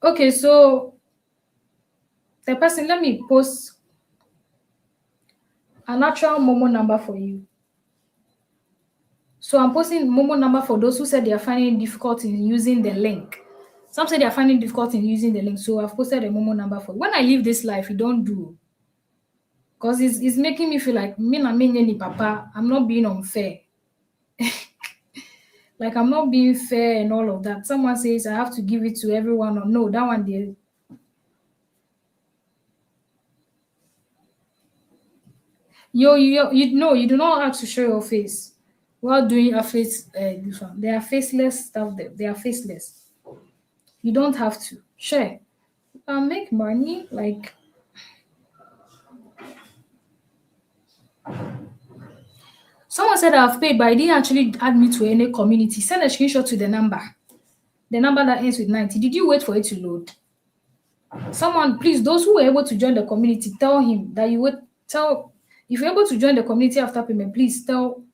A: Okay, so the person, let me post a natural Momo number for you. So I'm posting Momo number for those who said they are finding difficult in using the link. Some say they are finding difficult in using the link. So I've posted a Momo number for you. When I live this life, you don't do. Because it's making me feel like me na me ni papa. I'm not being unfair. Like I'm not being fair and all of that. Someone says I have to give it to everyone, or no, that one there. You know, you do not have to show your face while doing a face this one. They are faceless stuff there. They are faceless. You don't have to share. Make money like someone said I've paid, but I didn't actually add me to any community. Send a screenshot to the number that ends with 90. Did you wait for it to load? Someone, please, those who were able to join the community, tell him that you would if you're able to join the community after payment, please tell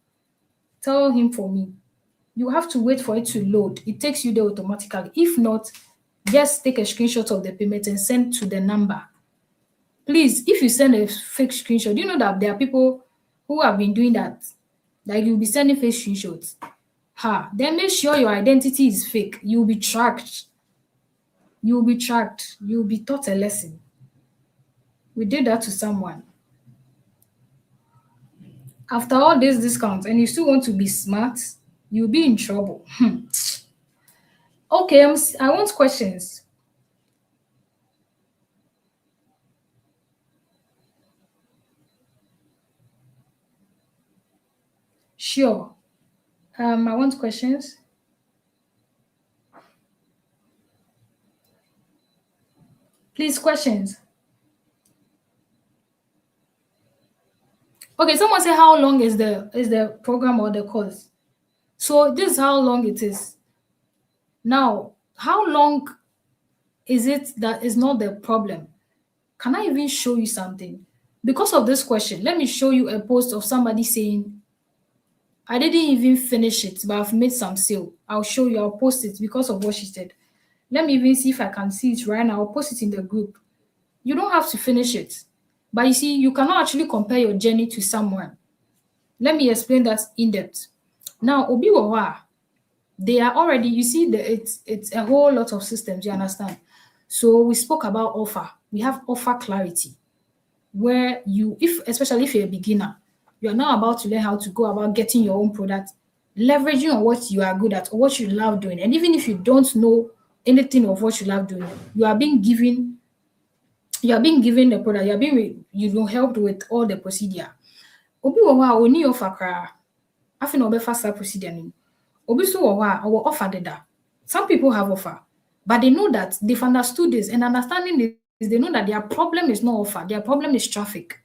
A: him for me. You have to wait for it to load. It takes you there automatically. If not, just take a screenshot of the payment and send to the number. Please, if you send a fake screenshot, you know that there are people who have been doing that. Like you'll be sending fake screenshots. Then make sure your identity is fake. You'll be tracked. You'll be tracked. You'll be taught a lesson. We did that to someone. After all these discounts, and you still want to be smart, you'll be in trouble. Okay, I want questions. Sure. I want questions. Please, questions. Okay, someone say how long is the program or the course? So this is how long it is. Now, how long is it that is not the problem? Can I even show you something? Because of this question, let me show you a post of somebody saying, I didn't even finish it, but I've made some sale. I'll show you, I'll post it because of what she said. Let me even see if I can see it right now. I'll post it in the group. You don't have to finish it. But you see, you cannot actually compare your journey to someone. Let me explain that in depth. Now, Obi Wawa, they are already, you see, it's a whole lot of systems, you understand? So we spoke about offer. We have offer clarity, where you, if especially if you're a beginner, you are now about to learn how to go about getting your own product, leveraging on what you are good at or what you love doing. And even if you don't know anything of what you love doing, you are being given the product, you know, helped with all the procedure. Obi wɔ hɔ a ɔnni offer koraa, afei na ɔbɛfa saa procedure no mu. Obi nso wɔ hɔ a ɔwɔ offer deda. Some people have offer, but they know that they've understood this, and understanding this, they know that their problem is not offer, their problem is traffic.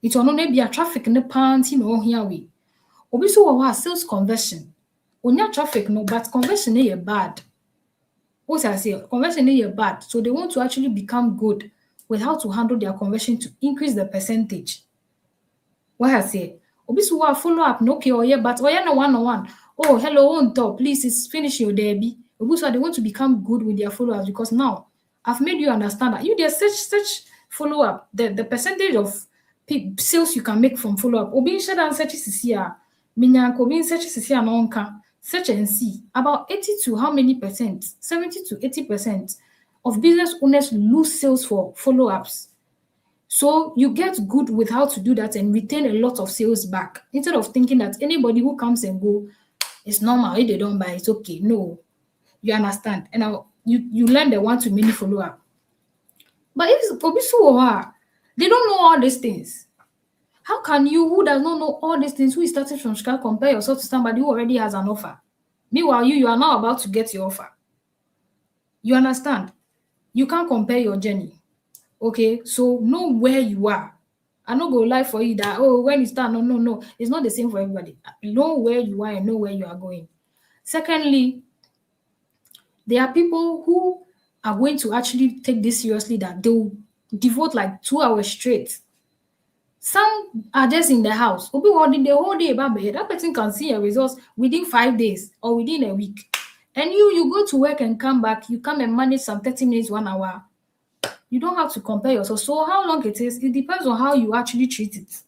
A: It's on maybe a traffic in the pants, you know, here we. Obi nso wɔ hɔ a sales conversion. Onya traffic no, but conversion is bad. What I say, conversion is bad. So they want to actually become good with how to handle their conversion to increase the percentage. What I say, Obi nso wɔ a follow up no okay, oh yeah, but oh yeah, no one. Oh, hello, on top, please, it's finish your derby. Obi nso they want to become good with their follow-ups because now I've made you understand that you there's such follow-up, the percentage of sales you can make from follow-up. Obi nhyɛ da nsɛkye sisi a, minyanko obi nsɛkye sisi a na ɔnka, search and see about 80 to how many percent, 70 to 80% of business owners lose sales for follow-ups. So you get good with how to do that and retain a lot of sales back instead of thinking that anybody who comes and go, it's normal. If they don't buy, it's okay. No, you understand. And now you learn the one to many follow up. But if it's they don't know all these things. How can you, who does not know all these things, who is starting from scratch, compare yourself to somebody who already has an offer? Meanwhile, you are now about to get your offer. You understand? You can't compare your journey. Okay, so know where you are. I not go lie for you that, oh, when you start, no. It's not the same for everybody. Know where you are and know where you are going. Secondly, there are people who are going to actually take this seriously that they'll devote like 2 hours straight. Some are just in the house. Obi holding the whole day about bed. That person can see your results within 5 days or within a week. And you go to work and come back, you come and manage some 30 minutes, 1 hour. You don't have to compare yourself. So how long it is, it depends on how you actually treat it.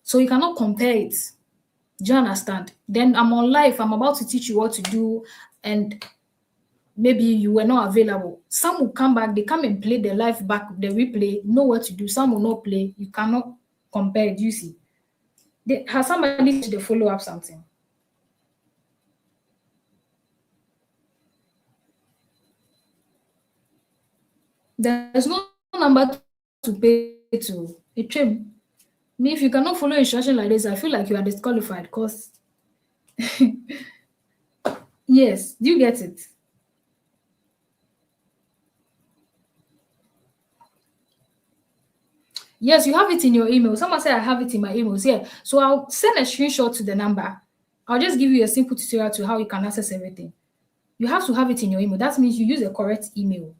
A: So you cannot compare it. Do you understand? Then I'm on live, I'm about to teach you what to do, and maybe you were not available. Some will come back, they come and play the live back, the replay, know what to do. Some will not play. You cannot compare, do you see? Has somebody to follow up something? There's no number to pay to. A trim. Me, if you cannot follow instruction like this, I feel like you are disqualified because yes, do you get it? Yes, you have it in your email. Someone said I have it in my emails. Yeah. So I'll send a screenshot to the number. I'll just give you a simple tutorial to how you can access everything. You have to have it in your email. That means you use a correct email.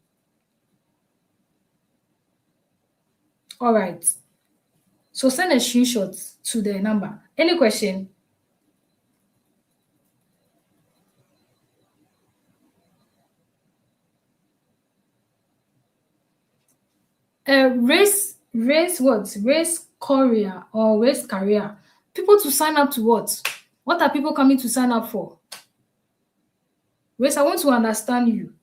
A: All right. So send a screenshot to the number. Any question? Race what? Race career or race career. People to sign up to what? What are people coming to sign up for? Race, I want to understand you.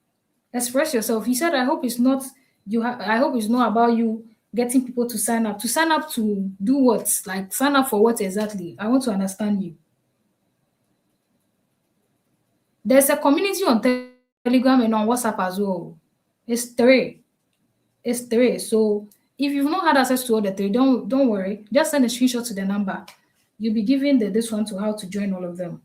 A: Express yourself. You said I hope it's not I hope it's not about you getting people to sign up. To sign up to do what? Like sign up for what exactly? I want to understand you. There's a community on Telegram and on WhatsApp as well. It's three. It's three. So if you've not had access to all the three, don't worry. Just send a screenshot to the number. You'll be given this one to how to join all of them.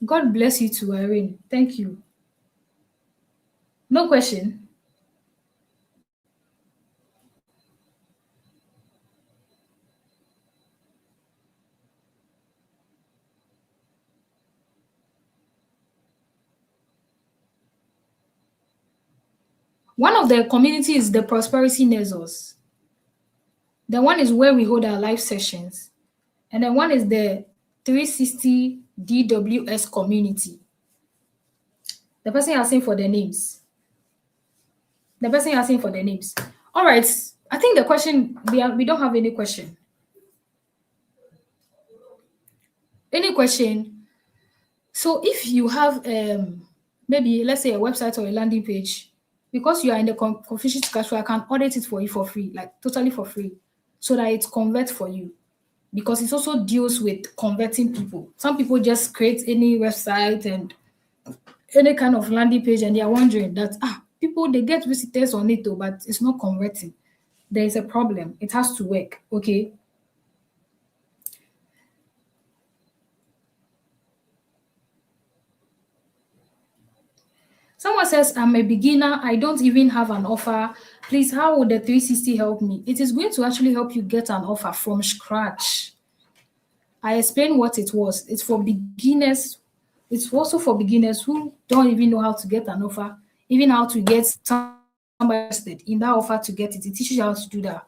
A: God bless you too, Irene. Thank you. No question. One of the community is the Prosperity Nexus. The one is where we hold our live sessions. And then one is the 360 DWS community. The person asking for the names. The person asking for the names. All right. I think the question, we don't have any question. Any question? So if you have maybe let's say a website or a landing page, because you are in the Confucius Cashflow, I can audit it for you for free, like totally for free, so that it converts for you. Because it also deals with converting people. Some people just create any website and any kind of landing page, and they are wondering that people they get visitors on it, though, but it's not converting. There is a problem. It has to work. Okay. Someone says, I'm a beginner. I don't even have an offer. Please, how would the 360 help me? It is going to actually help you get an offer from scratch. I explained what it was. It's for beginners. It's also for beginners who don't even know how to get an offer, even how to get somebody interested in that offer to get it. It teaches you how to do that.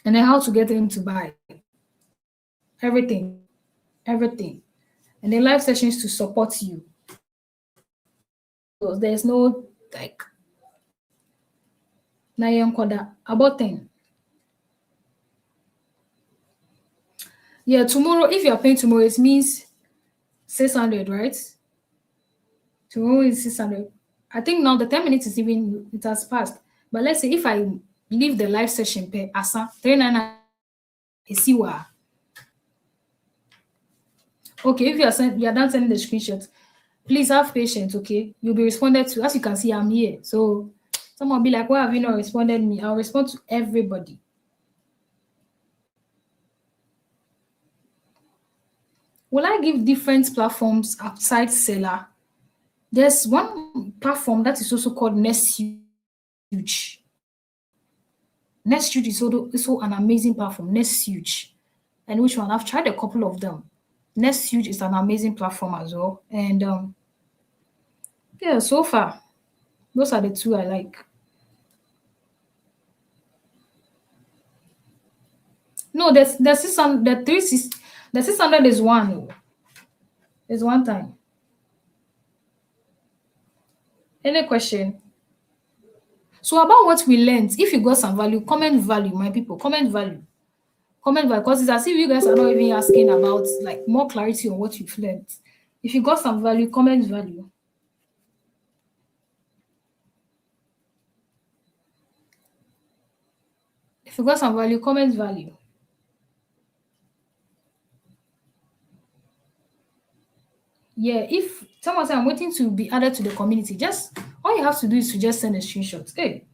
A: And then how to get them to buy. Everything. Everything. And then live sessions to support you. So there's no like about 10. Yeah, tomorrow, if you're paying tomorrow, it means 600, right? Tomorrow is 600. I think now the 10 minutes is even, it has passed. But let's say if I leave the live session pay asa 399 isiwa. Okay, if you are done sending the screenshot, please have patience, okay? You'll be responded to. As you can see, I'm here. So someone will be like, why have you not responded me? I'll respond to everybody. Will I give different platforms outside Seller? There's one platform that is also called Nest Huge. Nest Huge is also an amazing platform. Nest Huge. And which one? I've tried a couple of them. Nest Huge is an amazing platform as well. And yeah, so far, those are the two I like. No, the 360, the 600 is one. It's one time. Any question? So about what we learned, if you got some value, comment value, my people. Comment value. Comment value, because it's as if you guys are not even asking about like more clarity on what you've learned. If you got some value, comment value. If you got some value, comment value. Yeah, if someone says I'm waiting to be added to the community, just all you have to do is to just send a screenshot. Hey,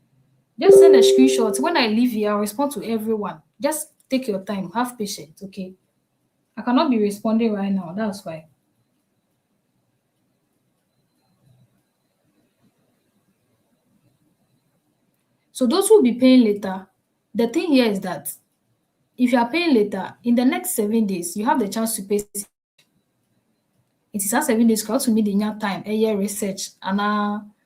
A: just send a screenshot. When I leave here, I'll respond to everyone. Just take your time, have patience, okay? I cannot be responding right now. That's why. So those who will be paying later, the thing here is that if you are paying later, in the next 7 days, you have the chance to pay. It is at 7 days to meet the time, a year research, and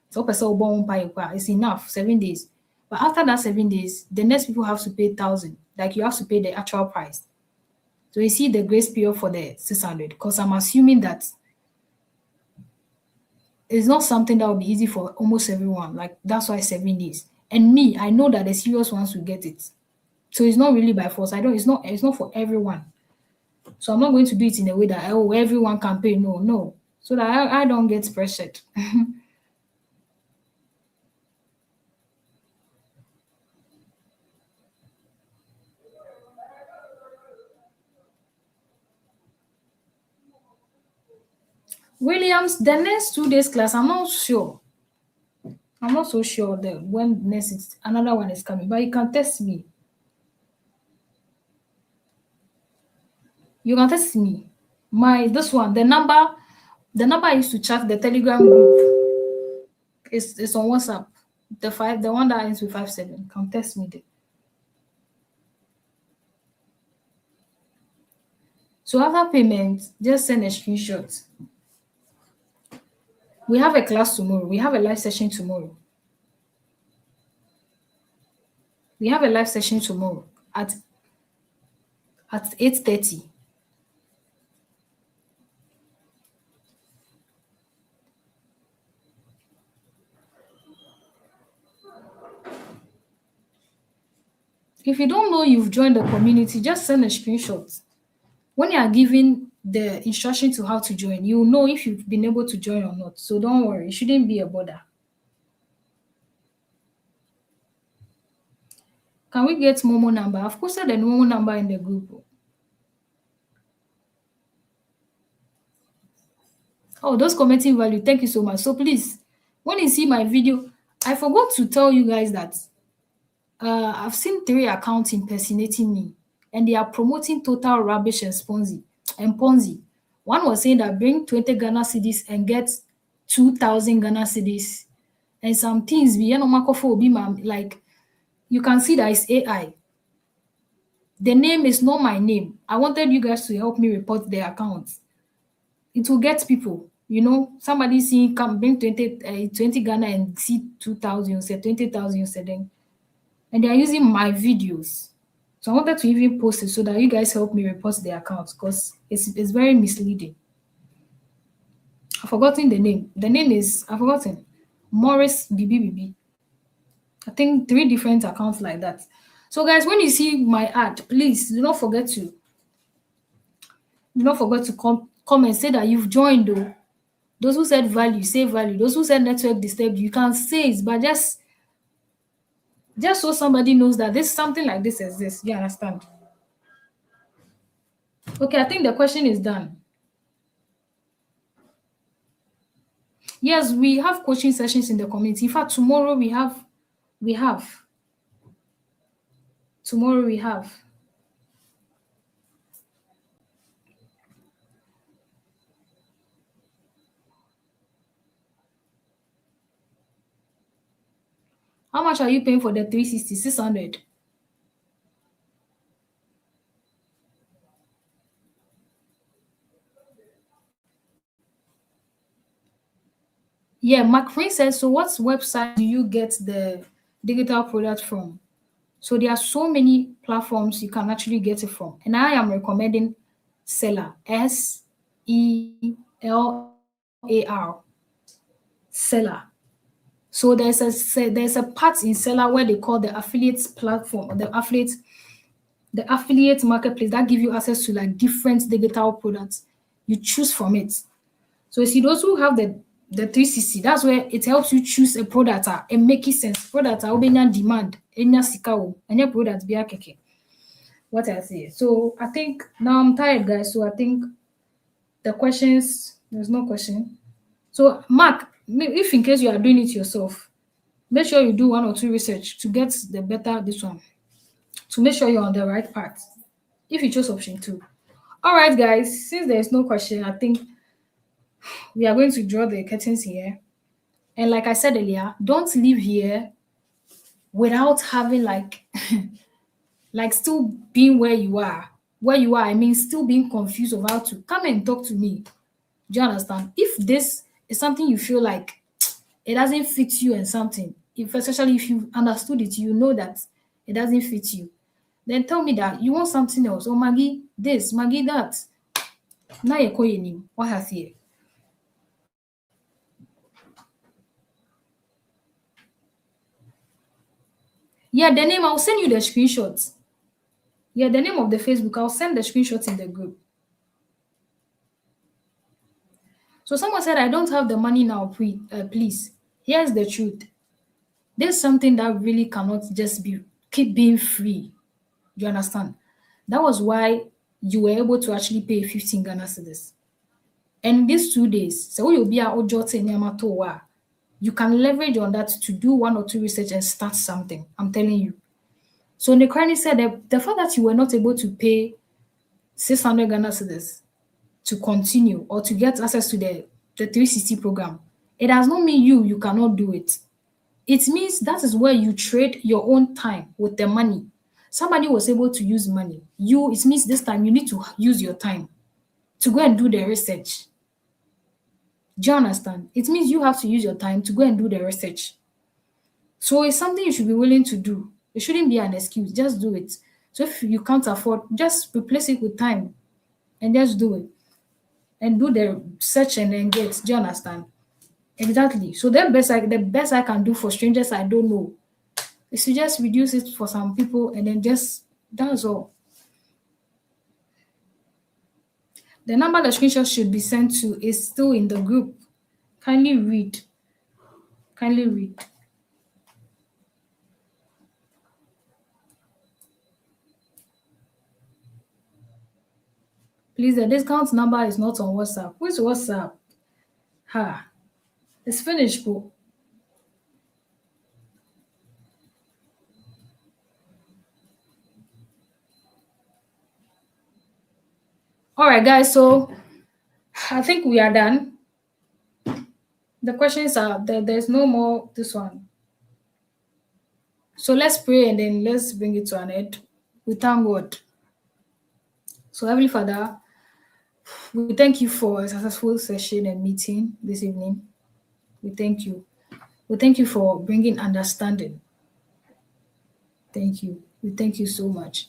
A: so it's enough, 7 days. But after that 7 days, the next people have to pay 1,000. Like you have to pay the actual price. So you see the grace period for the 600, because I'm assuming that it's not something that will be easy for almost everyone. Like that's why 7 days. And me, I know that the serious ones will get it. So it's not really by force. I don't. It's not for everyone. So I'm not going to do it in a way that oh everyone can pay. No, no. So that I don't get pressured. Williams, the next 2 days class, I'm not sure. I'm not so sure that when next another one is coming, but you can test me. You can test me. My this one, the number I used to chat the Telegram group is on WhatsApp. The one that ends with 57. Can test me there. So after payment, just send a screenshot. We have a class tomorrow. We have a live session tomorrow. We have a live session tomorrow at 8:30. If you don't know you've joined the community, just send a screenshot. When you are given the instruction to how to join, you'll know if you've been able to join or not. So don't worry, it shouldn't be a bother. Can we get Momo number? I've posted the Momo number in the group. Oh, those commenting value, thank you so much. So please, when you see my video, I forgot to tell you guys that I've seen 3 accounts impersonating me, and they are promoting total rubbish and Ponzi. One was saying that bring 20 Ghana cedis and get 2,000 Ghana cedis, and some things be like you can see that it's AI. The name is not my name. I wanted you guys to help me report the account. It will get people. Somebody seeing come bring 20 Ghana and see 2,000, you say 20,000, you say then. And they are using my videos. So I wanted to even post it so that you guys help me report the account because it's very misleading. I've forgotten the name. The name is, I've forgotten. Morris BBBB. I think 3 different accounts like that. So guys, when you see my ad, please do not forget to come and say that you've joined though. Those who said value, say value. Those who said network disturbed, you can say it, but just so somebody knows that this something like this exists. You understand? Okay, I think the question is done. Yes, we have coaching sessions in the community. In fact, tomorrow we have. Tomorrow we have. How much are you paying for the 360? 600. Yeah, McFrey says, so what website do you get the digital product from? So there are so many platforms you can actually get it from. And I am recommending Seller. Selar. Seller. So there's a part in Seller where they call the affiliate platform or the affiliate marketplace that give you access to like different digital products. You choose from it. So you see those who have the 360, that's where it helps you choose a product and make it sense. Product demand, and your product be keke. What I say. So I think now I'm tired, guys. So I think there's no question. So Mark, if in case you are doing it yourself, make sure you do 1 or 2 research to get the better this one, to make sure you're on the right path. If you chose option 2. All right, guys, since there is no question, I think we are going to draw the curtains here. And like I said earlier, don't leave here without having like still being where you are. Where you are, I mean, still being confused of how to come and talk to me. Do you understand? If this is something you feel like it doesn't fit you and something, if especially if you understood it, you know that it doesn't fit you. Then tell me that you want something else. Or Maggie this, Maggie that. Now you're calling him. What has here? Yeah, the name, I'll send you the screenshots. Yeah, the name of the Facebook, I'll send the screenshots in the group. So someone said, I don't have the money now, please. Here's the truth. There's something that really cannot just be keep being free. You understand? That was why you were able to actually pay 15 Ghana cedis. And these 2 days, so you'll be out you can leverage on that to do one or two research and start something. I'm telling you. So Nekrani said that the fact that you were not able to pay 600 Ghana cedis to continue or to get access to the 360 program, it does not mean you cannot do it. It means that is where you trade your own time with the money. Somebody was able to use money. It means this time you need to use your time to go and do the research. Do you understand? It means you have to use your time to go and do the research. So it's something you should be willing to do. It shouldn't be an excuse. Just do it. So if you can't afford, just replace it with time and just do it. And do the search and then get. Do you understand? Exactly. So the best I can do for strangers I don't know is to just reduce it for some people and then just that's all. The number the screenshot should be sent to is still in the group. Kindly read. Kindly read. Please, the discount number is not on WhatsApp. Where's WhatsApp? Ha. It's finished, bro. All right, guys. So I think we are done. The questions are there. There's no more this one. So let's pray and then let's bring it to an end. We thank God. So Heavenly Father, we thank you for a successful session and meeting this evening. We thank you. We thank you for bringing understanding. Thank you. We thank you so much.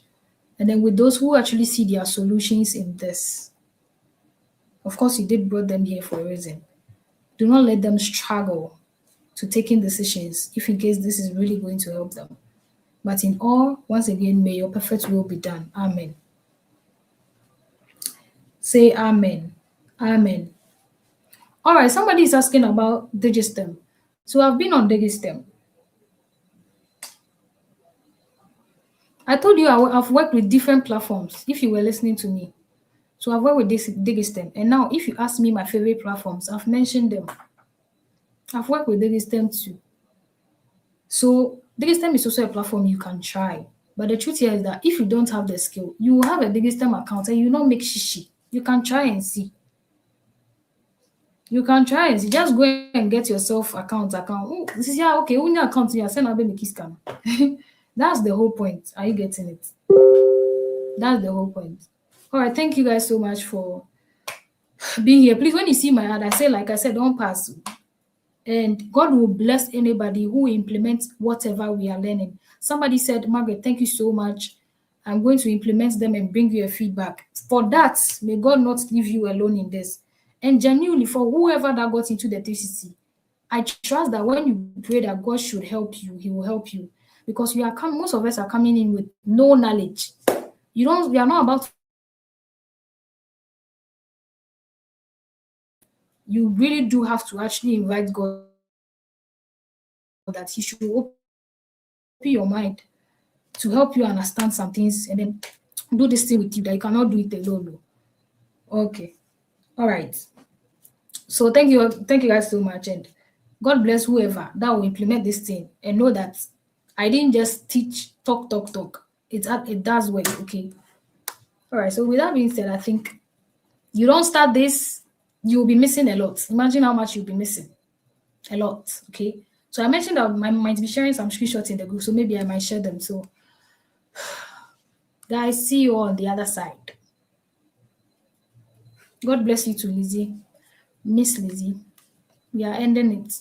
A: And then with those who actually see their solutions in this, of course, you did brought them here for a reason. Do not let them struggle to taking decisions if in case this is really going to help them. But in all, once again, may your perfect will be done. Amen. Say amen. Amen. All right, somebody is asking about Digistem. So I've been on Digistem. I told you I've worked with different platforms, if you were listening to me. So I've worked with this Digistem. And now, if you ask me my favorite platforms, I've mentioned them. I've worked with Digistem too. So Digistem is also a platform you can try. But the truth here is that if you don't have the skill, you will have a Digistem account and you will not make shishi. You can try and see. You can try and see. Just go and get yourself account. Oh, this is okay. When your account, you send a baby kiss scam. That's the whole point. Are you getting it? That's the whole point. All right. Thank you guys so much for being here. Please, when you see my ad, like I said, don't pass. And God will bless anybody who implements whatever we are learning. Somebody said, Margaret, thank you so much. I'm going to implement them and bring you a feedback. For that, may God not leave you alone in this. And genuinely, for whoever that got into the 360, I trust that when you pray that God should help you, He will help you. Because most of us are coming in with no knowledge. We are not about. You really do have to actually invite God that He should open your mind to help you understand some things and then do this thing with you that you cannot do it alone. Okay. All right. So thank you guys so much, and God bless whoever that will implement this thing and know that I didn't just teach talk. It does work. Okay. All right. So with that being said, I think you don't start this, you'll be missing a lot. Imagine how much you'll be missing. A lot. Okay. So I mentioned that I might be sharing some screenshots in the group, so maybe I might share them. So guys, see you on the other side. God bless you too, Lizzie. Miss Lizzie. We are ending it.